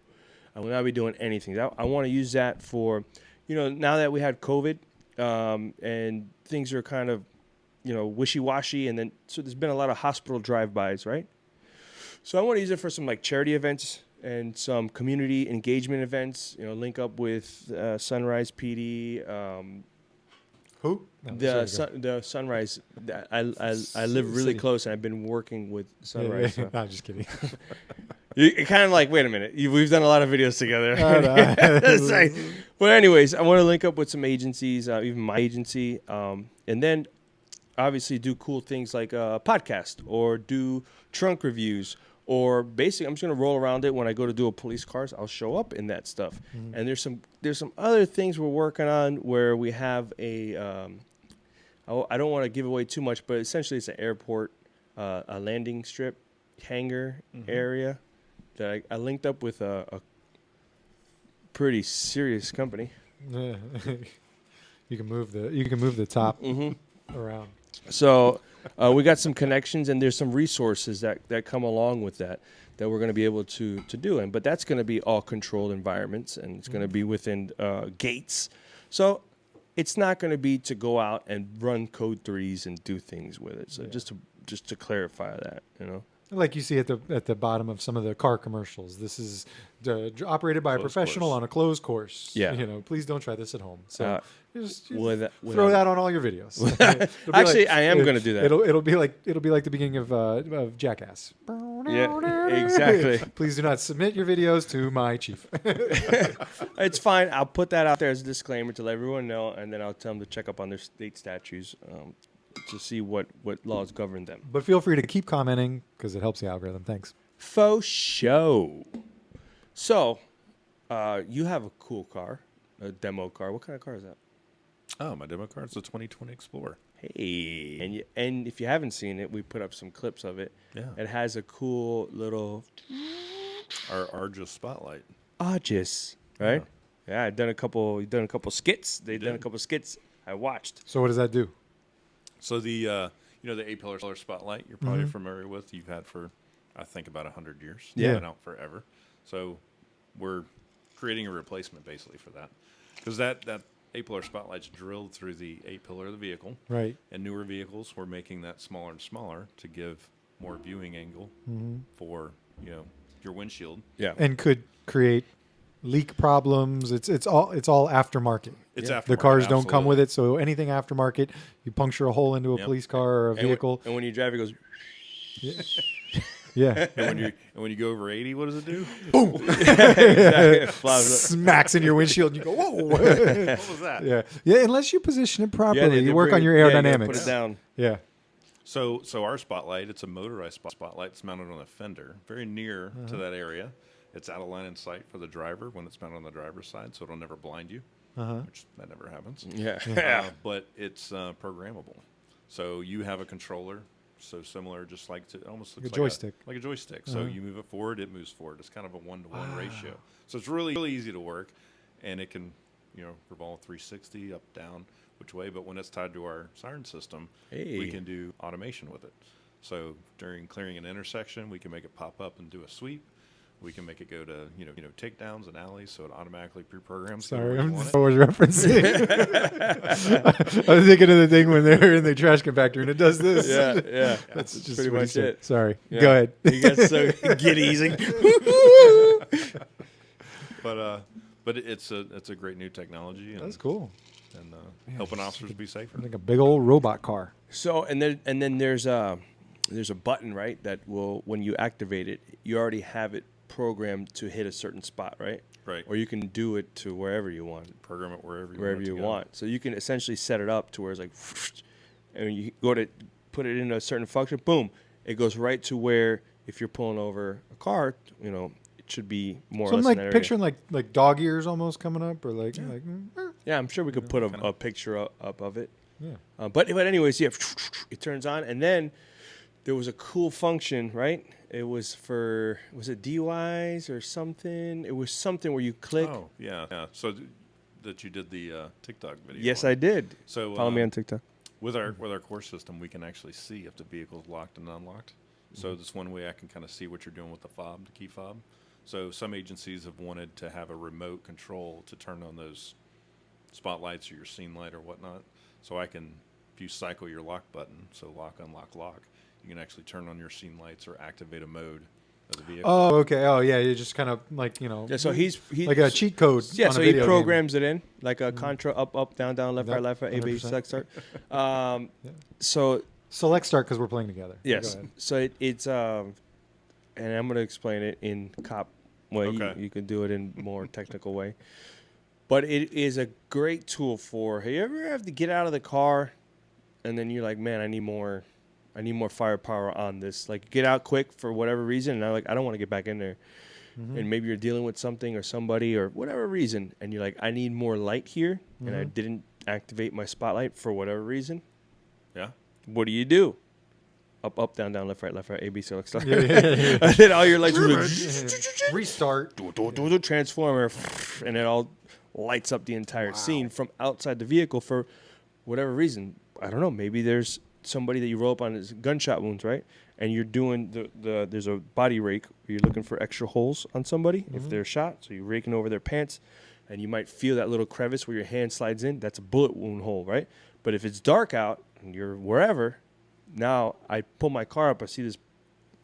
S2: I will not be doing anything. I want to use that for, now that we had COVID and things are kind of, wishy-washy, and then so there's been a lot of hospital drive-bys, right? So I want to use it for some like charity events and some community engagement events. Link up with Sunrise PD.
S3: Who? No,
S2: The Sunrise. I live really close, and I've been working with Sunrise.
S3: No, I'm just kidding.
S2: You kind of like, wait a minute. We've done a lot of videos together. It's like, but anyways, I want to link up with some agencies, even my agency, and then obviously do cool things like a podcast or do trunk reviews. Or basically, I'm just gonna roll around it when I go to do a police cars. I'll show up in that stuff. Mm-hmm. And there's some other things we're working on where we have a. I don't want to give away too much, but essentially it's an airport, a landing strip, hangar area that I linked up with a pretty serious company.
S3: Yeah. You can move the top around.
S2: So we got some connections, and there's some resources that come along with that we're going to be able to do. But that's going to be all controlled environments, and it's going to be within gates. So it's not going to be to go out and run code 3s and do things with it. So just to clarify that,
S3: Like you see at the bottom of some of the car commercials, this is operated by a professional on a closed course.
S2: Yeah.
S3: Please don't try this at home. So just
S2: throw
S3: that on all your videos.
S2: Actually, I am going to do that.
S3: It'll be like the beginning of Jackass.
S2: Yeah, exactly.
S3: Please do not submit your videos to my chief.
S2: It's fine. I'll put that out there as a disclaimer to let everyone know, and then I'll tell them to check up on their state statutes. To see what laws govern them.
S3: But feel free to keep commenting because it helps the algorithm. Thanks.
S2: Faux show. So, you have a cool car, a demo car. What kind of car is that?
S4: Oh, my demo car is a 2020 Explorer.
S2: Hey, and if you haven't seen it, we put up some clips of it.
S4: Yeah.
S2: It has a cool little
S4: Our Argus spotlight.
S2: Argus, right? Yeah, I've done a couple skits. They've done a couple skits I watched.
S3: So what does that do?
S4: So the the 8-pillar spotlight you're probably familiar with. You've had for I think about 100 years.
S2: Yeah.
S4: It's been out forever. So we're creating a replacement basically for that, because that 8-pillar spotlight's drilled through the 8-pillar of the vehicle.
S3: Right.
S4: And newer vehicles, we're making that smaller and smaller to give more viewing angle for your windshield.
S2: Yeah.
S3: And could create leak problems. It's all aftermarket.
S4: It's aftermarket.
S3: The cars don't come
S4: absolutely.
S3: with it, so anything aftermarket, you puncture a hole into a police car or a vehicle.
S2: And when you drive, it goes.
S3: Yeah.
S4: And when you go over 80, what does it do?
S3: Boom.
S2: Exactly.
S3: Smacks in your windshield and you go, whoa.
S4: What was that?
S3: Yeah, unless you position it properly.
S2: they
S3: you work
S2: bring
S3: on your
S2: it- you
S3: aerodynamics.
S2: gotta put it down.
S3: Yeah.
S4: So our spotlight, it's a motorized spotlight. It's mounted on a fender, very near to that area. It's out of line in sight for the driver when it's mounted on the driver's side, so it'll never blind you, which that never happens.
S2: Yeah.
S4: But it's programmable. So you have a controller, so similar, just like to almost looks
S3: Like a joystick.
S4: Like a joystick. So you move it forward, it moves forward. It's kind of a 1-to-1 ratio. So it's really, really easy to work, and it can revolve 360 up, down, which way. But when it's tied to our siren system, we can do automation with it. So during clearing an intersection, we can make it pop up and do a sweep. We can make it go to takedowns and alleys, so it automatically pre-programs.
S3: Sorry, I'm just always referencing. I was thinking of the thing when they're in the trash compactor and it does this.
S2: Yeah.
S3: That's just
S2: pretty
S3: what he
S2: much
S3: said.
S2: it.
S3: Sorry.
S2: Yeah.
S3: Go ahead.
S2: You got so giddy.
S4: But it's a great new technology. And,
S3: That's cool.
S4: And helping officers be safer.
S3: Like a big old robot car.
S2: So and then there's a button, right, that will, when you activate it, you already have it programmed to hit a certain spot, right?
S4: Right.
S2: Or you can do it to wherever you want.
S4: Program it wherever
S2: you want. So you can essentially set it up to where it's like, and when you go to put it in a certain function, boom, it goes right to where if you're pulling over a car, it should be more or less
S3: So I'm
S2: in that
S3: like
S2: area.
S3: picturing like dog ears almost coming up, or like
S2: Yeah, I'm sure we could put a picture up of it.
S3: Yeah.
S2: But anyways, yeah, it turns on, and then there was a cool function, right? It was was it DUIs or something? It was something where you click.
S4: Oh, yeah. So that you did the TikTok video.
S2: Yes,
S4: on.
S2: I did.
S4: So
S2: Follow me on TikTok.
S4: With our core system, we can actually see if the vehicle's locked and unlocked. So that's one way I can kind of see what you're doing with the fob, the key fob. So some agencies have wanted to have a remote control to turn on those spotlights or your scene light or whatnot. So if you cycle your lock button, so lock, unlock, lock, you can actually turn on your scene lights or activate a mode of the vehicle.
S3: Oh, okay. Oh, yeah. You just kind of like,
S2: Yeah, so he's
S3: like a cheat code.
S2: Yeah,
S3: on
S2: so
S3: a
S2: he
S3: video
S2: programs it in like a contra up, down, left,
S3: Yep,
S2: right, A, B,
S3: 100%.
S2: select, start. So
S3: Select start because we're playing together.
S2: yes,
S3: Go ahead.
S2: so it's and I'm gonna explain it in cop way.
S4: Okay.
S2: You can do it in more technical way, but it is a great tool for. Hey, you ever have to get out of the car, and then you're like, man, I need more firepower on this. Like, get out quick for whatever reason, and I'm like, I don't want to get back in there. And maybe you're dealing with something or somebody or whatever reason, and you're like, I need more light here, and I didn't activate my spotlight for whatever reason.
S4: Yeah.
S2: What do? Up, down, left, right, A, B, select, start.
S3: Yeah.
S2: And then all your lights
S3: Restart.
S2: transformer, and it all lights up the entire scene from outside the vehicle for whatever reason. I don't know. Maybe there's somebody that you roll up on is gunshot wounds, right? And you're doing there's a body rake where you're looking for extra holes on somebody if they're shot. So you're raking over their pants, and you might feel that little crevice where your hand slides in. That's a bullet wound hole, right? But if it's dark out and you're wherever, now I pull my car up, I see this,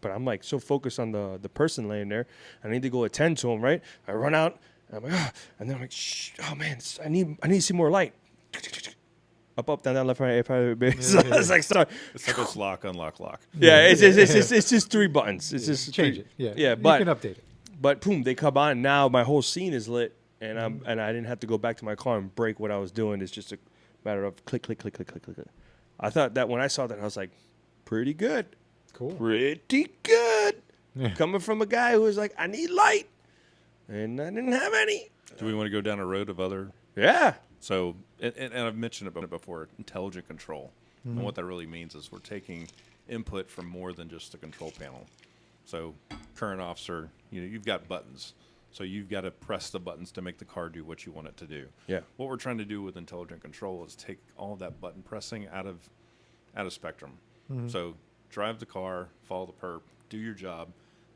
S2: but I'm like so focused on the person laying there. I need to go attend to him, right? I run out, and I'm like, and then I'm like, shh, oh man, I need to see more light. Up, down, left, right, A, B. So it's like start.
S4: It's like this lock, unlock, lock.
S2: Yeah, it's just 3 buttons. It's just
S3: Change
S2: three.
S3: it. Yeah.
S2: Yeah, but
S3: you can update it.
S2: But boom, they come on. Now my whole scene is lit, and I didn't have to go back to my car and break what I was doing. It's just a matter of click. I thought that when I saw that, I was like, pretty good.
S3: Cool.
S2: Pretty good.
S3: Yeah.
S2: Coming from a guy who was like, I need light, and I didn't have any.
S4: Do we want to go down a road of other?
S2: Yeah.
S4: So, and I've mentioned it before, intelligent control. And what that really means is we're taking input from more than just the control panel. So, current officer, you've got buttons. So you've got to press the buttons to make the car do what you want it to do.
S2: Yeah.
S4: What we're trying to do with intelligent control is take all of that button pressing out of spectrum. So drive the car, follow the perp, do your job.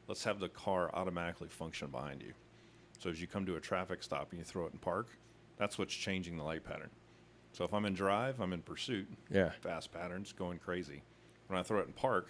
S4: Let's have the car automatically function behind you. So as you come to a traffic stop and you throw it in park, that's what's changing the light pattern. So if I'm in drive, I'm in pursuit.
S2: Yeah.
S4: Fast patterns, going crazy. When I throw it in park,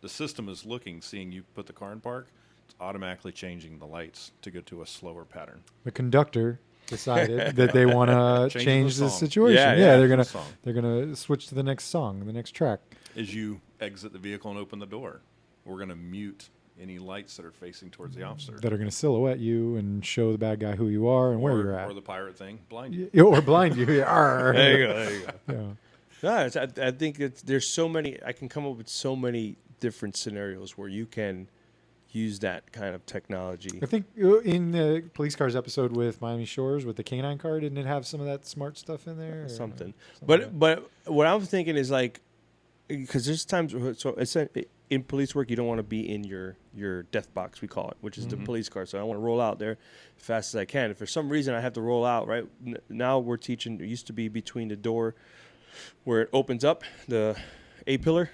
S4: the system is seeing you put the car in park. It's automatically changing the lights to go to a slower pattern.
S3: The conductor decided that they want to change the
S4: song.
S3: situation.
S2: Yeah,
S3: they're gonna switch to the next song, the next track.
S4: As you exit the vehicle and open the door, we're going to mute any lights that are facing towards the officer.
S3: That are going to silhouette you and show the bad guy who you are and where you're at.
S4: Or the pirate thing, blind you.
S3: Or blind you. Yeah. Arr.
S2: There you go.
S3: Yeah.
S2: No, I think there's so many. I can come up with so many different scenarios where you can use that kind of technology.
S3: I think in the police cars episode with Miami Shores with the canine car, didn't it have some of that smart stuff in there?
S2: Something.
S3: Like
S2: But what I'm thinking is like, because there's times, so it's in police work, you don't want to be in your death box, we call it, which is the police car. So I want to roll out there as fast as I can. If for some reason I have to roll out, right, now we're teaching, it used to be between the door where it opens up, the A-pillar,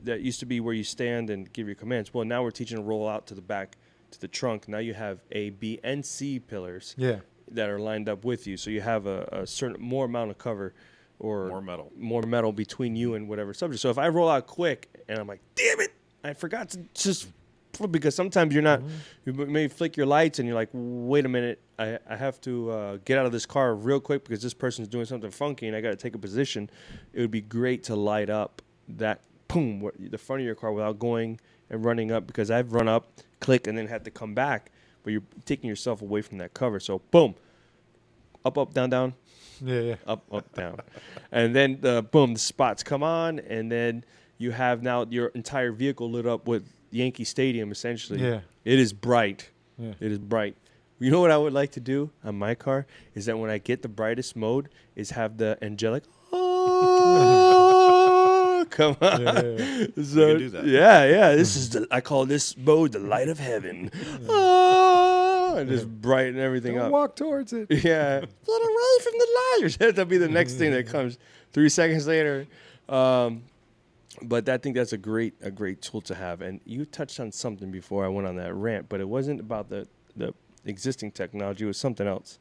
S2: that used to be where you stand and give your commands. Well, now we're teaching to roll out to the back, to the trunk. Now you have A, B, and C pillars that are lined up with you. So you have a certain more amount of cover or more metal between you and whatever subject. So if I roll out quick and I'm like, damn it, I forgot to just, because sometimes you're not, you may flick your lights and you're like, wait a minute, I have to get out of this car real quick because this person's doing something funky and I got to take a position. It would be great to light up that, boom, the front of your car without going and running up, because I've run up, click, and then had to come back, but you're taking yourself away from that cover. So boom, up, down, down.
S3: Yeah.
S2: Up, down. And then, boom, the spots come on, and then you have now your entire vehicle lit up with Yankee Stadium, essentially.
S3: Yeah.
S2: It is bright.
S3: Yeah.
S2: It is bright. You know what I would like to do on my car is that when I get the brightest mode is have the angelic, oh, come on.
S3: Yeah.
S2: So,
S4: can do that.
S2: Yeah. This is I call this mode the light of heaven. Oh, and just brighten everything
S3: Don't
S2: up.
S3: walk towards it.
S2: Yeah. Get away from the liars. That'll be the next thing that comes 3 seconds later. But I think that's a great tool to have. And you touched on something before I went on that rant, but it wasn't about the existing technology. It was something else.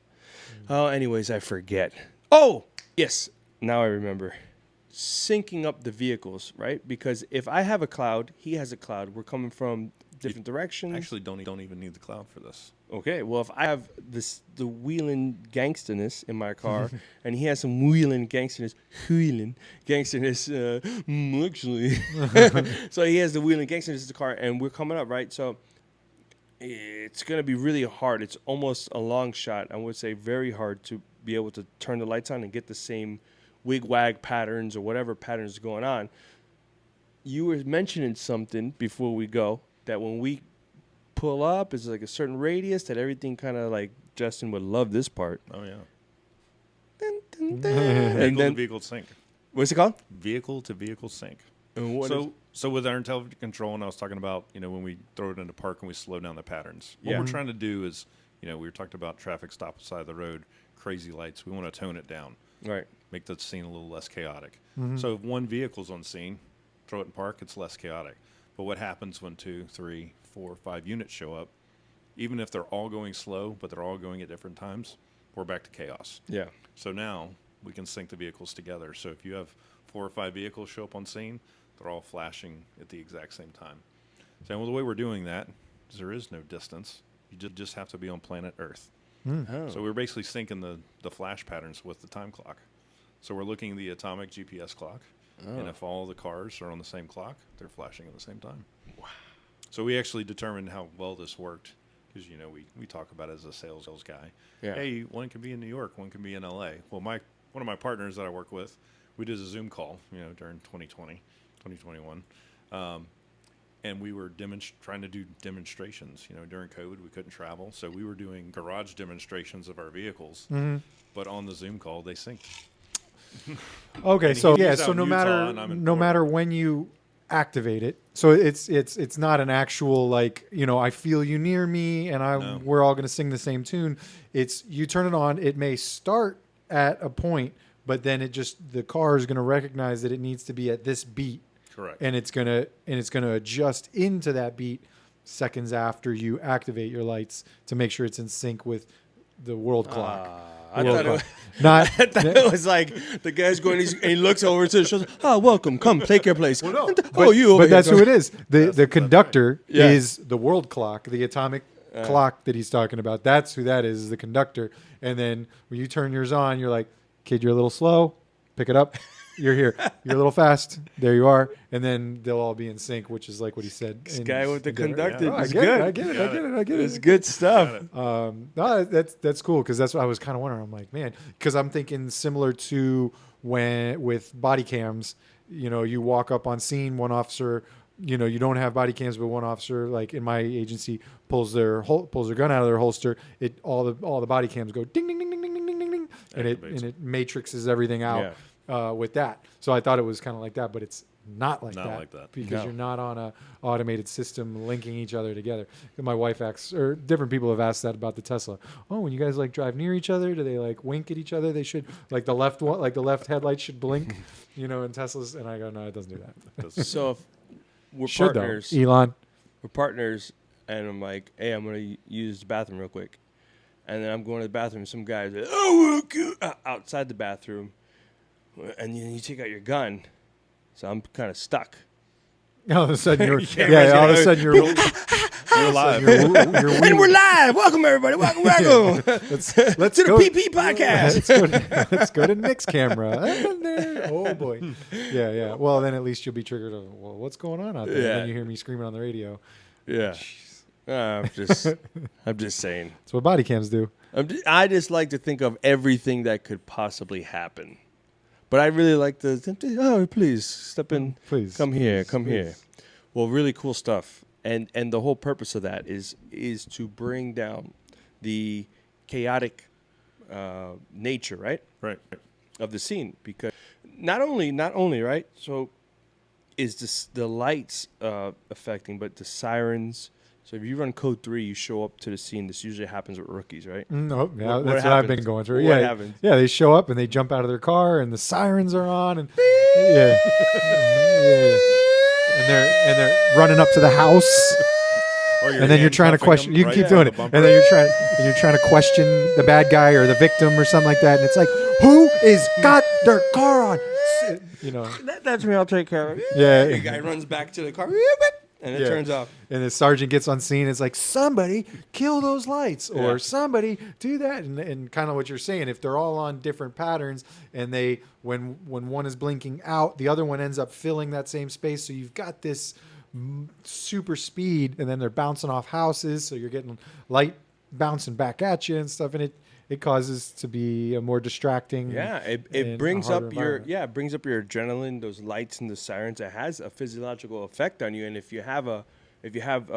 S2: Oh, anyways, I forget. Oh, yes. Now I remember. Syncing up the vehicles, right? Because if I have a cloud, he has a cloud. We're coming from different directions.
S4: Actually, don't even need the cloud for this.
S2: Okay, well, if I have the wheeling gangsterness in my car, and he has some wheeling gangsterness, actually. So he has the wheeling gangsterness in the car, and we're coming up, right? So it's going to be really hard. It's almost a long shot. I would say very hard to be able to turn the lights on and get the same wig-wag patterns or whatever patterns going on. You were mentioning something before we go, that when we pull up, it's like a certain radius that everything kind of like, Justin would love this part.
S4: Oh, yeah.
S2: Dun, dun, dun. And then,
S4: vehicle sync.
S2: what's it called?
S4: Vehicle to vehicle sync.
S2: And
S4: So with our intelligent control, and I was talking about, when we throw it into park and we slow down the patterns. What
S2: Yeah.
S4: we're trying to do is, we were talking about traffic stop beside of the road, crazy lights. We want to tone it down.
S2: Right.
S4: Make the scene a little less chaotic. So if one vehicle's on scene, throw it in park, it's less chaotic. But what happens when 2, 3, 4, 5 units show up? Even if they're all going slow, but they're all going at different times, we're back to chaos.
S2: Yeah.
S4: So now we can sync the vehicles together. So if you have 4 or 5 vehicles show up on scene, they're all flashing at the exact same time. So the way we're doing that is there is no distance. You just have to be on planet Earth.
S2: Oh.
S4: So we're basically syncing the flash patterns with the time clock. So we're looking at the atomic GPS clock. And if all the cars are on the same clock, they're flashing at the same time. Wow. So we actually determined how well this worked because, we talk about it as a sales guy.
S2: Yeah.
S4: Hey, one can be in New York, one can be in L.A. Well, one of my partners that I work with, we did a Zoom call, during 2021. And we were trying to do demonstrations. During COVID, we couldn't travel. So we were doing garage demonstrations of our vehicles. But on the Zoom call, they synced.
S3: Okay, so
S4: he's out
S3: so
S4: in
S3: no
S4: Utah and I'm in
S3: no
S4: Florida.
S3: matter when you activate it, so it's not an actual like I feel you near me and
S4: No.
S3: we're all going to sing the same tune. It's you turn it on. It may start at a point, but then the car is going to recognize that it needs to be at this beat.
S4: Correct.
S3: And it's gonna adjust into that beat seconds after you activate your lights to make sure it's in sync with the world clock.
S2: I thought,
S3: Not
S2: I thought it was like the guy's going, and he looks over to the shoulder. Oh, welcome, come, take your place.
S3: no,
S2: oh, you over
S3: but that's
S2: here.
S3: who it is. The conductor
S2: Yeah.
S3: is the world clock, the atomic clock that he's talking about. That's who that is the conductor. And then when you turn yours on, you're like, kid, you're a little slow. Pick it up. You're here. You're a little fast. There you are. And then they'll all be in sync, which is like what he said.
S2: This guy with the conductor.
S3: I
S2: is
S3: get
S2: good.
S3: it. I get it.
S2: It's good stuff.
S3: No, that's cool because that's what I was kind of wondering. I'm like, man, because I'm thinking similar to when with body cams, you walk up on scene, one officer, you don't have body cams, but one officer, like in my agency, pulls their gun out of their holster. All the body cams go ding ding ding ding ding ding ding ding, and it matrixes everything out. With that. So I thought it was kind of like that, but it's not like that because you're not on a automated system linking each other together. And my wife or different people have asked that about the Tesla. Oh, when you guys like drive near each other, do they like wink at each other? They should like the left headlight should blink, in Teslas. And I go, no, it doesn't do that.
S2: So if we're
S3: Should
S2: partners,
S3: though, Elon.
S2: we're partners, and I'm like, hey, I'm going to use the bathroom real quick. And then I'm going to the bathroom, and some guy's like, outside the bathroom. And then you take out your gun, so I'm kind of stuck.
S3: All of a sudden you're
S2: all of a sudden
S3: you're
S4: live.
S2: And we're live. Welcome everybody. Welcome.
S3: Let's
S2: to the
S3: go.
S2: PP podcast.
S3: Let's go to Nick's camera. Oh boy. Yeah. Well, then at least you'll be triggered. Well, what's going on out there? And then you hear me screaming on the radio.
S2: Yeah. I'm just saying.
S3: That's what body cams do.
S2: I just like to think of everything that could possibly happen. But I really like please step in.
S3: Please.
S2: Come here.
S3: Please.
S2: Well, really cool stuff. And the whole purpose of that is to bring down the chaotic nature, right?
S4: Right.
S2: Of the scene, because not only right. So is this the lights affecting, but the sirens, So if you run code 3, you show up to the scene. This usually happens with rookies, right?
S3: No, yeah,
S2: What
S3: that's what I've been
S2: happens?
S3: going through.
S2: What
S3: Yeah,
S2: happens?
S3: yeah, they show up and they jump out of their car and the sirens are on and yeah, yeah. and they're running up to the house. And then you're trying to question. You can keep doing it, and then you're trying to question the bad guy or the victim or something like that. And it's like, who is got their car on? You know.
S2: That's me. I'll take care of it.
S3: Yeah.
S2: The guy runs back to the car, and it turns off.
S3: And the sergeant gets on scene. It's like, somebody kill those lights, or somebody do that. And kind of what you're saying, if they're all on different patterns, and they when one is blinking out, the other one ends up filling that same space. So you've got this super speed, and then they're bouncing off houses, so you're getting light bouncing back at you and stuff, and it causes to be a more distracting.
S2: Yeah, it brings up your adrenaline, those lights and the sirens. It has a physiological effect on you, and if you have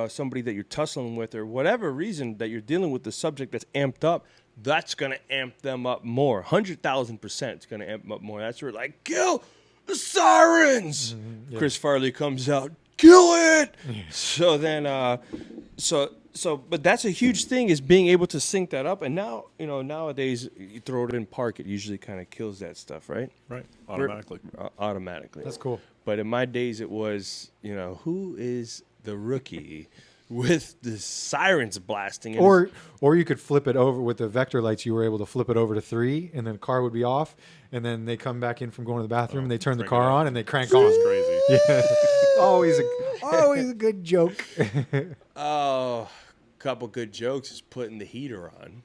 S2: somebody that you're tussling with or whatever reason that you're dealing with the subject that's amped up, that's gonna amp them up more. 100,000% it's gonna amp them up more. That's where like kill the sirens. Mm-hmm, yeah. Chris Farley comes out. Kill it. Yeah. So then, but that's a huge thing, is being able to sync that up. And now, nowadays you throw it in park, it usually kind of kills that stuff, right?
S4: Right. Automatically.
S2: Automatically.
S3: That's cool.
S2: But in my days, it was, who is the rookie with the sirens blasting?
S3: Or you could flip it over with the vector lights. You were able to flip it over to 3, and then the car would be off. And then they come back in from going to the bathroom, and they turn the car on, and they crank on.
S4: That's crazy.
S3: Yeah. always a good joke.
S2: Oh, a couple good jokes is putting the heater on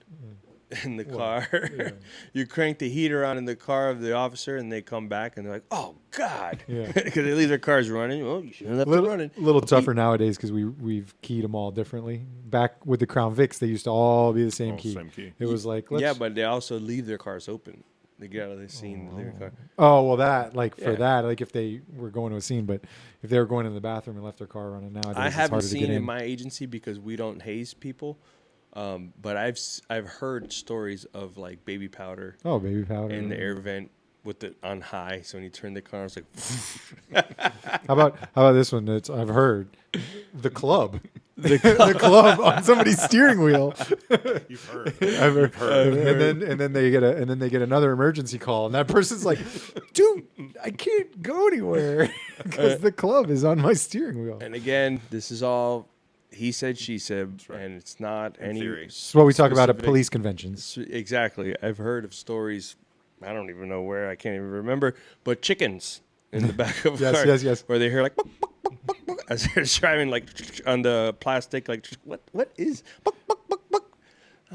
S2: in the car. Yeah. You crank the heater on in the car of the officer, and they come back, and they're like, "Oh God," because they leave their cars running. Well, you shouldn't have left it running.
S3: A little tougher nowadays because we've keyed them all differently. Back with the Crown Vics, they used to all be the same key.
S4: Same key.
S3: It was like
S2: but they also leave their cars open. They get out of the scene. Leave their car.
S3: Oh well, for that, like if they were going to a scene, but if they were going in the bathroom and left their car running nowadays,
S2: I
S3: it's
S2: haven't
S3: harder
S2: seen
S3: to get
S2: in my agency because we don't haze people. But I've heard stories of like baby powder.
S3: Oh, baby powder
S2: in the air vent with it on high. So when you turn the car, it's like.
S3: How about this one? I've heard the club. The club on somebody's steering wheel.
S4: You've heard.
S3: I've heard. And then they get another emergency call, and that person's like, "Dude, I can't go anywhere because the club is on my steering wheel."
S2: And again, this is all he said, she said, and it's not any theory.
S3: It's what we talk about at police conventions.
S2: Exactly. I've heard of stories. I don't even know where. I can't even remember. But chickens in the back of a car.
S3: Yes.
S2: Where they hear like, buck, buck, buck, buck, buck, as they're driving like on the plastic, like what is buck, buck, buck, buck?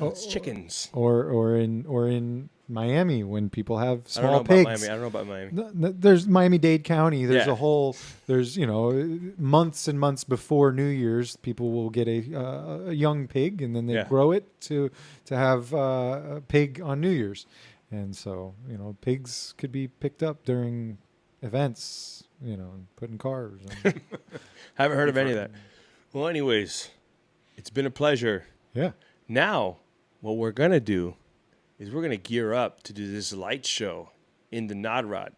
S2: Oh, it's chickens.
S3: Or in Miami when people have small
S2: pigs.
S3: I
S2: don't know about Miami.
S3: There's Miami-Dade County. There's there's months and months before New Year's, people will get a young pig, and then they grow it to have a pig on New Year's. And so, pigs could be picked up during events, and put in cars.
S2: Haven't heard of any of that. Well, anyways, it's been a pleasure.
S3: Yeah.
S2: Now, what we're going to do is we're going to gear up to do this light show in the Nod Rod.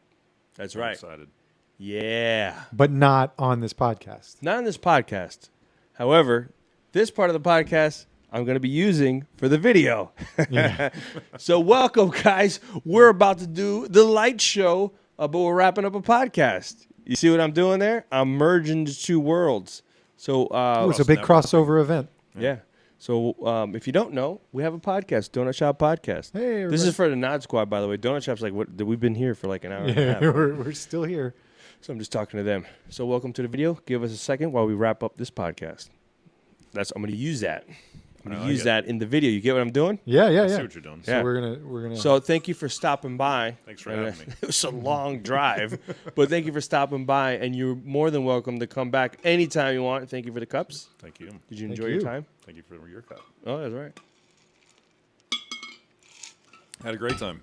S2: That's right. I'm excited. Yeah.
S3: But not on this podcast.
S2: Not on this podcast. However, this part of the podcast I'm going to be using for the video. Yeah. So welcome, guys. We're about to do the light show, but we're wrapping up a podcast. You see what I'm doing there? I'm merging the two worlds. So
S3: it's a big crossover event.
S2: Yeah. So if you don't know, we have a podcast, Donut Shop Podcast.
S3: Hey, everybody.
S2: This is for the Nod Squad, by the way. Donut Shop's like, we've been here for like an hour and a half.
S3: We're still here.
S2: So I'm just talking to them. So welcome to the video. Give us a second while we wrap up this podcast. I'm going to use that. I'm going to use that in the video. You get what I'm doing?
S3: Yeah.
S4: I see what you're doing.
S3: So
S2: yeah.
S3: we're gonna.
S2: So thank you for stopping by.
S4: Thanks for having me.
S2: It was a long drive, but thank you for stopping by, and you're more than welcome to come back anytime you want. Thank you for the cups.
S4: Thank you.
S2: Did you enjoy your time?
S4: Thank you for your cup.
S2: Oh, that's right.
S4: Had a great time.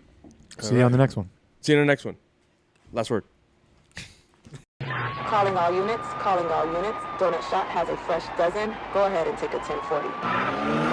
S3: See you on the next one.
S2: See you in the next one. Last word.
S1: Calling all units. Donut Shop has a fresh dozen. Go ahead and take a 1040.